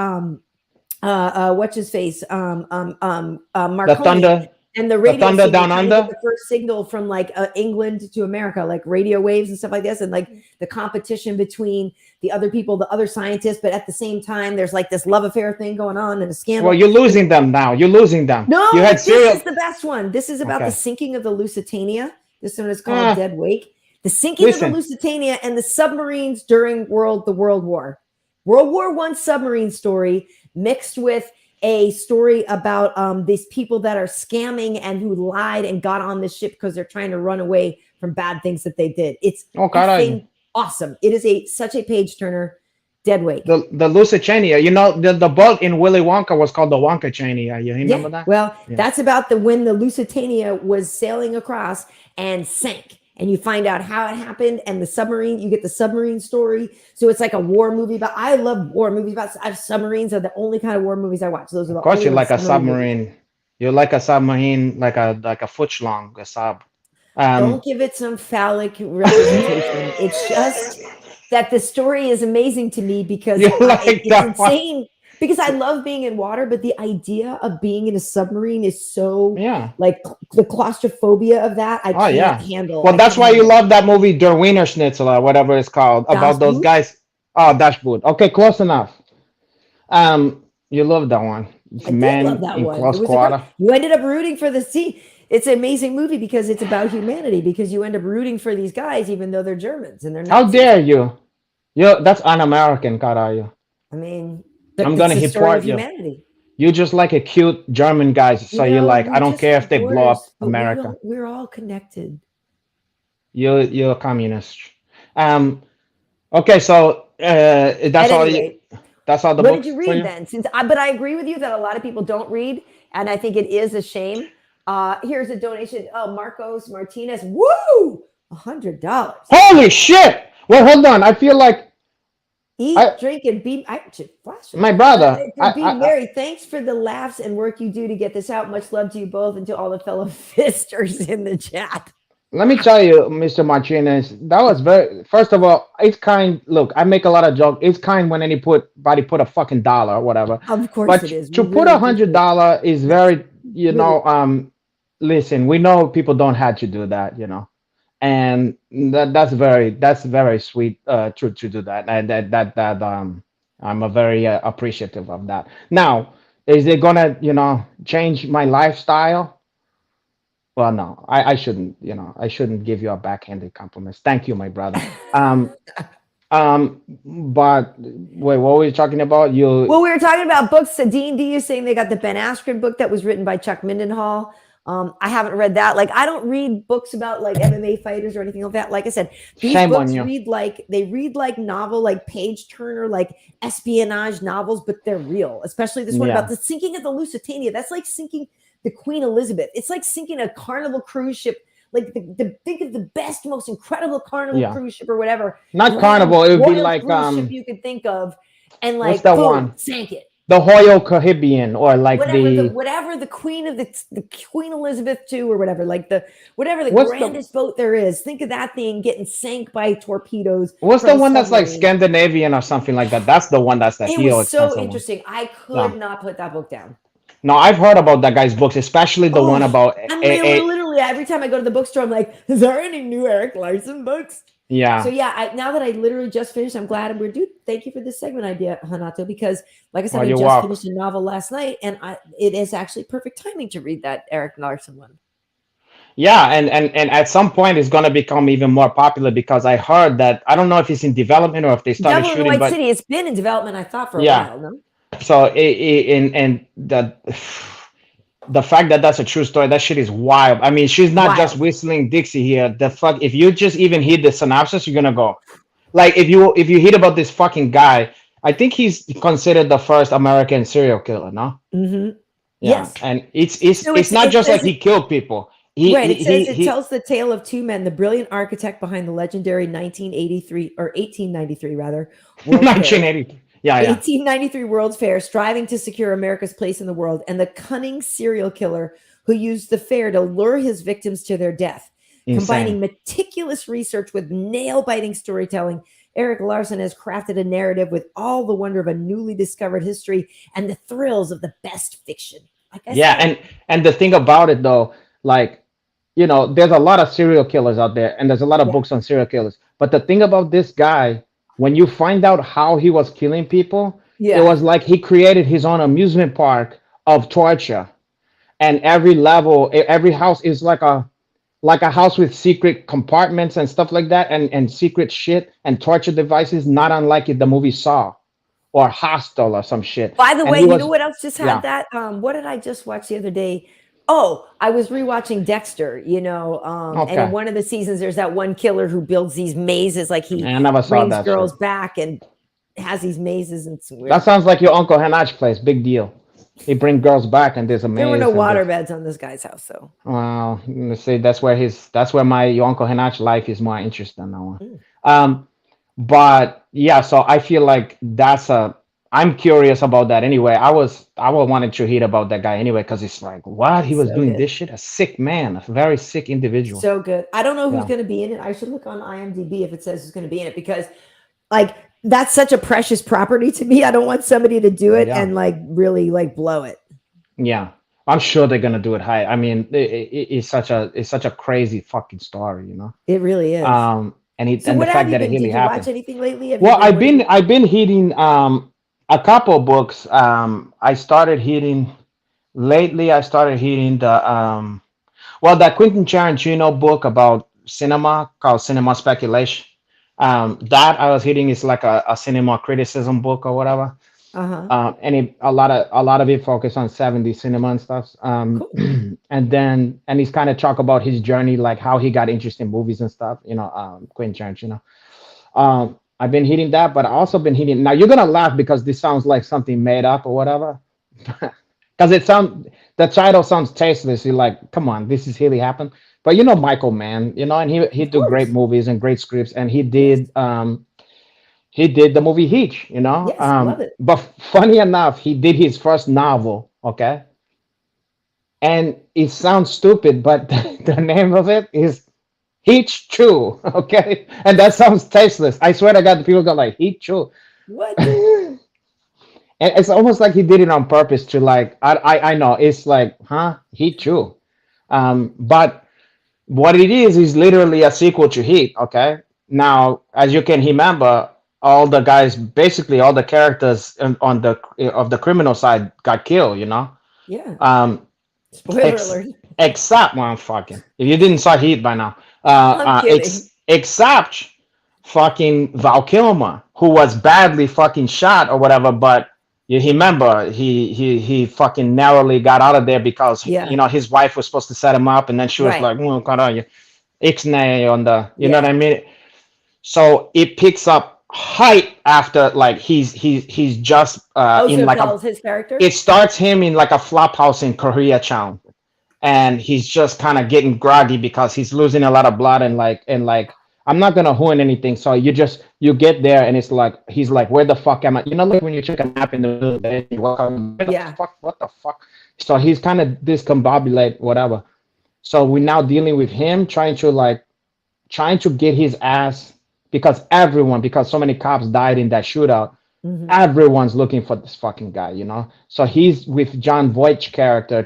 what's his face Marconi. The Thunder. And the radio Thunder signal, Down trying to Under? get the first signal from like England to America, like radio waves and stuff like this, and like the competition between the other people, the other scientists, but at the same time, there's like this love affair thing going on and a scandal. Well, you're losing them now. You're losing them. No, you had this is the best one. This is about the sinking of the Lusitania. This one is called Dead Wake. The sinking of the Lusitania and the submarines during the World War. World War I submarine story mixed with a story about these people that are scamming and who lied and got on this ship because they're trying to run away from bad things that they did. It's awesome. It is such a page turner. Dead Weight. The Lusitania. You know, the boat in Willy Wonka was called the Wonkachania. You remember that? Well, that's about when the Lusitania was sailing across and sank. And you find out how it happened, and the submarine, you get the submarine story. So it's like a war movie, but I love war movies about submarines are the only kind of war movies I watch. Those are the Of course only you like a submarine submarine. You like a submarine like a foot long, a sub. Don't give it some phallic representation. It's just that the story is amazing to me because it's insane. Because I love being in water, but the idea of being in a submarine is so like the claustrophobia of that I can't handle. Well, that's why you love that movie Der Wiener Schnitzel or whatever it's called about those guys. Oh, Dashboot. Okay, close enough. You love that one. I did love that one. Close quarter. You ended up rooting for the sea. It's an amazing movie because it's about humanity. Because you end up rooting for these guys, even though they're Germans and they're not. How dare you? That's un-American, Carayo. I mean. I'm gonna report you. You just like a cute German guys, so you're like, I don't care if they blow up America. We're all connected. You're a communist. Okay, so that's all. That's all the books. What did you read then? But I agree with you that a lot of people don't read, and I think it is a shame. Here's a donation. Oh, Marcos Martinez. Woo! $100. Holy shit! Well, hold on. I feel like. Eat, drink, and be. My brother. Be merry. Thanks for the laughs and work you do to get this out. Much love to you both and to all the fellow fisters in the chat. Let me tell you, Mr. Martinez, that was first of all, it's kind. Look, I make a lot of jokes. It's kind when anybody put a fucking dollar or whatever. Of course but it is. To put $100 is very, listen, we know people don't have to do that, and that's very sweet to do that. I'm a very appreciative of that. Now, is it gonna change my lifestyle? Well, no, I shouldn't. I shouldn't give you a backhanded compliment. Thank you, my brother. But wait, what were you talking about? Well, we were talking about books. Dean D is saying they got the Ben Askren book that was written by Chuck Mindenhall. I haven't read that. Like, I don't read books about like MMA fighters or anything like that. Like I said, these Shame on books you. read like novel, like page turner, like espionage novels, but they're real. Especially this one Yeah. about the sinking of the Lusitania. That's like sinking the Queen Elizabeth. It's like sinking a Carnival cruise ship. Like think of the best, most incredible Carnival cruise ship or whatever. Not Carnival. It would be Royal like cruise ship you could think of, and what's like that boom, one? sank it. The Royal Caribbean, or like Whatever the Queen of the Queen Elizabeth II or whatever, like whatever the grandest boat there is. Think of that thing getting sank by torpedoes. What's the one that's like Scandinavian or something like that? That's the one that's the It was so interesting. I could not put that book down. No, I've heard about that guy's books, especially the one about. I'm literally every time I go to the bookstore, I'm like, is there any new Erik Larson books? Yeah. So yeah, now that I literally just finished, I'm glad. And thank you for this segment idea, Renato, because like I said, I just finished a novel last night, and it is actually perfect timing to read that Erik Larson one. Yeah, and at some point it's going to become even more popular, because I heard that, I don't know if it's in development or if they started shooting. Devil in White City, it's been in development, I thought, for a while. No? So the fact that that's a true story, that shit is wild. I mean, she's not just whistling Dixie here. The fuck, if you just even hear the synopsis, you're gonna go. Like, if you hear about this fucking guy, I think he's considered the first American serial killer, no? Mm-hmm. Yeah. Yes. And it's not just like he killed people. It tells the tale of two men, the brilliant architect behind the legendary 1893 rather. 1983. Yeah, 1893 World's Fair, striving to secure America's place in the world, and the cunning serial killer who used the fair to lure his victims to their death. Insane. Combining meticulous research with nail-biting storytelling, Erik Larson has crafted a narrative with all the wonder of a newly discovered history and the thrills of the best fiction. Like I said. And the thing about it, though, like, you know, there's a lot of serial killers out there, and there's a lot of books on serial killers. But the thing about this guy, when you find out how he was killing people, it was like he created his own amusement park of torture. And every level, every house is like a house with secret compartments and stuff like that, and secret shit and torture devices, not unlike the movie Saw or Hostel or some shit. By the way, you know what else just had that? What did I just watch the other day? Oh, I was rewatching Dexter, you know, and in one of the seasons, there's that one killer who builds these mazes, like he brings girls back and has these mazes and some weird. That sounds like your Uncle Henach's place. Big deal. He bring girls back, and there's a maze. There were no water beds on this guy's house, so. Well, let's say that's where your Uncle Henach's life is more interesting now. But yeah, so I feel like I'm curious about that anyway. I wanted to hear about that guy anyway, because it's like, what? He was doing this shit? A sick man, a very sick individual. So good. I don't know who's going to be in it. I should look on IMDb if it says who's going to be in it, because like that's such a precious property to me. I don't want somebody to do it and like really like blow it. Yeah. I'm sure they're going to do it high. I mean, it's such a crazy fucking story, you know? It really is. And the fact that it really happened. Did you watch anything lately? I've been hitting a couple books. I started hitting the that Quentin Tarantino book about cinema called Cinema Speculation. That I was hitting is like a cinema criticism book or whatever. And a lot of it focused on 70s cinema and stuff. Cool. and he's kind of talk about his journey, like how he got interested in movies and stuff, you know, Quentin Tarantino. I've been hitting that, but I also been hitting. Now you're gonna laugh because this sounds like something made up or whatever, because the title sounds tasteless. You're like, come on, this is really happened. But you know Michael Mann, you know, and he do great movies and great scripts, and he did the movie Heat, you know. Yes, love it. But funny enough, he did his first novel, okay, and it sounds stupid, but the name of it is Heat Chew, okay? And that sounds tasteless. I swear to God, people go like, Heat Chew. What? And it's almost like he did it on purpose to like, I know, it's like, Heat Chew. But what it is literally a sequel to Heat, okay? Now, as you can remember, all the characters of the criminal side got killed, you know? Yeah. Spoiler alert. Except one fucking, if you didn't saw Heat by now. Except fucking Val Kilmer, who was badly fucking shot or whatever, but you remember he fucking narrowly got out of there because Yeah. his wife was supposed to set him up, and then she was Right. like, "Oh, caralho, ixnay on the," you know Yeah. what I mean? So it picks up height after like he's just Oh, so in it like a. follows his character? It starts him in like a flop house in Koreatown, and he's just kind of getting groggy because he's losing a lot of blood, and I'm not gonna ruin anything. So you get there, and it's like he's like, where the fuck am I? Like when you take a nap in the middle of the day, you wake up, where the Yeah. fuck, what the fuck? So he's kind of discombobulated, whatever. So we're now dealing with him trying to get his ass, because so many cops died in that shootout. Mhm. Everyone's looking for this fucking guy. So he's with John Voight's character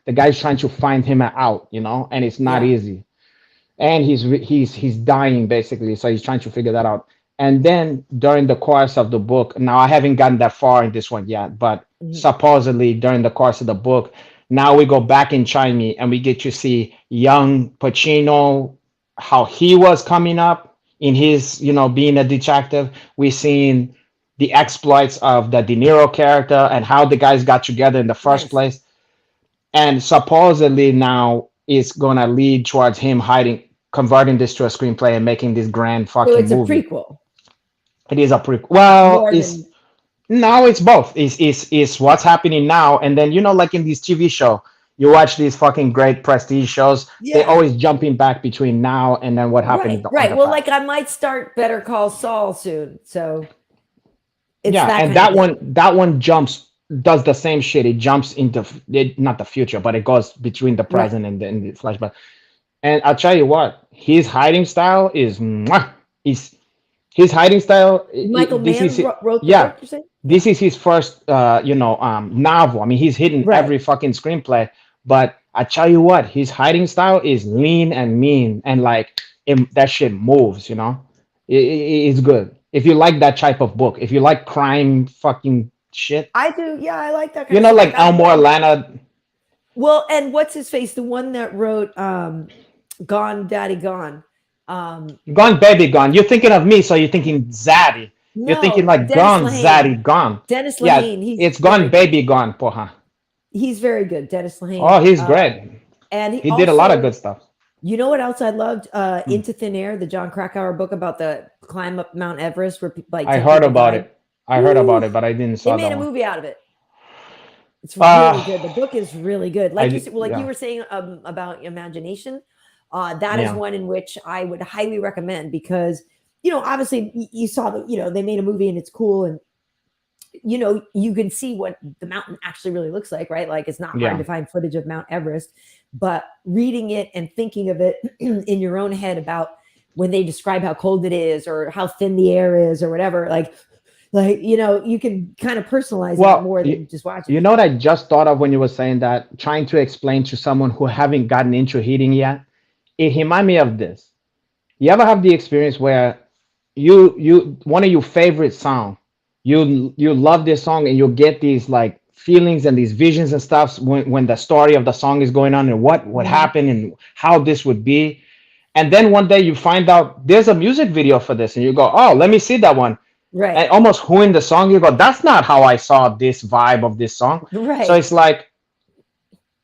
the guy's trying to find him out, and it's not Yeah. easy. And he's dying basically, so he's trying to figure that out. And then during the course of the book, now I haven't gotten that far in this one yet, but Mhm. supposedly during the course of the book, now we go back in China and we get to see young Pacino, how he was coming up in his, being a detective. We've seen the exploits of the De Niro character and how the guys got together in the first Nice. place. And supposedly now it's gonna lead towards him converting this to a screenplay and making this grand So fucking it's a movie. prequel. It is a prequel. Well, More it's than no, it's both. It's what's happening now, and then like in this TV show, you watch these fucking great prestige shows. They yeah. always jumping back between now and then what happened Right. on Right. the Well, past. like I might start Better Call Saul soon. So it's Yeah, that and kind of thing. that one does the same shit. It jumps into not the future, but it goes between the Right. present and the flashback. And I'll tell you what, his hiding style is mwah. His hiding style. Michael This Mann is wrote the yeah. book, you say? Yeah. This is his first, novel. I mean, he's hidden Right. every fucking screenplay. But I tell you what, his hiding style is lean and mean, and like that shit moves. It's good. If you like that type of book, if you like crime fucking shit, I do. Yeah, I like that kind of stuff. like Elmore Leonard. Well, and what's his face? The one that wrote Gone Daddy Gone. Gone Baby Gone. You're thinking of me, so you're thinking Zaddy. You're thinking No, like Dennis Gone Lehane. Zaddy Gone. Dennis Yeah, Lehane. He's it's very Gone Baby Gone, porra. He's very good, Dennis Lehane. Oh, he's great. And He did a lot of also, good stuff. you know what else I loved? Into Thin Air, the John Krakauer book about the climb up Mount Everest, where like I 10 heard people about died. it. I heard about Woo! it, but I didn't They saw made that a one. movie out of it. It's really good. The Uh, book is really good. I Like did, like you yeah, were saying about imagination. That is yeah, one in which I would highly recommend because obviously you saw they made a movie and it's cool, and you can see what the mountain actually really looks like, right? Like it's not hard yeah. to find footage of Mount Everest, but reading it and thinking of it in your own head about when they describe how cold it is or how thin the air is or whatever, like you can kind of personalize that Well, more than just watching you it. know what I just thought of when you were saying that, trying to explain to someone who haven't gotten into heating yet. It reminded me of this. You ever have the experience where you one of your favorite song, you love this song and you get these like feelings and these visions and stuff when the story of the song is going on and what Mhm. happened and how this would be. And then one day you find out there's a music video for this and you go, oh, let me see that one. Right. And almost ruin the song. You go, that's not how I saw this vibe of this song. So Right. it's like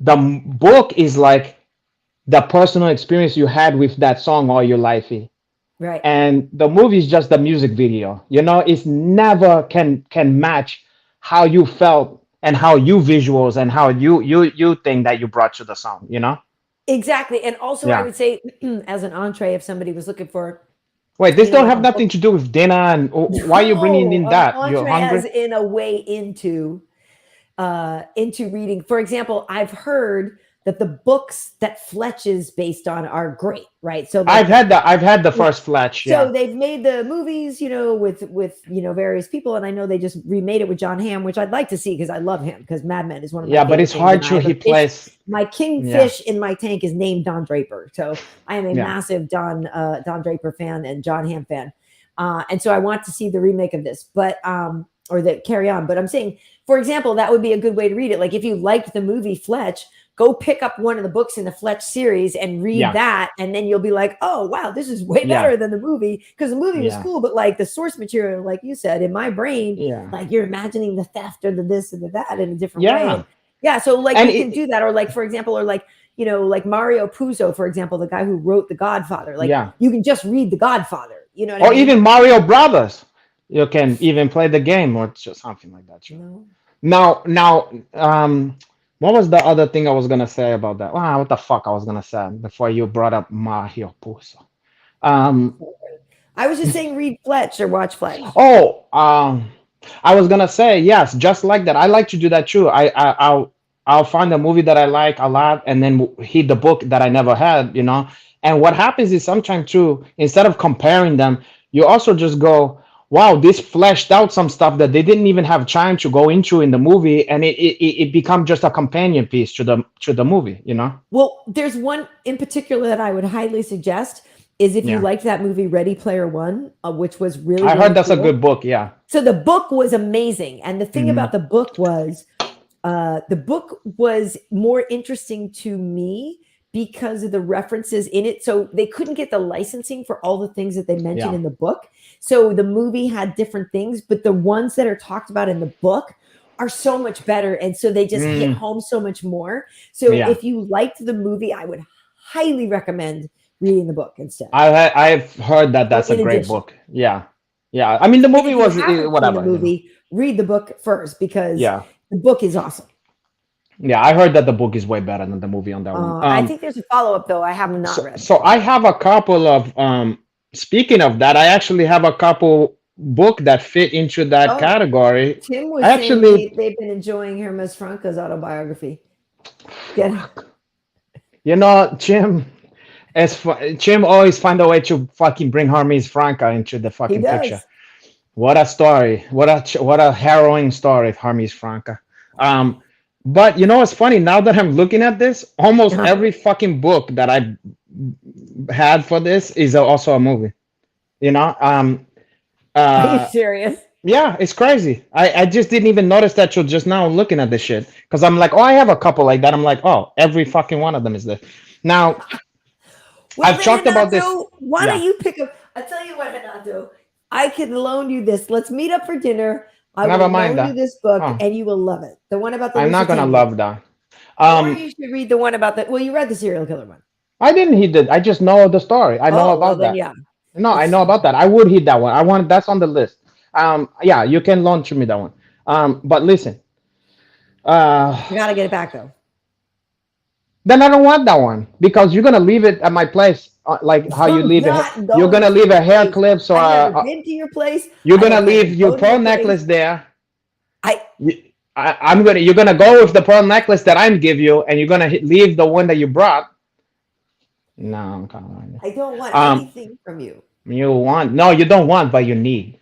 the book is like the personal experience you had with that song all your life. Right. And the movie is just the music video. It's never can match how you felt and how you visuals and how you think that you brought to the song. Exactly. And also I Yeah. would say as an entree, if somebody was looking for, Wait, this don't a have nothing book. to do with dinner, and why are you bringing in No, an that? You're entree hungry? as in a way into reading. For example, I've heard that the books that Fletch is based on are great, right? So like I've had the yeah. first Fletch, So yeah. they've made the movies, with various people, and I know they just remade it with John Hamm, which I'd like to see because I love him because Mad Men is one of my Yeah, but favorite it's things, hard and I to have a he fish. plays. My Yeah, kingfish in my tank is named Don Draper, so I am a yeah. massive Don Draper fan and John Hamm fan, and so I want to see the remake of this, but or the carry on. But I'm saying, for example, that would be a good way to read it. Like if you liked the movie Fletch, go pick up one of the books in the Fletch series and read that, and then you'll be like, oh wow, this is way better than the movie, because the movie was cool, but like the source material, like you said, in my brain, like you're imagining the theft or the this and the that in a different way. So like you can do that, or like for example, or like like Mario Puzo, for example, the guy who wrote The Godfather. Like you can just read The Godfather, you know what I mean? Or even Mario Brothers. You can even play the game or just something like that. Now, what was the other thing I was gonna say about that? Wow, what the fuck I was gonna say before you brought up Mario Puzo? I was just saying read Fletch or watch Fletch. I was gonna say yes, just like that. I like to do that too. I'll find a movie that I like a lot and then read the book that I never had, And what happens is sometimes too, instead of comparing them, you also just go, wow, this fleshed out some stuff that they didn't even have time to go into in the movie, and it becomes just a companion piece to the movie, Well, there's one in particular that I would highly suggest is if you liked that movie Ready Player One, which was really I heard that's cool. A good book, yeah. So the book was amazing, and the thing about the book was more interesting to me because of the references in it. So they couldn't get the licensing for all the things that they mentioned in the book. So the movie had different things, but the ones that are talked about in the book are so much better. And so they just hit home so much more. So if you liked the movie, I would highly recommend reading the book instead. I've heard that's a great book. Yeah. Yeah. I mean, the movie was whatever. Read the book first because the book is awesome. Yeah, I heard that the book is way better than the movie on that one. I think there's a follow-up, though. I have not read. So I have a couple of, speaking of that, I actually have a couple book that fit into that category. Tim was saying they've been enjoying Hermes Franca's autobiography. Jim always find a way to fucking bring Hermes Franca into the fucking picture. What a story. What a harrowing story of Hermes Franca. But it's funny, now that I'm looking at this, almost every fucking book that I had for this is also a movie. Are you serious? Yeah, it's crazy. I just didn't even notice that till just now looking at this shit. Because I'm like, I have a couple like that. I'm like, every fucking one of them is this. Now, I've talked about this. Why don't you pick up? I'll tell you what, Renato. I can loan you this. Let's meet up for dinner. I will loan you this book, and you will love it. The one about the. I'm not gonna love that. Or you should read the one about the. Well, you read the serial killer one. I didn't read it. I just know the story. I know about that. Yeah. No, I know about that. I would read that one. That's on the list. Yeah, you can loan to me that one. But listen. You gotta get it back though. Then I don't want that one because you're gonna leave it at my place. Like how you leave it, you're gonna leave a hair clip. So I've been to your place. You're gonna leave your pearl necklace there. You're gonna go with the pearl necklace that I'm give you, and you're gonna leave the one that you brought. No, I don't want anything from you. You don't want, but you need.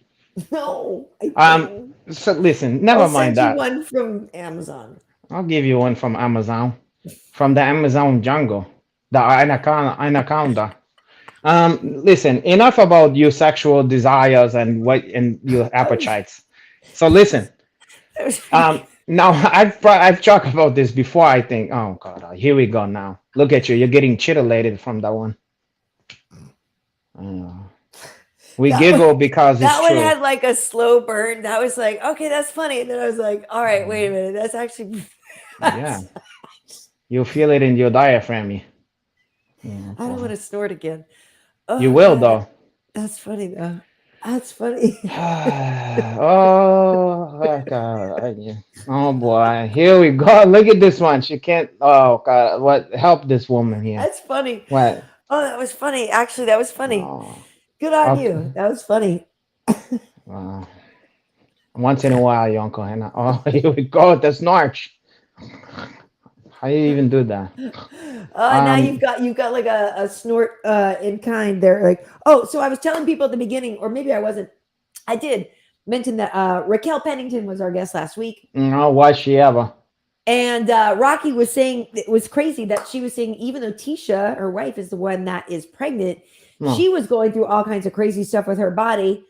No, I don't. So listen, never mind that. I'll send you one from Amazon. I'll give you one from Amazon, from the Amazon jungle. The anaconda. Listen, enough about your sexual desires and your appetites. So listen. Now I've talked about this before. I think. Oh God, here we go. Now look at you. You're getting titillated from that one. We giggle because it's that one true. had like a slow burn. That was like, okay, that's funny. And then I was like, all right, wait a minute, that's actually. Yeah. You feel it in your diaphragm. I don't want to snort again. You will, though. That's funny, though. That's funny. Oh, God. Oh, boy. Here we go. Look at this one. She can't. Oh, God. What? Help this woman here. That's funny. What? Oh, that was funny. Actually, that was funny. Good on you. That was funny. Once in a while, your Uncle Hannah. Oh, here we go. The snarch. How do you even do that? Now you've got like a snort in kind there. Like, so I was telling people at the beginning, or maybe I wasn't. I did mention that Raquel Pennington was our guest last week. No, was she ever? And Rocky was saying it was crazy that she was saying even though Tisha, her wife, is the one that is pregnant, she was going through all kinds of crazy stuff with her body,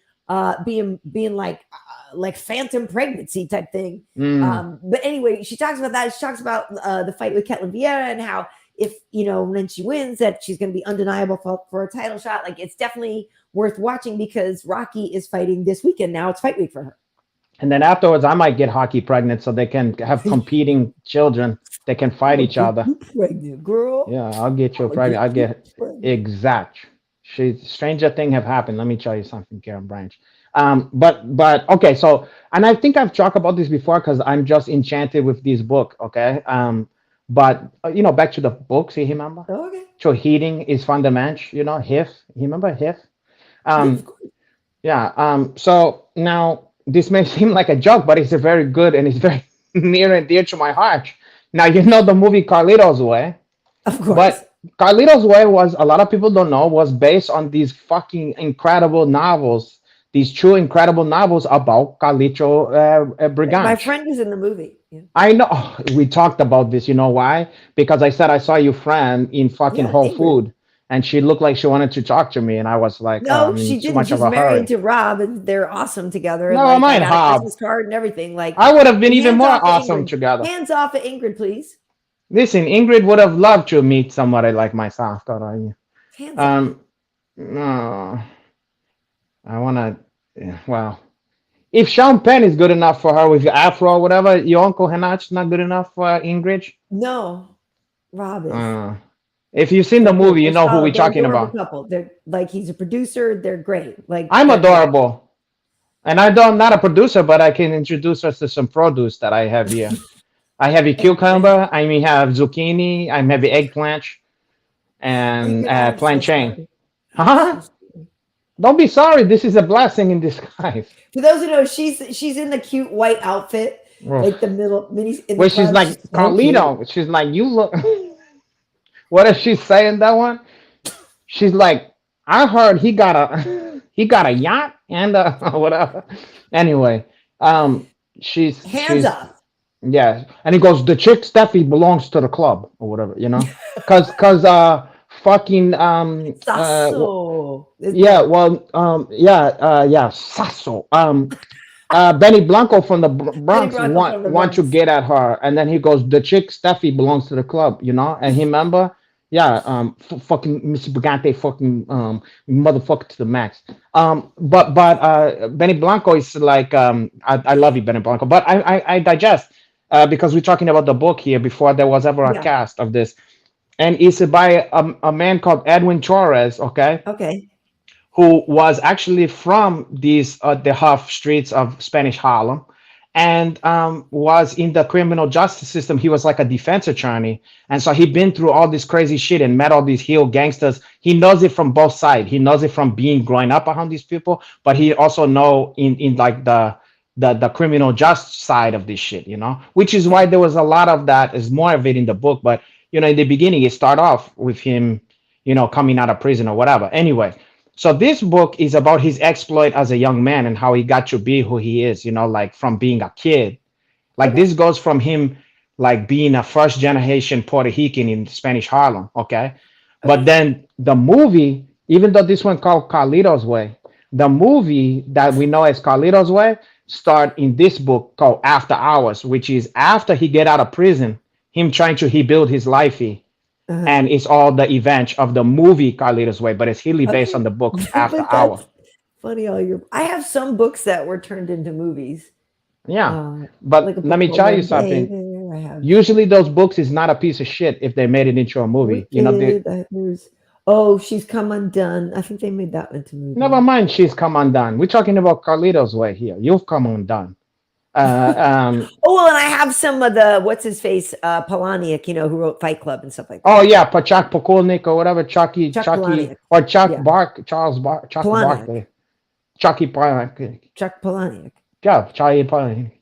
being like like phantom pregnancy type thing. Mm. But anyway, she talks about that. She talks about the fight with Ketlin Vieira and how if, when she wins, that she's going to be undeniable for a title shot. Like, it's definitely worth watching because Rocky is fighting this weekend. Now it's fight week for her. And then afterwards, I might get hockey pregnant so they can have competing children. They can fight each other. You pregnant, girl. Yeah, I'll get you pregnant. I'll get exact. Stranger thing have happened. Let me tell you something, Karyn Bryant. But okay. So, and I think I've talked about this before because I'm just enchanted with this book. Okay. But back to the books. You remember? Okay. So heating is fundamental. HIF. You remember HIF? Yeah. So now this may seem like a joke, but it's a very good and it's very near and dear to my heart. Now the movie Carlito's Way. Of course. But Carlito's Way was, a lot of people don't know, was based on these fucking incredible novels. These two incredible novels about Carlito Brigance. My friend was in the movie. Yeah. I know. We talked about this. You know why? Because I said I saw your friend in fucking Whole Food, and she looked like she wanted to talk to me, and I was like, no, she didn't. She's married to Rob, and they're awesome together. No, and, I got a business card and everything. Like, I would have been even more awesome together. Hands off of Ingrid, please. Listen, Ingrid would have loved to meet somebody like myself. Hands off. No. I want to, well, if Sean Penn is good enough for her with your afro or whatever, your Uncle Hanach's not good enough for Ingrid? No, Rob is. If you've seen the movie, you know who we're talking about. Couple. They're like, he's a producer. They're great. Like, I'm adorable. And I'm not a producer, but I can introduce us to some produce that I have here. I have a cucumber. I may have zucchini. I have eggplant and plantain. Huh? Don't be sorry. This is a blessing in disguise. For those who know, she's in the cute white outfit, like the middle mini. Where she's like Carlito. She's like, you look. What is she saying? That one? She's like, I heard he got a yacht and whatever. Anyway, she's hands up. Yeah, and he goes, the chick Steffi belongs to the club or whatever, because fucking Sasso. Sasso. Benny Blanco from the Bronx want to get at her, and then he goes, the chick Steffi belongs to the club, and he remember, fucking Mr. Brigante, fucking motherfucker to the max. But Benny Blanco is like, I love you, Benny Blanco, but I digest. Because we're talking about the book here before there was ever a cast of this. And it's by a man called Edwin Torres, okay? Okay. Who was actually from these the Huff streets of Spanish Harlem and was in the criminal justice system. He was like a defense attorney. And so he'd been through all this crazy shit and met all these heel gangsters. He knows it from both sides. He knows it from growing up around these people, but he also know in like the criminal justice side of this shit, which is why there was a lot of that. Is more of it in the book, but in the beginning it start off with him, coming out of prison or whatever. Anyway, so this book is about his exploit as a young man and how he got to be who he is, like from being a kid. Like this goes from him like being a first generation Puerto Rican in Spanish Harlem, okay? But then the movie, even though this one called Carlito's Way, the movie that we know as Carlito's Way start in this book called After Hours, which is after he get out of prison, him trying to rebuild his life, and it's all the events of the movie Carlito's Way, but it's really based on the book After Hours. Funny, I have some books that were turned into movies. Yeah, but like let me tell you something. Usually those books is not a piece of shit if they made it into a movie. Oh, She's Come Undone. I think they made that into a movie. Never mind, She's Come Undone. We're talking about Carlito's Way here. You've come undone. Well, and I have some of the what's his face, Palahniuk, who wrote Fight Club and stuff like that. Oh yeah, Chuck Pokolnik or whatever, Chucky, or Chuck Charles Chuck Barkley, Chucky Palahniuk. Chuck Palahniuk. Yeah, Charlie Palahniuk.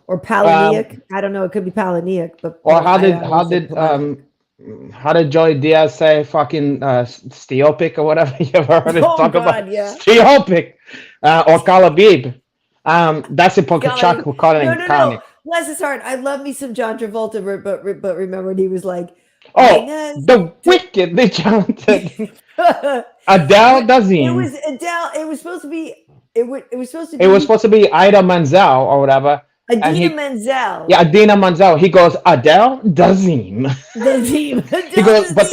Or Palahniuk. I don't know. It could be Palahniuk, but or how did Joey Diaz say fucking Steopic or whatever? You ever heard it talk about? Yeah. Steopic or Kalabib. That's a Chuck who called it No. Bless his heart. I love me some John Travolta, but remember he was like, the wickedly talented Adele Dazeem. It was Adele. It was supposed to be It was supposed to be. It was supposed to be Ida Menzel or whatever. Adina Menzel. Yeah, Adina Menzel. He goes, Adele Dazeem. He goes, but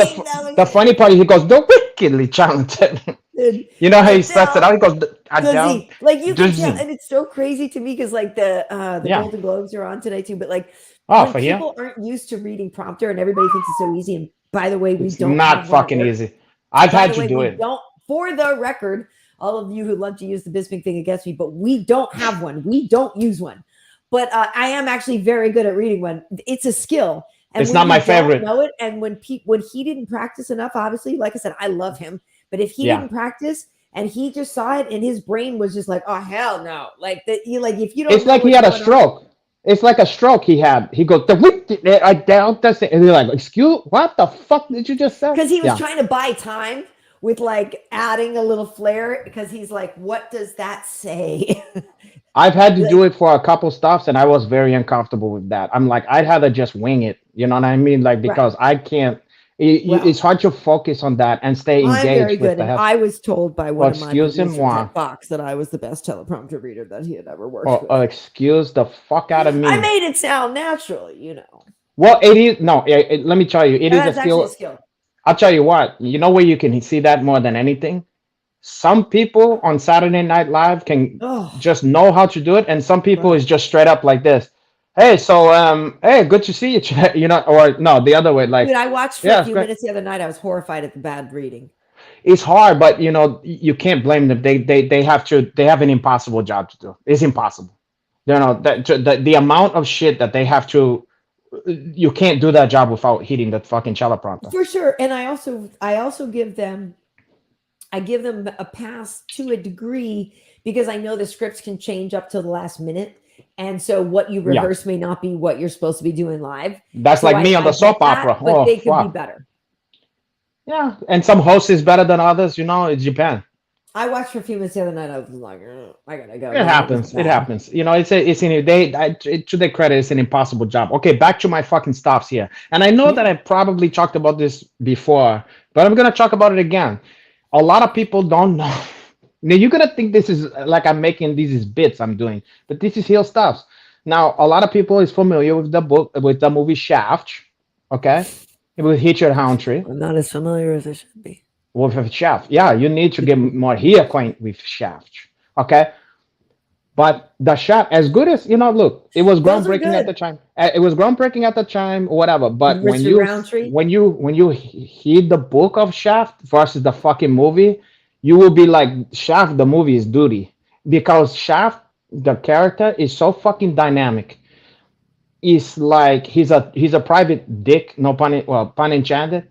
the funny part is he goes, the wickedly talented. You know how he starts it out? He goes, Adele. Like you can tell, and it's so crazy to me because like the Golden Globes are on today too. But like when people aren't used to reading prompter and everybody thinks it's so easy. And by the way, it's not fucking easy. I've had to do it. For the record, all of you who love to use the Bisping thing against me, but we don't have one. We don't use one. But I am actually very good at reading one. It's a skill. And it's not my favorite. Know it, and when he didn't practice enough, obviously, like I said, I love him. But if he didn't practice and he just saw it, and his brain was just like, "Oh hell no!" Like that. You like if you don't. It's like he had a stroke. It's like a stroke he had. He goes, I doubt that's it. And they're like, excuse, what the fuck did you just say? Because he was trying to buy time with like adding a little flair. Because he's like, what does that say? I've had to do it for a couple stops, and I was very uncomfortable with that. I'm like, I'd rather just wing it. You know what I mean? Like, because I can't. It's hard to focus on that and stay engaged. I'm very good. And I was told by one of my producers at Fox that I was the best teleprompter reader that he had ever worked with. Oh, excuse the fuck out of me. I made it sound natural, you know. Well, it is. No, let me tell you, it is a skill. I'll tell you what. You know where you can see that more than anything? Some people on Saturday Night Live can just know how to do it, and some people is just straight up like this. Hey, so hey, good to see you. You know, or no, the other way. Like, dude, I watched for a few minutes the other night. I was horrified at the bad reading. It's hard, but you know, you can't blame them. They have an impossible job to do. It's impossible. You know that the amount of shit that they have to. You can't do that job without hitting that fucking teleprompter. For sure, and I also give them. I give them a pass to a degree because I know the scripts can change up to the last minute. And so what you rehearse may not be what you're supposed to be doing live. That's so like me on the soap opera. But they could be better. Yeah. And some hosts is better than others. You know, it's Japan. I watched for a few minutes the other night. I was like, I gotta go. It happens. It happens. You know, to their credit, it's an impossible job. Okay, back to my fucking stops here. And I know that I probably talked about this before, but I'm going to talk about it again. A lot of people don't know. Now, you're going to think this is like I'm making these bits I'm doing, but this is real stuff. Now, a lot of people is familiar with the movie Shaft, okay? With Richard Roundtree. I'm not as familiar as I should be. With Shaft. Yeah, you need to get more acquainted with Shaft, okay? But the Shaft, as good as, you know, look, it was groundbreaking at the time. It was groundbreaking at the time, whatever. But when you hear the book of Shaft versus the fucking movie, you will be like, Shaft, the movie is duty. Because Shaft, the character, is so fucking dynamic. It's like he's a private dick, no pun intended.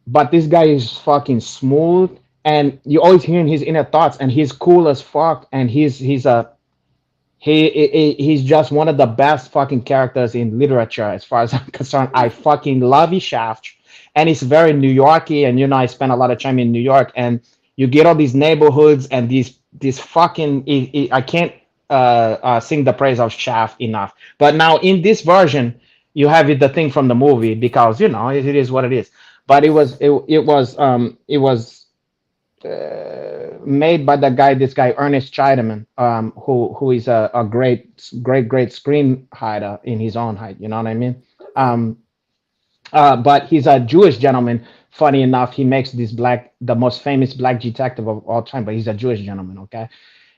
But this guy is fucking smooth, and you always hearing his inner thoughts, and he's cool as fuck, and he's just one of the best fucking characters in literature as far as I'm concerned. I fucking love his Shaft, and it's very New Yorky, and you know I spent a lot of time in New York, and you get all these neighborhoods and these fucking. I can't sing the praise of Shaft enough. But now in this version, you have the thing from the movie because you know it is what it is. But it was made by this guy Ernest Scheidemann, who is a great screenwriter in his own right. You know what I mean? But he's a Jewish gentleman. Funny enough, he makes the most famous black detective of all time, but he's a Jewish gentleman, okay?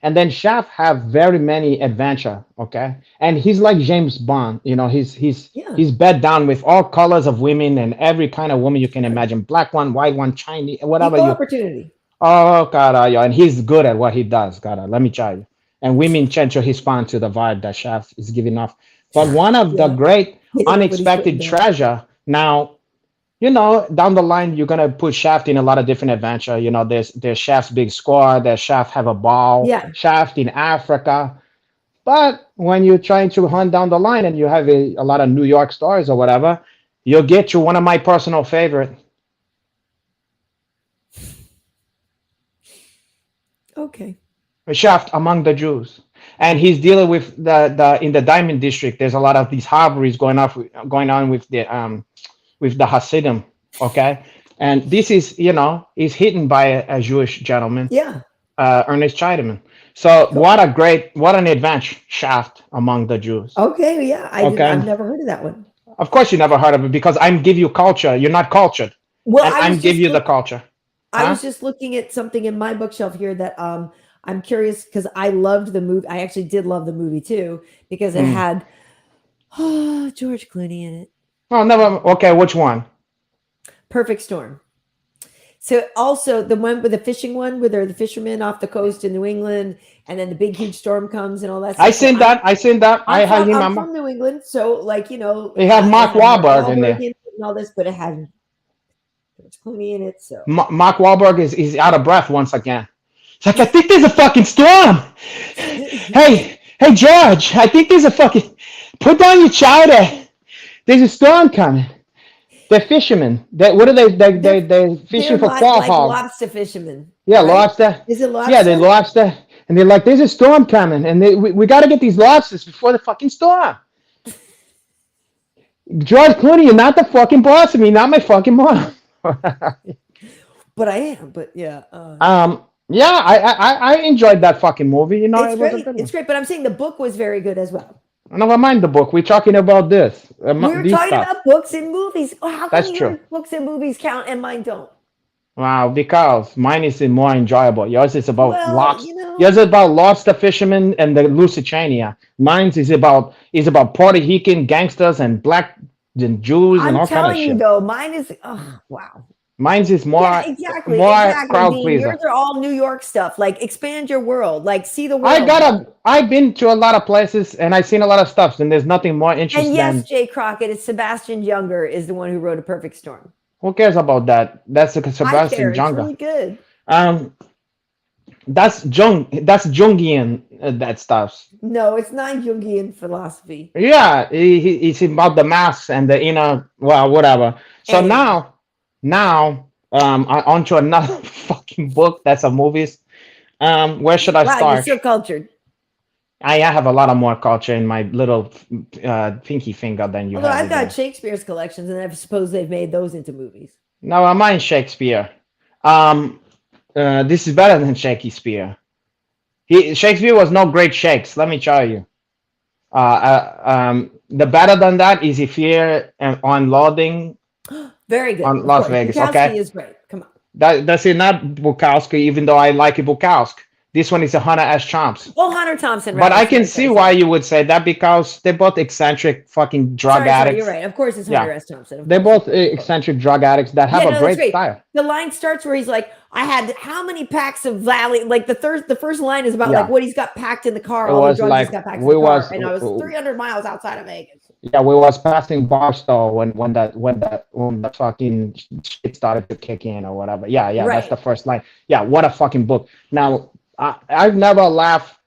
And then Shaft have very many adventure, okay? And he's like James Bond, you know, he's bed down with all colors of women and every kind of woman you can imagine, black one, white one, Chinese, whatever. Opportunity. Oh, God, and he's good at what he does, God, let me tell you. And women tend to respond to the vibe that Shaft is giving off. But one of the great unexpected treasure now, you know, down the line, you're going to put Shaft in a lot of different adventure. You know, there's Shaft's Big Score, there's Shaft Have a Ball, Shaft in Africa. But when you're trying to hunt down the line and you have a lot of New York stories or whatever, you'll get to one of my personal favorite. Okay. Shaft Among the Jews. And he's dealing with in the Diamond District, there's a lot of these robberies going on with the Hasidim, okay? And this is, you know, is hidden by a Jewish gentleman. Yeah. Ernest Scheidemann. So what an advantage shaft among the Jews. Okay, yeah, I've never heard of that one. Of course, you never heard of it because I'm give you culture. You're not cultured. Well, and I'm give you the culture. I was just looking at something in my bookshelf here that I'm curious because I loved the movie. I actually did love the movie too because it had George Clooney in it. Oh, never. Okay, which one? Perfect Storm. So also the one with the fishing one where they're the fishermen off the coast in New England, and then the big huge storm comes and all that stuff. I seen that. I'm from New England, so like they have Mark Wahlberg in there and all this, but it had George Clooney in it. So Mark Wahlberg is out of breath once again. It's like I think there's a fucking storm. hey George, I think there's a fucking put down your chowder. There's a storm coming. They're fishermen. What are they? They're fishing for quail. Lobster fishermen. Yeah, right? Lobster. Is it lobster? Yeah, they're lobster. And they're like, there's a storm coming. And we got to get these lobsters before the fucking storm. George Clooney, you're not the fucking boss of me, not my fucking mom. But I am. But yeah. Yeah, I enjoyed that fucking movie. You know, it's great. But I'm saying the book was very good as well. Never mind the book. We're talking about this. We're talking about books and movies. Oh, how That's come true. Books and movies count and mine don't? Wow, because mine is more enjoyable. Yours is about lobster. Yours is about lobster fishermen and the Lusitania. Mine is about Puerto Rican gangsters and black and Jews and all kind of shit. I'm telling you though, mine is wow. Mine's is more exactly. crowd pleaser. Yours are all New York stuff. Like expand your world. Like see the world. I've been to a lot of places and I've seen a lot of stuff, and there's nothing more interesting. And yes, Jay Crockett, it's Sebastian Junger is the one who wrote A Perfect Storm. Who cares about that? That's Sebastian Junger. It's really good. That's Jungian that stuff. No, it's not Jungian philosophy. Yeah, it's about the mass and the inner. Well, whatever. So now, onto another fucking book. That's a movies. Where should I start? You're so cultured. I have a lot of more culture in my little pinky finger than you have. I've got Shakespeare's collections, and I suppose they've made those into movies. No, mine Shakespeare. This is better than Shakespeare. Shakespeare was no great shakes, let me tell you. The better than that is If Fear and Unloading. Very good. On Las Vegas. Bukowski Okay, is great. Come on. That's it. Not Bukowski, even though I like Bukowski. This one is a Hunter S. Thompson. Well, Hunter Thompson. But I can see why you would say that because they're both eccentric fucking drug addicts. You're right. Of course, it's Hunter S. Thompson. They're both eccentric drug addicts that have a great style. The line starts where he's like, "I had how many packs of Valley?" Like the first line is about like what he's got packed in the car. All the drugs he's got packed in the car. And I was 300 miles outside of Vegas. Yeah, we was passing Barstow when the fucking shit started to kick in or whatever. Yeah, right. That's the first line. Yeah, what a fucking book. Now. I've never laughed.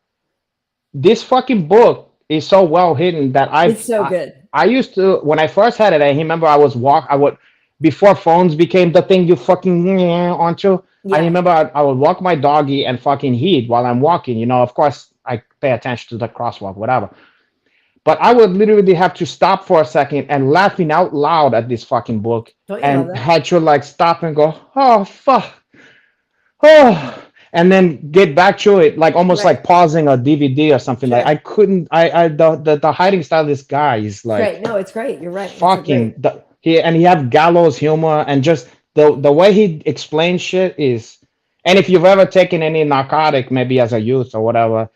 This fucking book is so well hidden that it's so good. I used to when I first had it. I remember I would before phones became the thing you fucking onto. Yeah. I remember I would walk my doggy and fucking heat while I'm walking. You know, of course I pay attention to the crosswalk, whatever. But I would literally have to stop for a second and laughing out loud at this fucking book, and had to like stop and go, oh fuck, oh. And then get back to it, like almost like pausing a DVD or something. Like I couldn't. The hiding style of this guy is like great. No, it's great. You're right. Fucking he have gallows humor and just the way he explains shit is. And if you've ever taken any narcotic, maybe as a youth or whatever,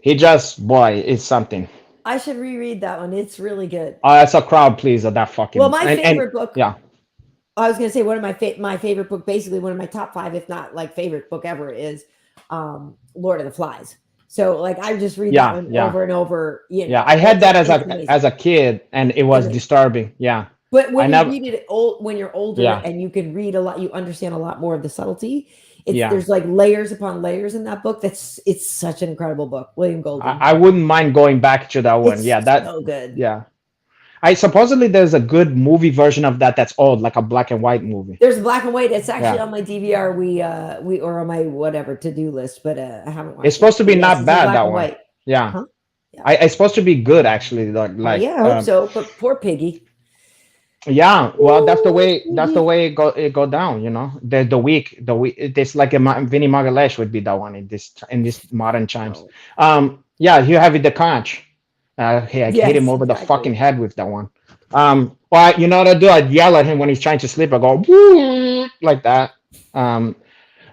it's something. I should reread that one. It's really good. It's a crowd pleaser. That fucking. Well, my favorite book. Yeah. I was going to say one of my favorite book, basically one of my top 5, if not like favorite book ever, is Lord of the Flies. So like I just read that one over and over. You know, I had that as a kid, and it was disturbing. Yeah, but when you read it when you're older and you can read a lot, you understand a lot more of the subtlety. There's like layers upon layers in that book. It's such an incredible book. William Golding. I wouldn't mind going back to that one. That's so good. Yeah. Supposedly there's a good movie version of that's old, like a black and white movie. There's black and white. It's actually on my DVR. We or on my whatever to-do list, but I haven't watched it. It's supposed to be not bad, that one. White. Yeah. Huh? It's supposed to be good actually. Like I hope so. But poor Piggy. Yeah, well, that's the way Ooh. it go down, you know. The week it's like Vinny Margalesh would be that one in this modern times. Oh. Yeah, you have it the conch. I hit him Yes, over the exactly. fucking head with that one. Well, you know what I do? I'd yell at him when he's trying to sleep. I go "Woo," like that. Um,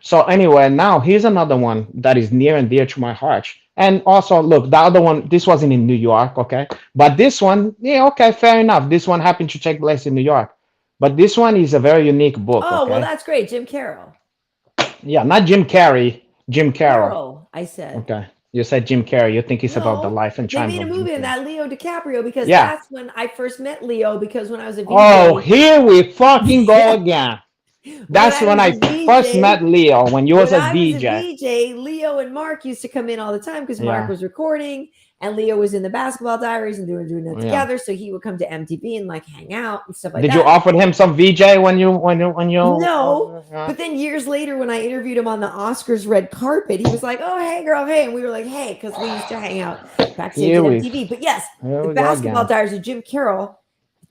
so anyway, now here's another one that is near and dear to my heart. And also, look, the other one, this wasn't in New York, okay? But this one, yeah, okay, fair enough. This one happened to take place in New York. But this one is a very unique book, Oh, well, okay? that's great. Jim Carroll. Yeah, not Jim Carrey, Jim Carroll. Carroll, I said. Okay. You said Jim Carrey. You think it's about the No, life and they chimes made a of Jim movie in Carrey. that Leo DiCaprio because Yeah. that's when I first met Leo because when I was a Oh, VJ, here we fucking go again. when That's I when was I a first met VJ, Leo when you was when a I was a VJ. VJ, Leo and Mark used to come in all the time because Mark Yeah. was recording and Leo was in the Basketball Diaries and they were doing that Yeah. together. So he would come to MTV and like hang out and stuff like Did you that. offer him some VJ when you No, but then years later, when I interviewed him on the Oscars red carpet, he was like, "Oh, hey, girl, hey," and we were like, "Hey," because we used to hang out backstage here at we MTV. But yes, here the we go Basketball again. Diaries of Jim Carroll,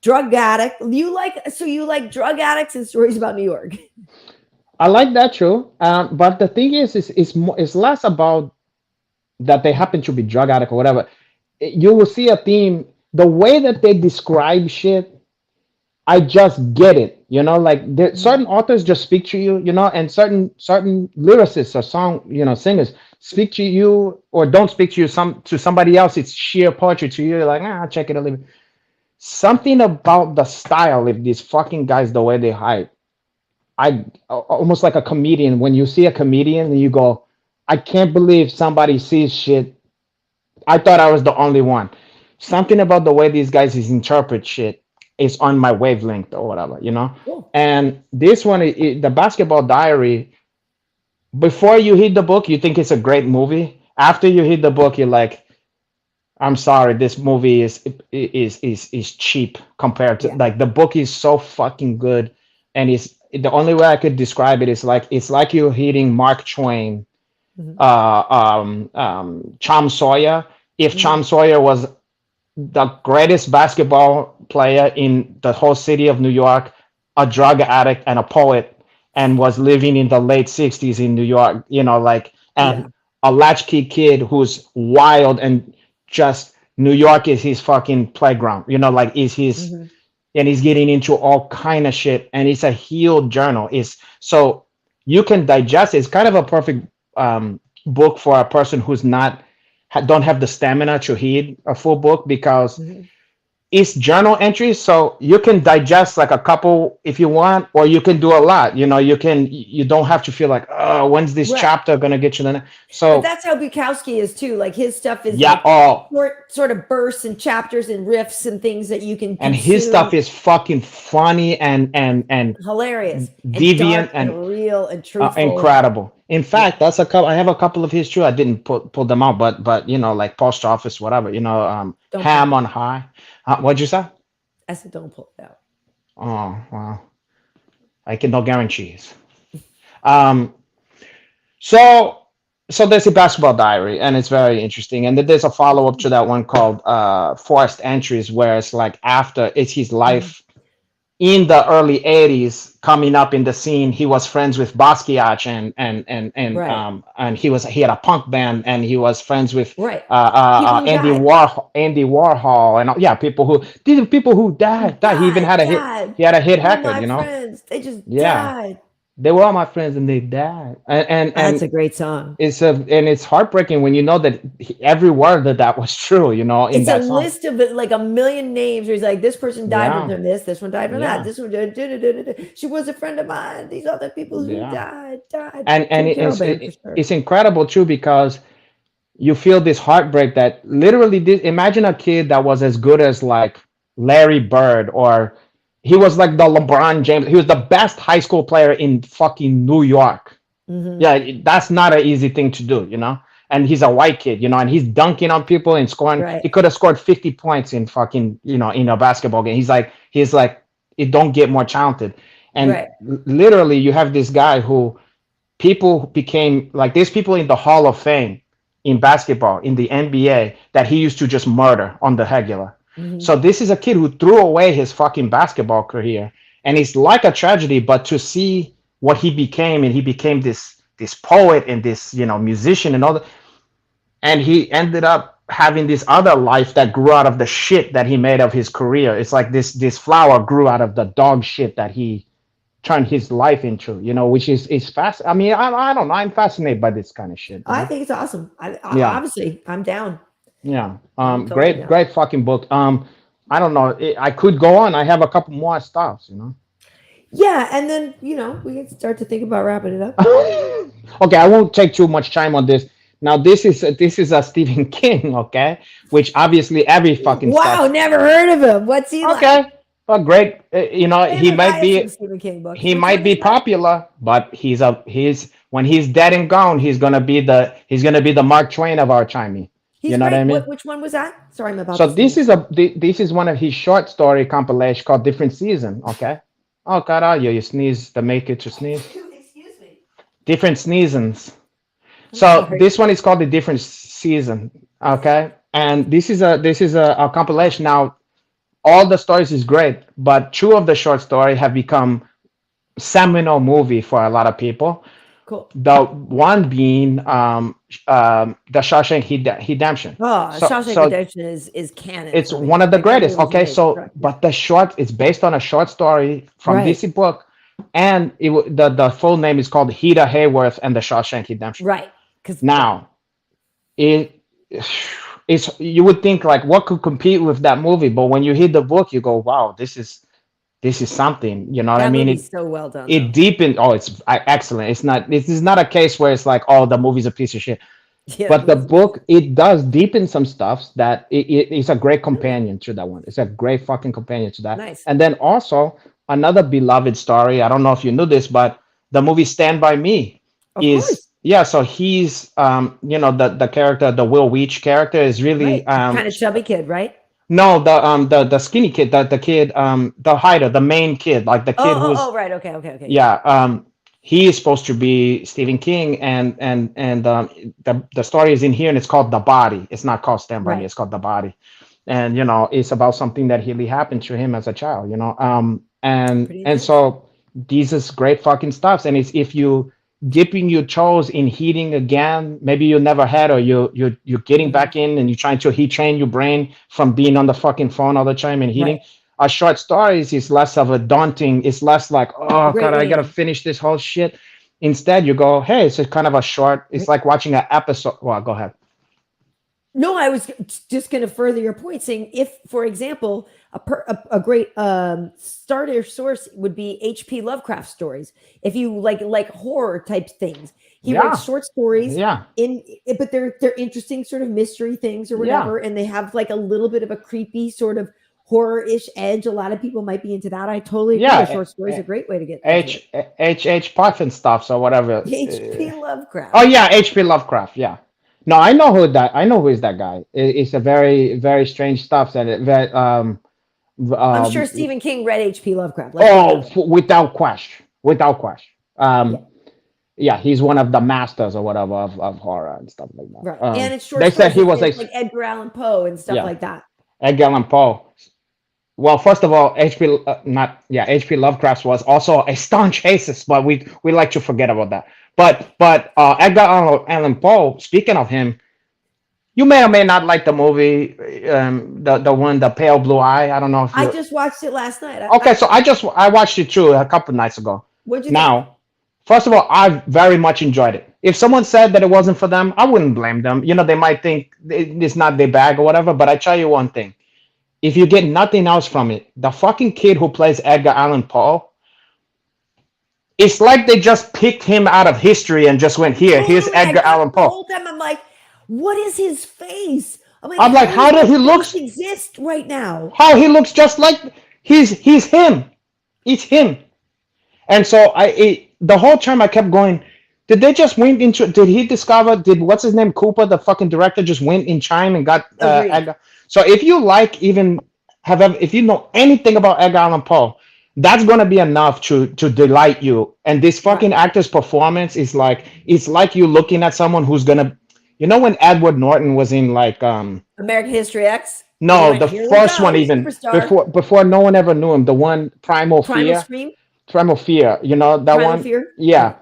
drug addict. You like drug addicts and stories about New York. I like that too. But the thing is it's less about that they happen to be drug addict or whatever. You will see a theme. The way that they describe shit, I just get it. You know, like Mhm. certain authors just speak to you. You know, and certain lyricists or singers speak to you or don't speak to you. To somebody else, it's sheer poetry. To you, you're like, I'll check it a little bit. Something about the style of these fucking guys, the way they hide. Almost like a comedian. When you see a comedian and you go, I can't believe somebody sees shit. I thought I was the only one. Something about the way these guys is interpret shit is on my wavelength or whatever, you know. Cool. And this one, the Basketball Diary. Before you hit the book, you think it's a great movie. After you hit the book, you're like, I'm sorry, this movie is cheap compared to Yeah. like the book is so fucking good, and it's the only way I could describe it is like it's like you're hitting Mark Twain, Mhm. Chom Sawyer. If Mhm. Chom Sawyer was the greatest basketball player in the whole city of New York, a drug addict and a poet, and was living in the late 60s in New York, you know, like, Yeah. and a latchkey kid who's wild and just New York is his fucking playground, you know, like is his, Mhm. and he's getting into all kind of shit, and it's a healed journal. It's so you can digest it. It's kind of a perfect book for a person who's not don't have the stamina to read a full book because Mhm. it's journal entries, so you can digest like a couple if you want, or you can do a lot. You know, you don't have to feel like, oh, when's this Right. chapter gonna get you the next? But So that's how Bukowski is too. Like his stuff is yeah, like oh, short sort of bursts and chapters and riffs and things that you can and his consume. stuff is fucking funny and Hilarious and deviant dark and and real and truthful. incredible. In Yeah. fact, that's a couple. I have a couple of his too. I didn't pull them out, but you know, like Post Office, whatever. You know, Don't pull Ham it on out. High. What'd you say? I said, don't pull it out. Oh well, I can no guarantees. Um, so there's a Basketball Diary, and it's very interesting. And then there's a follow up to that one called Forced Entries, where it's like after it's his Mhm. life in the early 80s coming up in the scene. He was friends with Basquiat Right. and he had a punk band, and he was friends with Right. People who died. Andy Warhol, and yeah, people who Who died. He even died. had a hit. Died. He had a hit All record, my you know. friends. They just Yeah, died. they were all my friends, and they died. That's And a great song. it's heartbreaking when you know that every word that was true, you know, in It's a that song. list of like a million names where he's like, this person died Yeah, from this one died from that, yeah, this one did. She was a friend of mine. These other people who yeah. died. And Jim Carroll band for sure. it's incredible too because you feel this heartbreak that literally imagine a kid that was as good as like Larry Bird, or he was like the LeBron James. He was the best high school player in fucking New York. Hmm. Yeah, that's not an easy thing to do, you know. And he's a white kid, you know, and he's dunking on people and scoring. Right. He could have scored 50 points in fucking, you know, in a basketball game. He's like, it don't get more talented. And Right. literally, you have this guy who people became like there's people in the Hall of Fame in basketball in the NBA that he used to just murder on the regular. Mhm. So this is a kid who threw away his fucking basketball career, and it's like a tragedy. But to see what he became, and he became this poet and this musician and all that, and he ended up having this other life that grew out of the shit that he made of his career. It's like this flower grew out of the dog shit that he turned his life into, which is fast. I mean, I don't know. I'm fascinated by this kind of shit. I think it's awesome. I Yeah. obviously I'm down. Yeah. I'm totally Great, down. great fucking book. I don't know. I could go on. I have a couple more stuffs, Yeah, and then we can start to think about wrapping it up. Okay, I won't take too much time on this. Now, this is a Stephen King, okay, which obviously every fucking Wow, stuff. never heard of him. What's he like? Okay, well, great. He Favorite might guy be from Stephen King books. he Which might one be is that? popular, but he's when he's dead and gone, he's gonna be the Mark Twain of our time. He's You know what great. I mean? Which one was that? Sorry, I'm about So to this sneeze. is this is one of his short story compilation called Different Season. Okay. Oh, caralho, you sneeze to make it to sneeze. Excuse me. Different seasons. I'm So sorry. this one is called the Different Season. Okay. And this is a compilation. Now, all the stories is great, but two of the short story have become seminal movie for a lot of people. Cool. The one being the Shawshank Redemption. Oh, So Shawshank so Redemption is canon. it's for me. one of the Like, that greatest. movie was Okay, made. so Correct. but it's based on a short story from Right. DC book, and the full name is called Hida Hayworth and the Shawshank Redemption. Right. Because Now, it it's you would think like what could compete with that movie, but when you read the book, you go, wow, this is something. You know what I that mean? movie's so well done. It deepened. Oh, it's excellent. It's not. This is not a case where it's like, oh, the movie's a piece of shit. Yeah, But the book, it does deepen some stuff that it's a great companion to that one. It's a great fucking companion to that. Nice. And then also another beloved story. I don't know if you knew this, but the movie Stand By Me Of is course. yeah. So he's the character, the Will Weech character is really Right. Kind of chubby kid, right? no the skinny kid, the kid the hider, the main kid, like the kid who's Right. Okay. yeah he is supposed to be Stephen King, and the story is in here, and it's called The Body. It's not called Stand By Me. Right. It's called The Body, and it's about something that really happened to him as a child. And Pretty and intense. so these is great fucking stuff, and it's if you dipping your toes in heating again, maybe you never had, or you're getting back in and you're trying to heat train your brain from being on the fucking phone all the time and heating. Right. A short stories is less of a daunting. It's less like, oh Great god, I gotta reading. finish this whole shit. Instead, you go, hey, it's a kind of a short. It's like watching an episode. Well, go ahead. No, I was just going to further your point, saying if, for example, a great starter source would be H.P. Lovecraft stories. If you like horror type things, he Yeah. writes short stories. Yeah. But they're interesting sort of mystery things or whatever, and they have like a little bit of a creepy sort of horror-ish edge. A lot of people might be into that. I totally agree. Yeah, Short stories are a great way to get into H Puffin stuff or whatever. H.P. Lovecraft. Oh yeah, H.P. Lovecraft. Yeah. No, I know who is that guy. It's a very, very strange stuff, and I'm sure Stephen King read H.P. Lovecraft. Without question, without question. Yeah, he's one of the masters or whatever of horror and stuff like that. Right. And it's short They said stories, he was like Edgar Allan Poe and stuff Yeah. like that. Edgar Allan Poe. Well, first of all, H.P. Lovecraft was also a staunch racist, but we like to forget about that. But Edgar Allan Poe. Speaking of him, you may or may not like the movie, the one, The Pale Blue Eye. I don't know if I just watched it last night. Okay, so I watched it too a couple nights ago. What'd you think? Now, first of all, I very much enjoyed it. If someone said that it wasn't for them, I wouldn't blame them. They might think it's not their bag or whatever. But I tell you one thing: if you get nothing else from it, the fucking kid who plays Edgar Allan Poe, it's like they just picked him out of history and just went, here's Edgar Allan The Poe. whole time I'm like, what is his face? I'm like, how does he look? Exist right now? How he looks just like he's him. It's him. And so the whole time I kept going, did they just went into? Did he discover? Did what's his name, Cooper, the fucking director, just went in time and got Edgar? So if you like if you know anything about Edgar Allan Poe, that's gonna be enough to delight you. And this fucking actor's performance is like, it's like you looking at someone who's gonna, when Edward Norton was in like American History X. And he No, went, the "Here we first go, one even superstar." before no one ever knew him. The one Primal Primal Fear, Scream, Primal Fear. You know that Primal one? Fear. Yeah,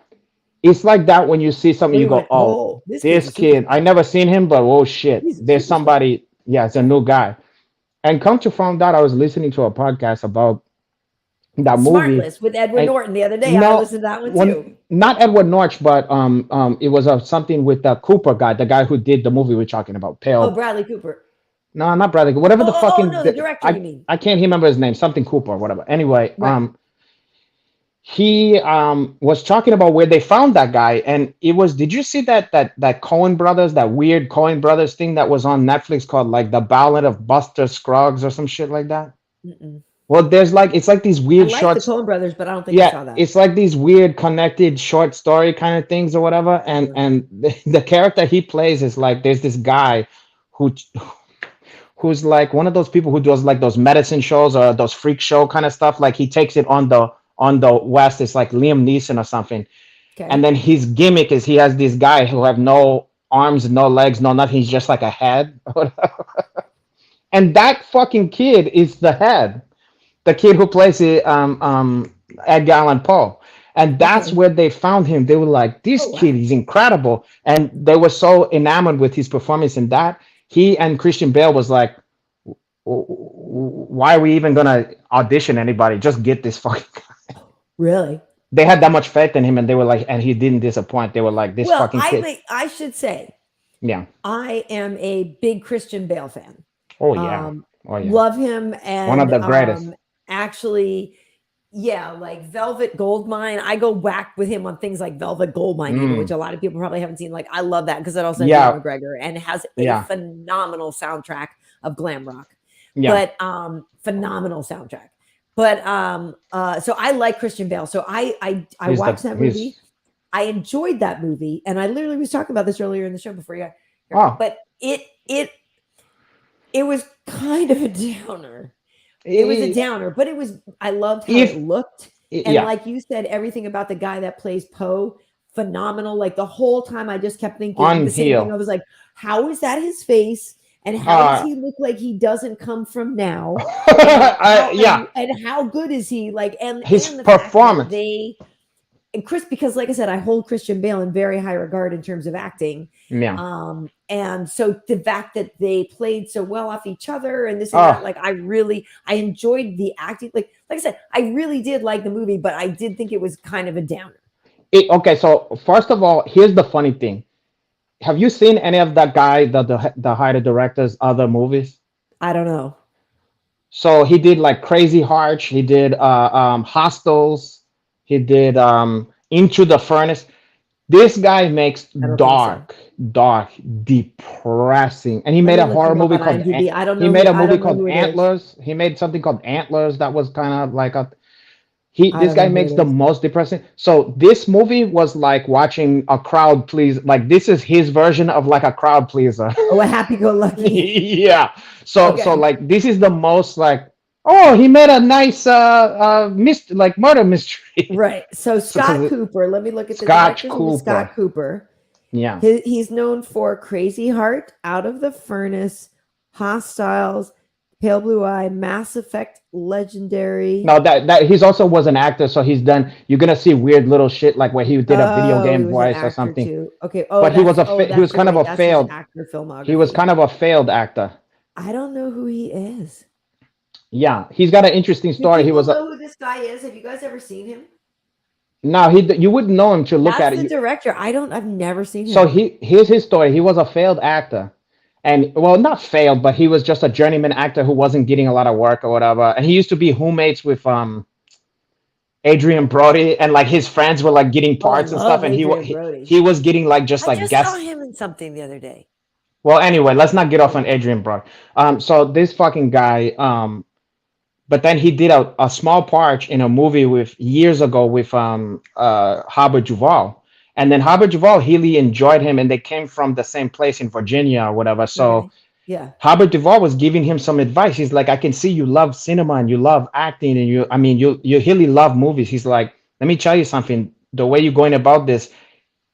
Yeah. it's like that when you see something, Where you you go, went, "Oh, "Oh, this kid's this a kid. I superstar. never seen him, but oh shit, He's a there's superstar." somebody. Yeah, it's a new guy." And come to find out, I was listening to a podcast about that movie, Smartless with Edward and Norton the other day. I no, listened to that one one too. not Edward Norch, but it was something with the Cooper guy, the guy who did the movie we're talking about, Oh, Pale. Bradley Cooper. No, not Bradley. Whatever Oh, the fucking no, the director, you mean? I can't remember his name. Something Cooper, or whatever. Anyway, Right. he was talking about where they found that guy, and it was. Did you see that Coen Brothers, that weird Coen Brothers thing that was on Netflix called like The Ballad of Buster Scruggs or some shit like that? Mm-mm. Well, there's like it's like these I weird like the shorts. Coen Brothers, but I don't think I Yeah, saw that. it's like these weird connected short story kind of things or whatever. And Yeah. and the character he plays is like there's this guy who who's like one of those people who does like those medicine shows or those freak show kind of stuff. Like he takes it on the West. It's like Liam Neeson or something. Okay. And then his gimmick is he has this guy who have no arms, no legs, no nothing. He's just like a head. And that fucking kid is the head. The kid who plays it, Edgar Allan Poe. And that's Okay. where they found him. They were like, this Oh, wow. kid, he's incredible. And they were so enamored with his performance in that. He and Christian Bale was like, why are we even gonna audition anybody? Just get this fucking guy. Really? They had that much faith in him, and they were like, and he didn't disappoint. They were like, this Well, fucking kid. I should say Yeah. I am a big Christian Bale fan. Oh yeah. Um, Oh yeah. Love him, and One of the greatest. Actually, yeah, like Velvet Goldmine. I go back with him on things like Velvet Goldmine, even, which a lot of people probably haven't seen. Like, I love that because it also has Yeah. Neil McGregor and has a Yeah. phenomenal soundtrack of glam rock. Yeah. But phenomenal soundtrack. But so I like Christian Bale. So I He's watched that movie. he's- I enjoyed that movie, and I literally was talking about this earlier in the show before you got here. Oh. But it was kind of a downer. It was a downer, but it was. I loved how it looked, and yeah. like you said, everything about the guy that plays Poe, phenomenal. Like the whole time, I just kept thinking the same thing. I was like, how is that his face? And how does he look like he doesn't come from now? And how good is he? Like, and his and the performance. And Chris, because like I said, I hold Christian Bale in very high regard in terms of acting. Yeah. And so the fact that they played so well off each other and this and that, like I enjoyed the acting. Like I said, I really did like the movie, but I did think it was kind of a downer. Okay, so first of all, here's the funny thing. Have you seen any of that guy, the hired director's other movies? I don't know. So he did like Crazy Heart. He did Hostels. He did Into the Furnace. This guy makes dark, depressing, and he made a horror movie called. I don't know. He made a movie called Antlers. He made something called Antlers that was kind of like a. This guy makes the most depressing. So this movie was like watching a crowd please. Like this is his version of like a crowd pleaser. Oh, a happy-go-lucky. Yeah. So like this is the most like. Oh, he made a nice murder mystery. Right. So Scott Cooper, let me look at the Scott director's Cooper. Scott Cooper. Yeah. He's known for Crazy Heart, Out of the Furnace, Hostiles, Pale Blue Eye, Mass Effect, Legendary. No, that he's also was an actor, so he's done. You're gonna see weird little shit like where he did a video game voice or something. Too. Okay. But he was kind of a failed actor filmography. He was kind of a failed actor. I don't know who he is. Yeah, he's got an interesting story. He was. Know who this guy is? Have you guys ever seen him? No, you wouldn't know him to look at it. That's the director. I've never seen him. So here's his story. He was a failed actor. And well, not failed, but he was just a journeyman actor who wasn't getting a lot of work or whatever. And he used to be roommates with Adrian Brody, and like his friends were like getting parts and stuff. And he was getting like just like guests. I saw him in something the other day. Well, anyway, let's not get off on Adrian Brody. So this fucking guy, but then he did a small part in a movie years ago with Robert Duvall. And then Robert Duvall really enjoyed him, and they came from the same place in Virginia or whatever. So yeah, Robert Duvall was giving him some advice. He's like, I can see you love cinema and you love acting, and you really love movies. He's like, let me tell you something. The way you're going about this,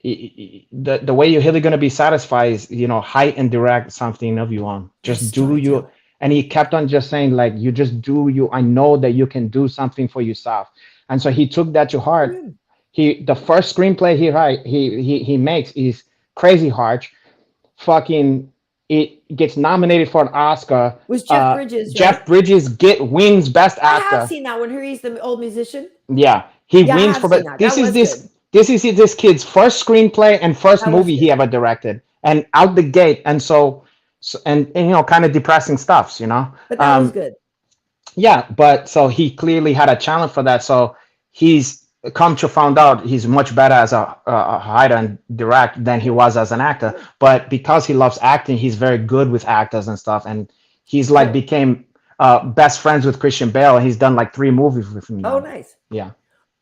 the way you're really going to be satisfied is, height and direct something of you on. Just do you. And he kept on just saying, like, you just do you. I know that you can do something for yourself. And so he took that to heart. The first screenplay he makes is Crazy Heart. Fucking, it gets nominated for an Oscar. Was Jeff Bridges? Jeff right? Bridges wins Best I Actor. have seen that one. He's the old musician. Yeah, he Yeah, I wins have for seen but that. That was good. this is this kid's first screenplay and first That was movie he good. ever directed, and out the gate, and and you know, kind of depressing stuffs, you know. But that was good. Yeah, but so he clearly had a challenge for that. So he's come to found out he's much better as a writer and direct than he was as an actor. But because he loves acting, he's very good with actors and stuff. And he's like became best friends with Christian Bale, and he's done like 3 movies with him now. Oh, nice. Yeah.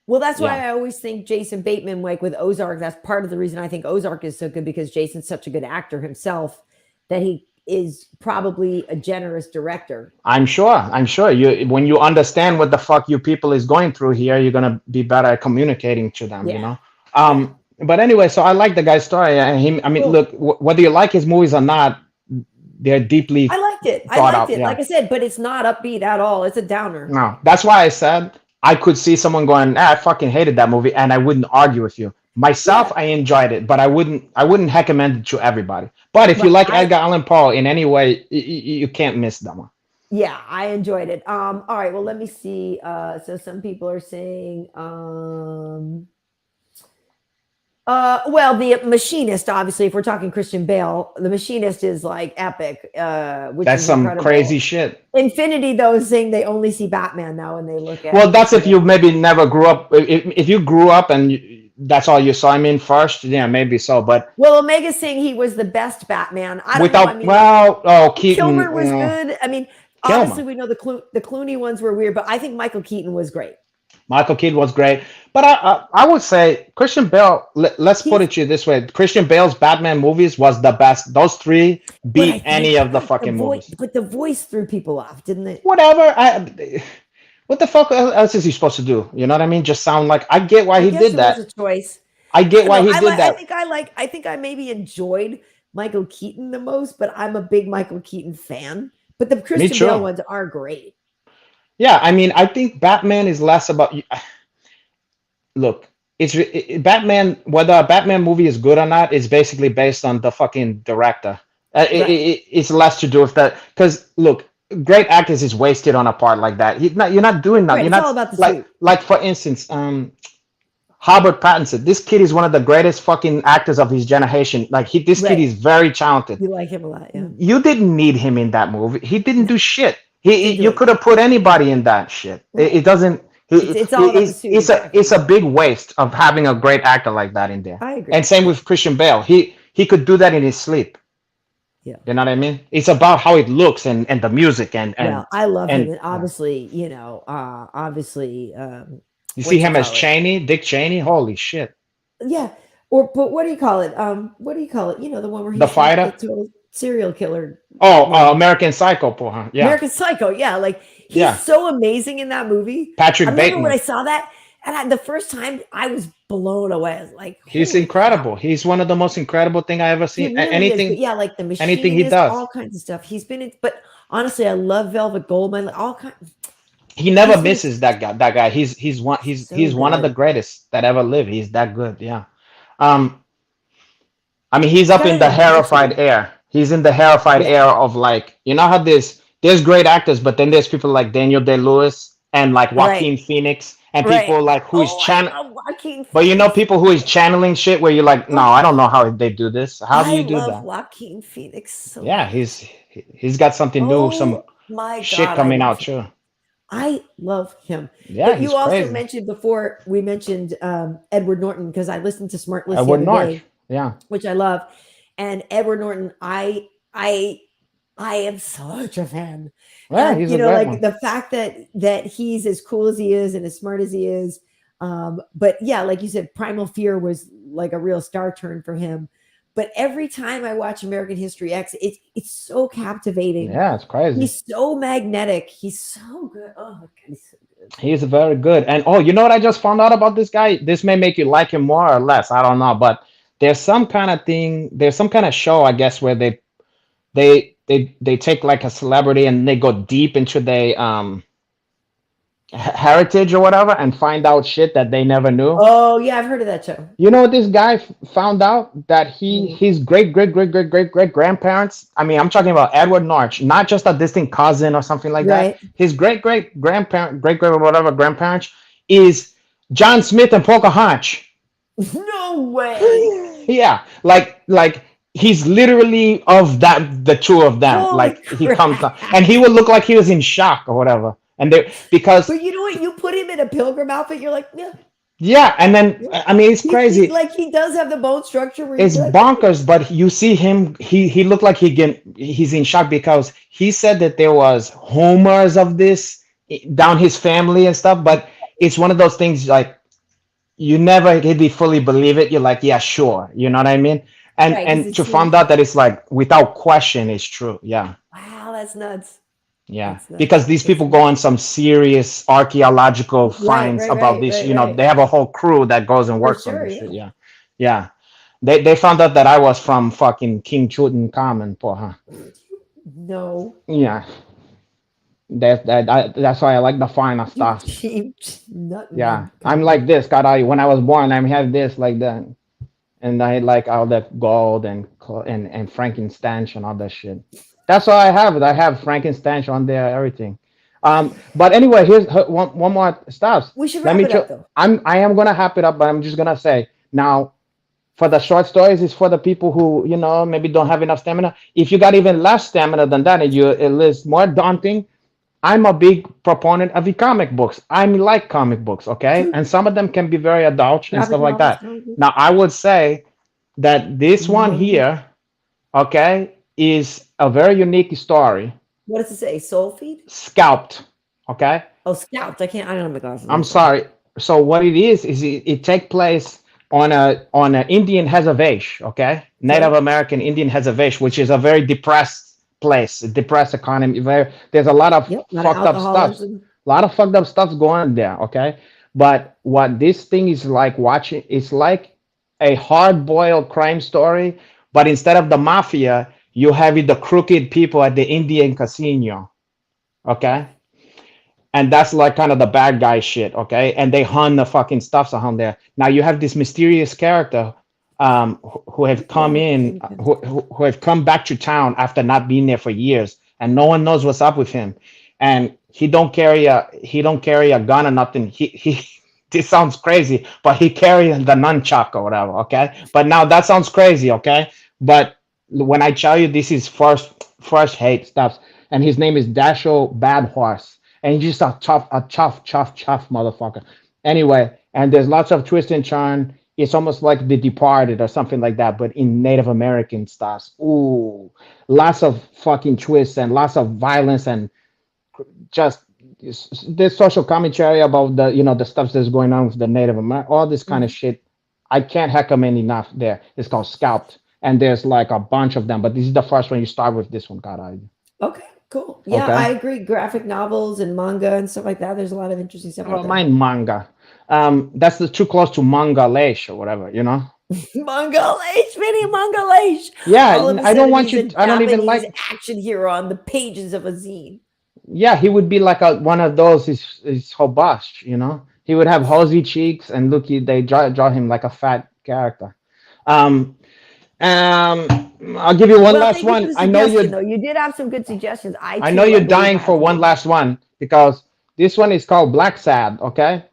Well, that's why I always think Jason Bateman, like with Ozark, that's part of the reason I think Ozark is so good, because Jason's such a good actor himself that he is probably a generous director. I'm sure. You, when you understand what the fuck you people is going through here, you're gonna be better at communicating to them. You know. But anyway, so I like the guy's story, and him. I mean, look, whether you like his movies or not, they're deeply. I liked it. Like I said, but it's not upbeat at all. It's a downer. No, that's why I said I could see someone going, I fucking hated that movie, and I wouldn't argue with you. Myself, I enjoyed it, but I wouldn't recommend it to everybody. But if you like Edgar Allan Poe in any way, you can't miss that one. Yeah, I enjoyed it. All right, well, let me see. So some people are saying, well, The Machinist, obviously, if we're talking Christian Bale, The Machinist is like epic. Which that's is some incredible. Crazy shit. Infinity, though, is saying they only see Batman now when they look at. Well, that's if you maybe never grew up. If you grew up and that's all you saw him in first, yeah, maybe so. But Omega's saying he was the best Batman. I don't know. I mean, Keaton, Kilmer was good. I mean, obviously we know the Clooney ones were weird, but I think Michael Keaton was great. Michael Keaton was great, but I would say Christian Bale. Let's put it to you this way: Christian Bale's Batman movies was the best. Those 3 beat any of the fucking movies. But the voice threw people off, didn't it? Whatever. What the fuck else is he supposed to do? You know what I mean? Just sound like I get why he did that. It was a choice. I get why he did that. I think I maybe enjoyed Michael Keaton the most, but I'm a big Michael Keaton fan. But the Christian Bale ones are great. Yeah, I mean, I think Batman is less about. Look, Batman. Whether a Batman movie is good or not is basically based on the fucking director. It's less to do with that. Because look, great actors is wasted on a part like that. You're not doing that. You're not all about the like for instance, Robert Pattinson. This kid is one of the greatest fucking actors of his generation. Like this kid is very talented. You like him a lot, yeah. You didn't need him in that movie. He didn't do shit. You could have put anybody in that shit. It doesn't. It's a big waste of having a great actor like that in there. I agree. And same with Christian Bale. He could do that in his sleep. Yeah. You know what I mean? It's about how it looks and the music and I love him. And obviously, you see him as Cheney, Dick Cheney. Holy shit. Yeah. But what do you call it? What do you call it? You know, the one where he's the fighter, total serial killer. American Psycho, huh? Yeah. American Psycho. Yeah. Like he's so amazing in that movie. Patrick Bateman. I remember when I saw that. And the first time I was blown away. I was like, he's incredible. God. He's one of the most incredible thing I ever seen. Really anything, like the Machinist, anything he does, all kinds of stuff. He's been in, but honestly, I love Velvet Goldmine. Like all kinds. He never misses that guy. He's one of the greatest that ever lived. He's that good. Yeah. I mean, he's up in the rarefied air. He's in the rarefied air of like, you know how there's great actors, but then there's people like Daniel Day-Lewis and like Joaquin Phoenix. And people like who is channeling, but you know people who is channeling shit where you're like, no, I don't know how they do this. How do you do that? Joaquin Phoenix. So he's got something new, some shit coming out too. I love him. Yeah, but you also mentioned before we mentioned Edward Norton because I listened to Smartless Edward Norton, which I love, and Edward Norton, I am such a fan. Yeah, he's the fact that he's as cool as he is and as smart as he is. But yeah, like you said, Primal Fear was like a real star turn for him. But every time I watch American History X, it's so captivating. Yeah, it's crazy. He's so magnetic. He's so good. Oh my God, he's so good. He's very good. And you know what I just found out about this guy? This may make you like him more or less. I don't know, but there's some kind of thing. There's some kind of show, I guess, where they they take like a celebrity and they go deep into their heritage or whatever and find out shit that they never knew. Oh yeah, I've heard of that show. You know what this guy found out? That Mm. his great grandparents. I mean, I'm talking about Edward Norch, not just a distant cousin or something like that. Right. His great grandparent, great whatever grandparents is John Smith and Pocahontas. No way. Yeah, like he's literally of the two of them. Holy Like he crap. comes up, and he would look like he was in shock or whatever. And they because But you know what? You put him in a pilgrim outfit, you're like, yeah. yeah, and then I mean it's crazy. Like he does have the bone structure where It's he's like, bonkers, but you see him. He looked like he's in shock because he said that there was rumors of this down his family and stuff. But it's one of those things like you never really fully believe it. You're like, yeah, sure, you know what I mean? And Right, 'cause and it's to true. find out that it's like without question, it's true. Yeah, wow, that's nuts. yeah. That's nuts. Because these people go on some serious archaeological finds about this. You know, right. they have a whole crew that goes and For works on sure, this yeah. shit. Yeah, yeah. They found out that I was from fucking King Tutankhamun, porra. No. Yeah. That's why I like the finer You stuff. cheap nut. Yeah. I'm like this, God. When I was born, I had this like that. And I had like all that gold and Frankenstein and all that shit. That's all I have. I have Frankenstein on there, everything. But anyway, here's one more stuff. We should Let wrap me it up though. I am gonna wrap it up, but I'm just gonna say now for the short stories is for the people who maybe don't have enough stamina. If you got even less stamina than that and it is more daunting, I'm a big proponent of the comic books. I like comic books, okay? And some of them can be very adult and Graphic stuff like that. novels, Now I would say that this one here, okay, is a very unique story. What does it say? Soul feed? Scalped, okay? Oh, scalped. I don't have my glasses. I'm sorry. So what it is it take place on a Indian reservation, okay? Native American Indian reservation, which is a very depressed place, a depressed economy. There's a lot of fucked up stuff. A lot of fucked up stuff going on there, okay? But what this thing is like watching, it's like a hard-boiled crime story, but instead of the mafia, you have the crooked people at the Indian casino, okay? And that's like kind of the bad guy shit, okay? And they hunt the fucking stuffs around there. Now you have this mysterious character who have come in, who have come back to town after not being there for years, and no one knows what's up with him. And he don't carry a gun or nothing. He this sounds crazy, but he carries the nunchuck or whatever, okay? But now that sounds crazy, okay? But when I tell you this is first hate stuff, and his name is Dasho Bad Horse. And he's just a tough motherfucker. Anyway, and there's lots of twist and turn. It's almost like The Departed or something like that, but in Native American stuff. Ooh, lots of fucking twists and lots of violence and just this social commentary about the stuff that's going on with the Native American, all this kind of shit. I can't recommend enough there. It's called Scalped, and there's like a bunch of them, but this is the first one. You start with this one, God. Okay. Cool. Yeah, Okay. I agree. Graphic novels and manga and stuff like that. There's a lot of interesting stuff. I don't mind manga. That's too close to manga leish or whatever, Manga leish, mini manga leish. Yeah, I don't want you. I don't even like action hero on the pages of a zine. Yeah, he would be like one of those. Is Hobash, He would have rosy cheeks and they draw him like a fat character. I'll give you one last one. I know you did have some good suggestions. I know you're dying for one last one because this one is called Black Sad, okay?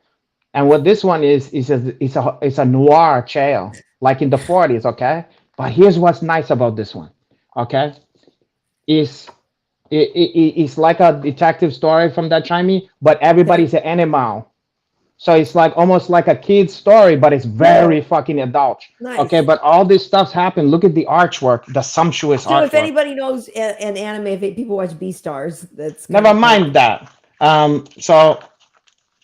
And what this one is a noir tale, like in the 40s, okay? But here's what's nice about this one, okay? It's like a detective story from that time, but everybody's an animal. So it's like almost like a kid's story, but it's very fucking adult. Nice. Okay, but all this stuff's happened. Look at the artwork, the sumptuous artwork. So if anybody knows an anime, if people watch Beastars, that's never mind that. So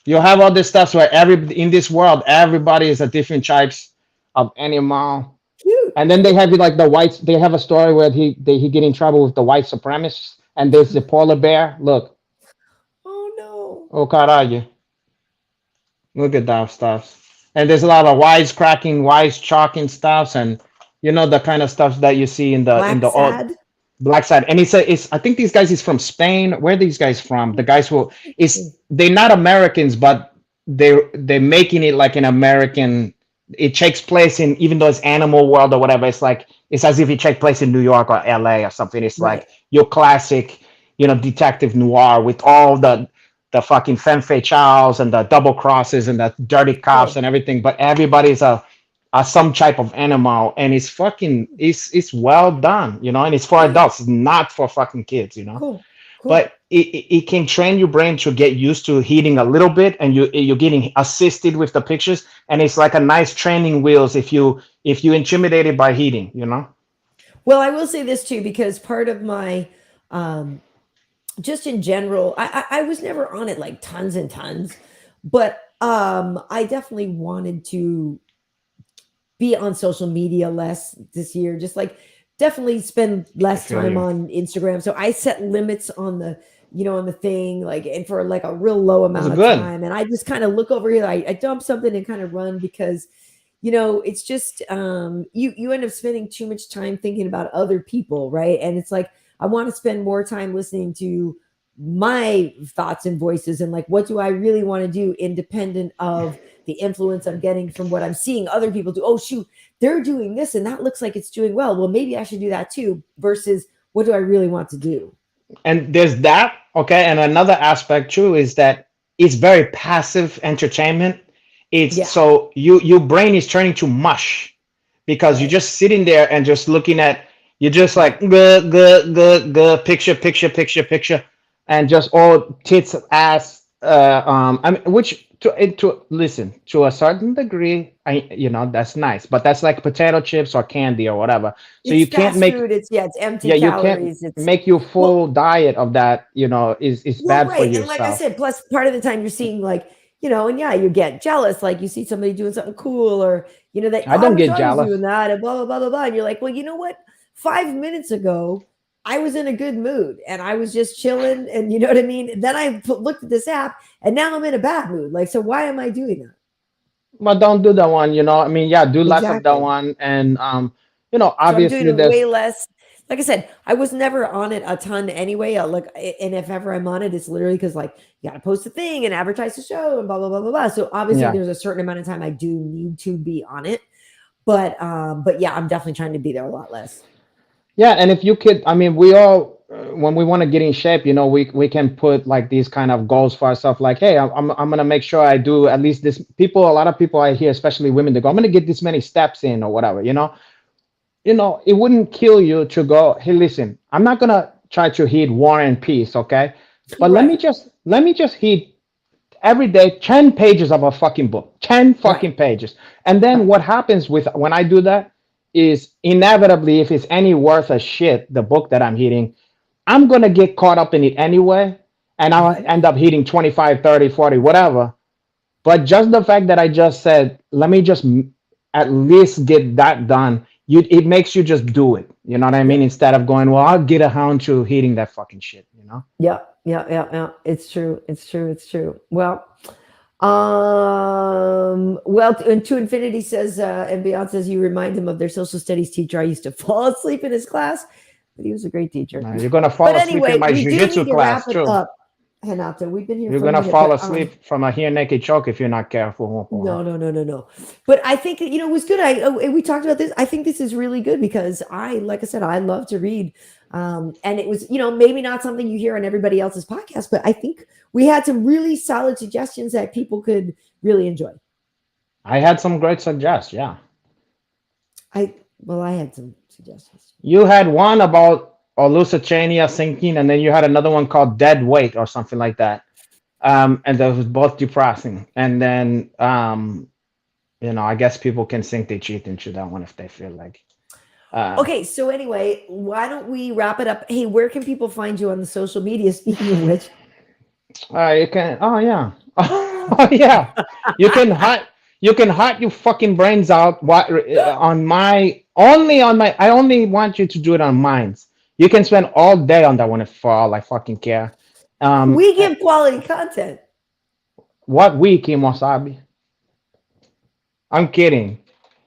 you have all this stuff where in this world, everybody is a different types of animal. Cute. And then they have like the whites. They have a story where he get in trouble with the white supremacists, and there's the polar bear. Look. Oh no. Oh caralho. Look at that stuff. And there's a lot of wisecracking, wise chalking stuffs, and the kind of stuff that you see in the old. black side, and it's I think these guys is from Spain. Where are these guys from? The guys who is they're not Americans, but they're making it like an American. It takes place in, even though it's animal world or whatever, it's like it's as if it takes place in New York or LA or something. It's Right. like your classic, detective noir with all the fucking femme fatales and the double crosses and the dirty cops Good. and everything, but everybody's a some type of animal, and it's well done, and it's for Yeah. adults, it's not for fucking kids. Cool. Cool. But it can train your brain to get used to hitting a little bit, and you're getting assisted with the pictures, and it's like a nice training wheels if you intimidated by hitting. Well, I will say this too, because part of my, just in general, I was never on it like tons and tons, but I definitely wanted to be on social media less this year, just like definitely spend less feel time you. on Instagram. So I set limits on the thing, like, and for like a real low amount of good. time. And I just kind of look over here, I dump something and kind of run, because it's just you end up spending too much time thinking about other people, right? And it's like I want to spend more time listening to my thoughts and voices, and like, what do I really want to do independent of the influence I'm getting from what I'm seeing other people do. Oh shoot, they're doing this and that looks like it's doing well maybe I should do that too, versus what do I really want to do. And there's that, okay, and another aspect too is that it's very passive entertainment. It's Yeah. so your brain is turning to mush because you're Right. just sitting there and just looking at, you're just like good, good, good, good, picture, picture, picture, picture, and just all tits, ass. I mean, which to listen to a certain degree, that's nice, but that's like potato chips or candy or whatever. So you It's can't fast make, food. It's empty yeah, you can't calories. It's make your well, full diet of that, is well, bad for right. And like I yourself. said, plus part of the time you're seeing like, and yeah, you get jealous. Like you see somebody doing something cool, or that I I don't wish get I was jealous. doing that, and blah blah blah blah blah. And you're like, well, you know what? 5 minutes ago, I was in a good mood and I was just chilling, and you know what I mean. Then I looked at this app, and now I'm in a bad mood. Like, so why am I doing that? But don't do that one, I mean, yeah, do less of that Exactly. one, and So I'm doing obviously it there's way less. Like I said, I was never on it a ton anyway. And if ever I'm on it, it's literally because like you got to post a thing and advertise the show and blah blah blah blah blah. So obviously yeah. there's a certain amount of time I do need to be on it, but yeah, I'm definitely trying to be there a lot less. Yeah, and if you could, I mean, we all, when we want to get in shape, we can put like these kind of goals for ourselves. Like, hey, I'm gonna make sure I do at least this. People, a lot of people I hear, especially women, they go, I'm gonna get this many steps in or whatever. It wouldn't kill you to go, hey, listen, I'm not gonna try to hit War and Peace, okay? But let me Right. just hit every day 10 pages of a fucking book, 10 Right. fucking pages. And then what happens with when I do that is inevitably, if it's any worth a shit, the book that I'm hitting, I'm going to get caught up in it anyway. And I'll end up hitting 25, 30, 40, whatever. But just the fact that I just said, let me just at least get that done, it makes you just do it. You know what I mean? Yep. Instead of going, well, I'll get around to hitting that fucking shit. Yeah. Yeah. Yeah. Yeah. It's true. It's true. It's true. Well, and to infinity says, and beyond says, you remind him of their social studies teacher. I used to fall asleep in his class, but he was a great teacher. You're going to fall But asleep in anyway, my we do jiu-jitsu need to wrap class, it too. up. Renata, we've been here You're for a gonna minute, fall but asleep from a here naked choke if you're not careful. no. But I think that, it was good. And we talked about this. I think this is really good because like I said, I love to read. And it was, maybe not something you hear on everybody else's podcast, but I think we had some really solid suggestions that people could really enjoy. I had some great suggestions. Yeah, I had some suggestions. you had one about Lusitania sinking, and then you had another one called Dead Weight or something like that. And those was both depressing. And then, I guess people can sink their teeth into that one if they feel like. Okay, so anyway, why don't we wrap it up? Hey, where can people find you on the social media? Speaking of which, You can. Oh yeah. Oh yeah. You can hurt your fucking brains out. On my only on my. I only want you to do it on mine. You can spend all day on that one for all I fucking care. we give quality content. What week in Wasabi? I'm kidding.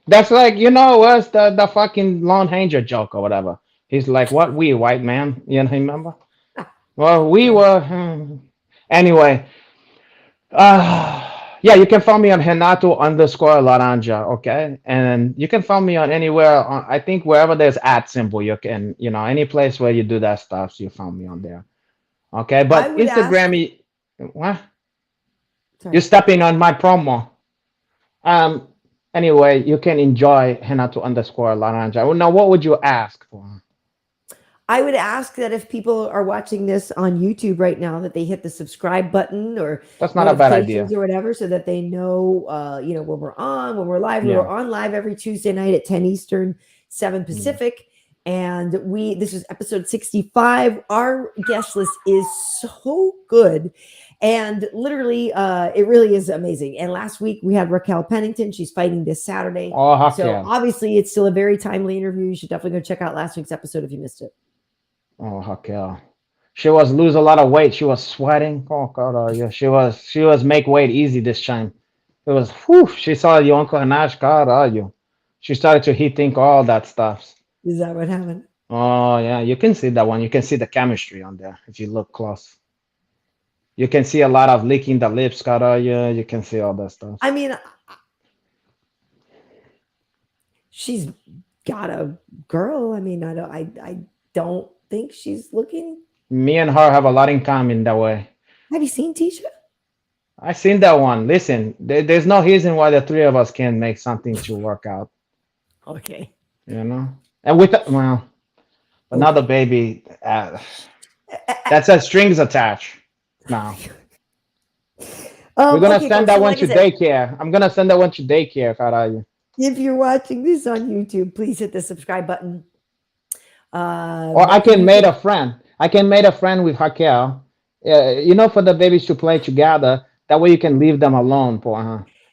That's like, what's the fucking Lone Ranger joke or whatever. He's like, what we, white man? You know, remember? Well, we were. Anyway, yeah, you can find me on Renato_Laranja, okay? And you can find me on anywhere, I think wherever there's @ symbol, you can, any place where you do that stuff, so you found me on there. Okay, but Instagram, what? Sorry. You're stepping on my promo. Anyway, you can enjoy Renato_Laranja. Now, what would you ask for? I would ask that if people are watching this on YouTube right now, that they hit the subscribe button or that's not a bad idea or whatever, so that they know, when we're on, when we're live. Yeah. We're on live every Tuesday night at 10 Eastern, 7 Pacific. And this is episode 65. Our guest list is so good. And literally, it really is amazing. And last week we had Raquel Pennington. She's fighting this Saturday. Oh, so obviously it's still a very timely interview. You should definitely go check out last week's episode if you missed it. Oh, Raquel. She was lose a lot of weight. She was sweating. Oh God, yeah. She was make weight easy this time. It was whew. She saw your Uncle Hanash, God, you. She started to think all that stuff. Is that what happened? Oh yeah, you can see that one. You can see the chemistry on there if you look close. You can see a lot of licking the lips, God, yeah. You can see all that stuff. I mean, she's got a girl. I mean, I don't think she's looking. Me and her have a lot in common that way. Have you seen Tisha? I seen that one. Listen, there's no reason why the three of us can't make something to work out. Okay. And with another baby, that's a strings attached. Now we're gonna send that one to daycare. I'm gonna send that one to daycare, Karyn. If you're watching this on YouTube, please hit the subscribe button. Or I can make a friend. I can make a friend with Raquel. For the babies to play together. That way you can leave them alone,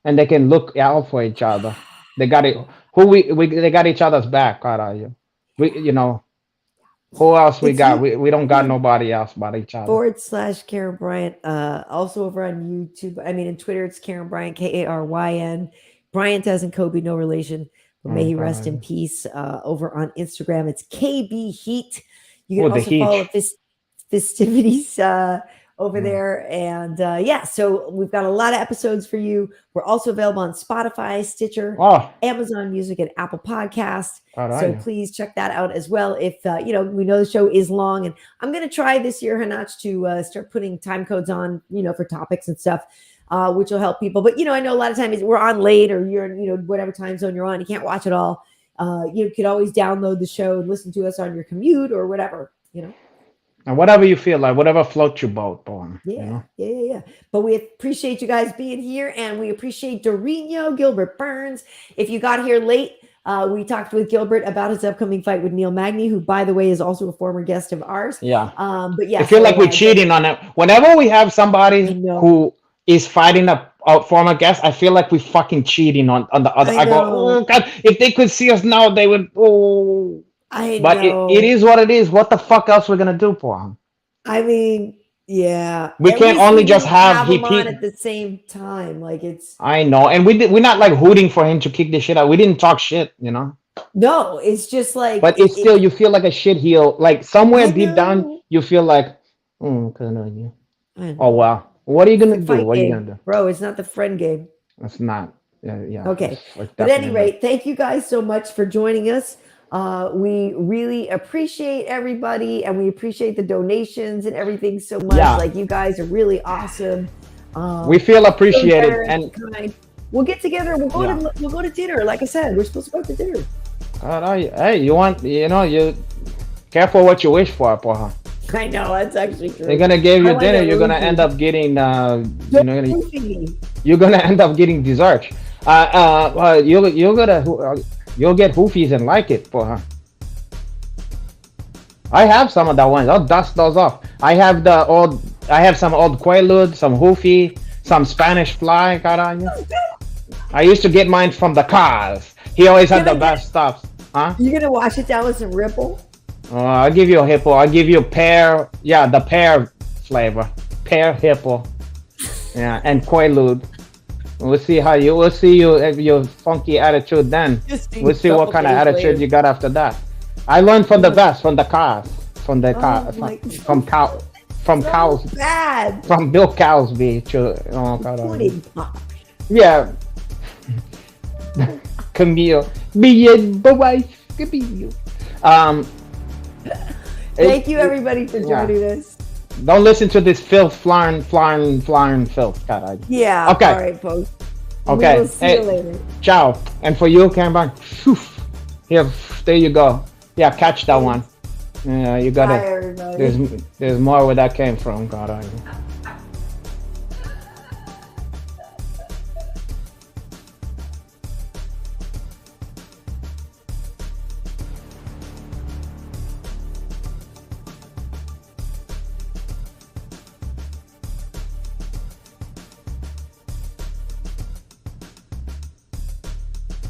and they can look out for each other. They got it. They got each other's back, Karyn. Who else we got? We don't got nobody else but each other. /Karyn Bryant. Also over on YouTube. I mean, in Twitter, it's Karyn Bryant, Karyn. Bryant as in Kobe, no relation. But may he rest in peace. Over on Instagram, it's KB Heat. You can also follow Fistivities over there. And so we've got a lot of episodes for you. We're also available on Spotify, Stitcher, Amazon Music, and Apple Podcasts. So please check that out as well. If, we know the show is long, and I'm going to try this year, Hanach, to start putting time codes on, for topics and stuff, which will help people. But, I know a lot of times we're on late, or you're in, whatever time zone you're on, you can't watch it all. You could always download the show and listen to us on your commute or whatever, And whatever you feel like, whatever floats your boat, Yeah. But we appreciate you guys being here, and we appreciate Gilbert Burns. If you got here late, we talked with Gilbert about his upcoming fight with Neil Magny, who, by the way, is also a former guest of ours. Yeah. But yeah, I feel like we're cheating on it. Whenever we have somebody who is fighting a former guest, I feel like we're fucking cheating on the other. I go, oh God, if they could see us now, they would. Oh. But it is what it is. What the fuck else we're gonna do for him? I mean, yeah. We can't only just have him on at the same time. Like it's. I know, and we're not like hooting for him to kick the shit out. We didn't talk shit, No, it's just like. But it's still, you feel like a shit heel. Like somewhere deep down, you feel like, oh wow, what are you gonna do? What are you gonna do, bro? It's not the friend game. It's not. Yeah. Okay. But at any rate, thank you guys so much for joining us. We really appreciate everybody, and we appreciate the donations and everything so much. Yeah. Like, you guys are really awesome. We feel appreciated, and we'll get together. We'll go to dinner. Like I said, we're supposed to go to dinner. Hey, you careful what you wish for, Poha. I know, that's actually true. They're gonna give you dinner. You're gonna end up getting you're gonna end up getting dessert. You'll get hoofies and like it, Poha. I have some of that ones. I'll dust those off. I have some old Quaalude, some hoofy, some Spanish fly, Karyn. I used to get mine from the cars. He always had the best stuff. Huh? You gonna wash it down with some Ripple? I'll give you a hippo. I'll give you pear. Yeah, the pear flavor. Pear hippo. Yeah, and Quaalude. We'll see your funky attitude then. We'll see what kind of attitude you got after that. I learned from the best, from the cars, from the car, from cows, bad. from Bill Cosby to Pudding pop. yeah. Camille, Camille. Thank you everybody for joining us. Don't listen to this filth, flying filth, caralho. Yeah. Okay. All right, folks. Okay. We'll see you later. Ciao. And for you, Karyn Bryant, here, there you go. Yeah, catch that one. Yeah, you got Bye, it. everybody. There's more where that came from, caralho.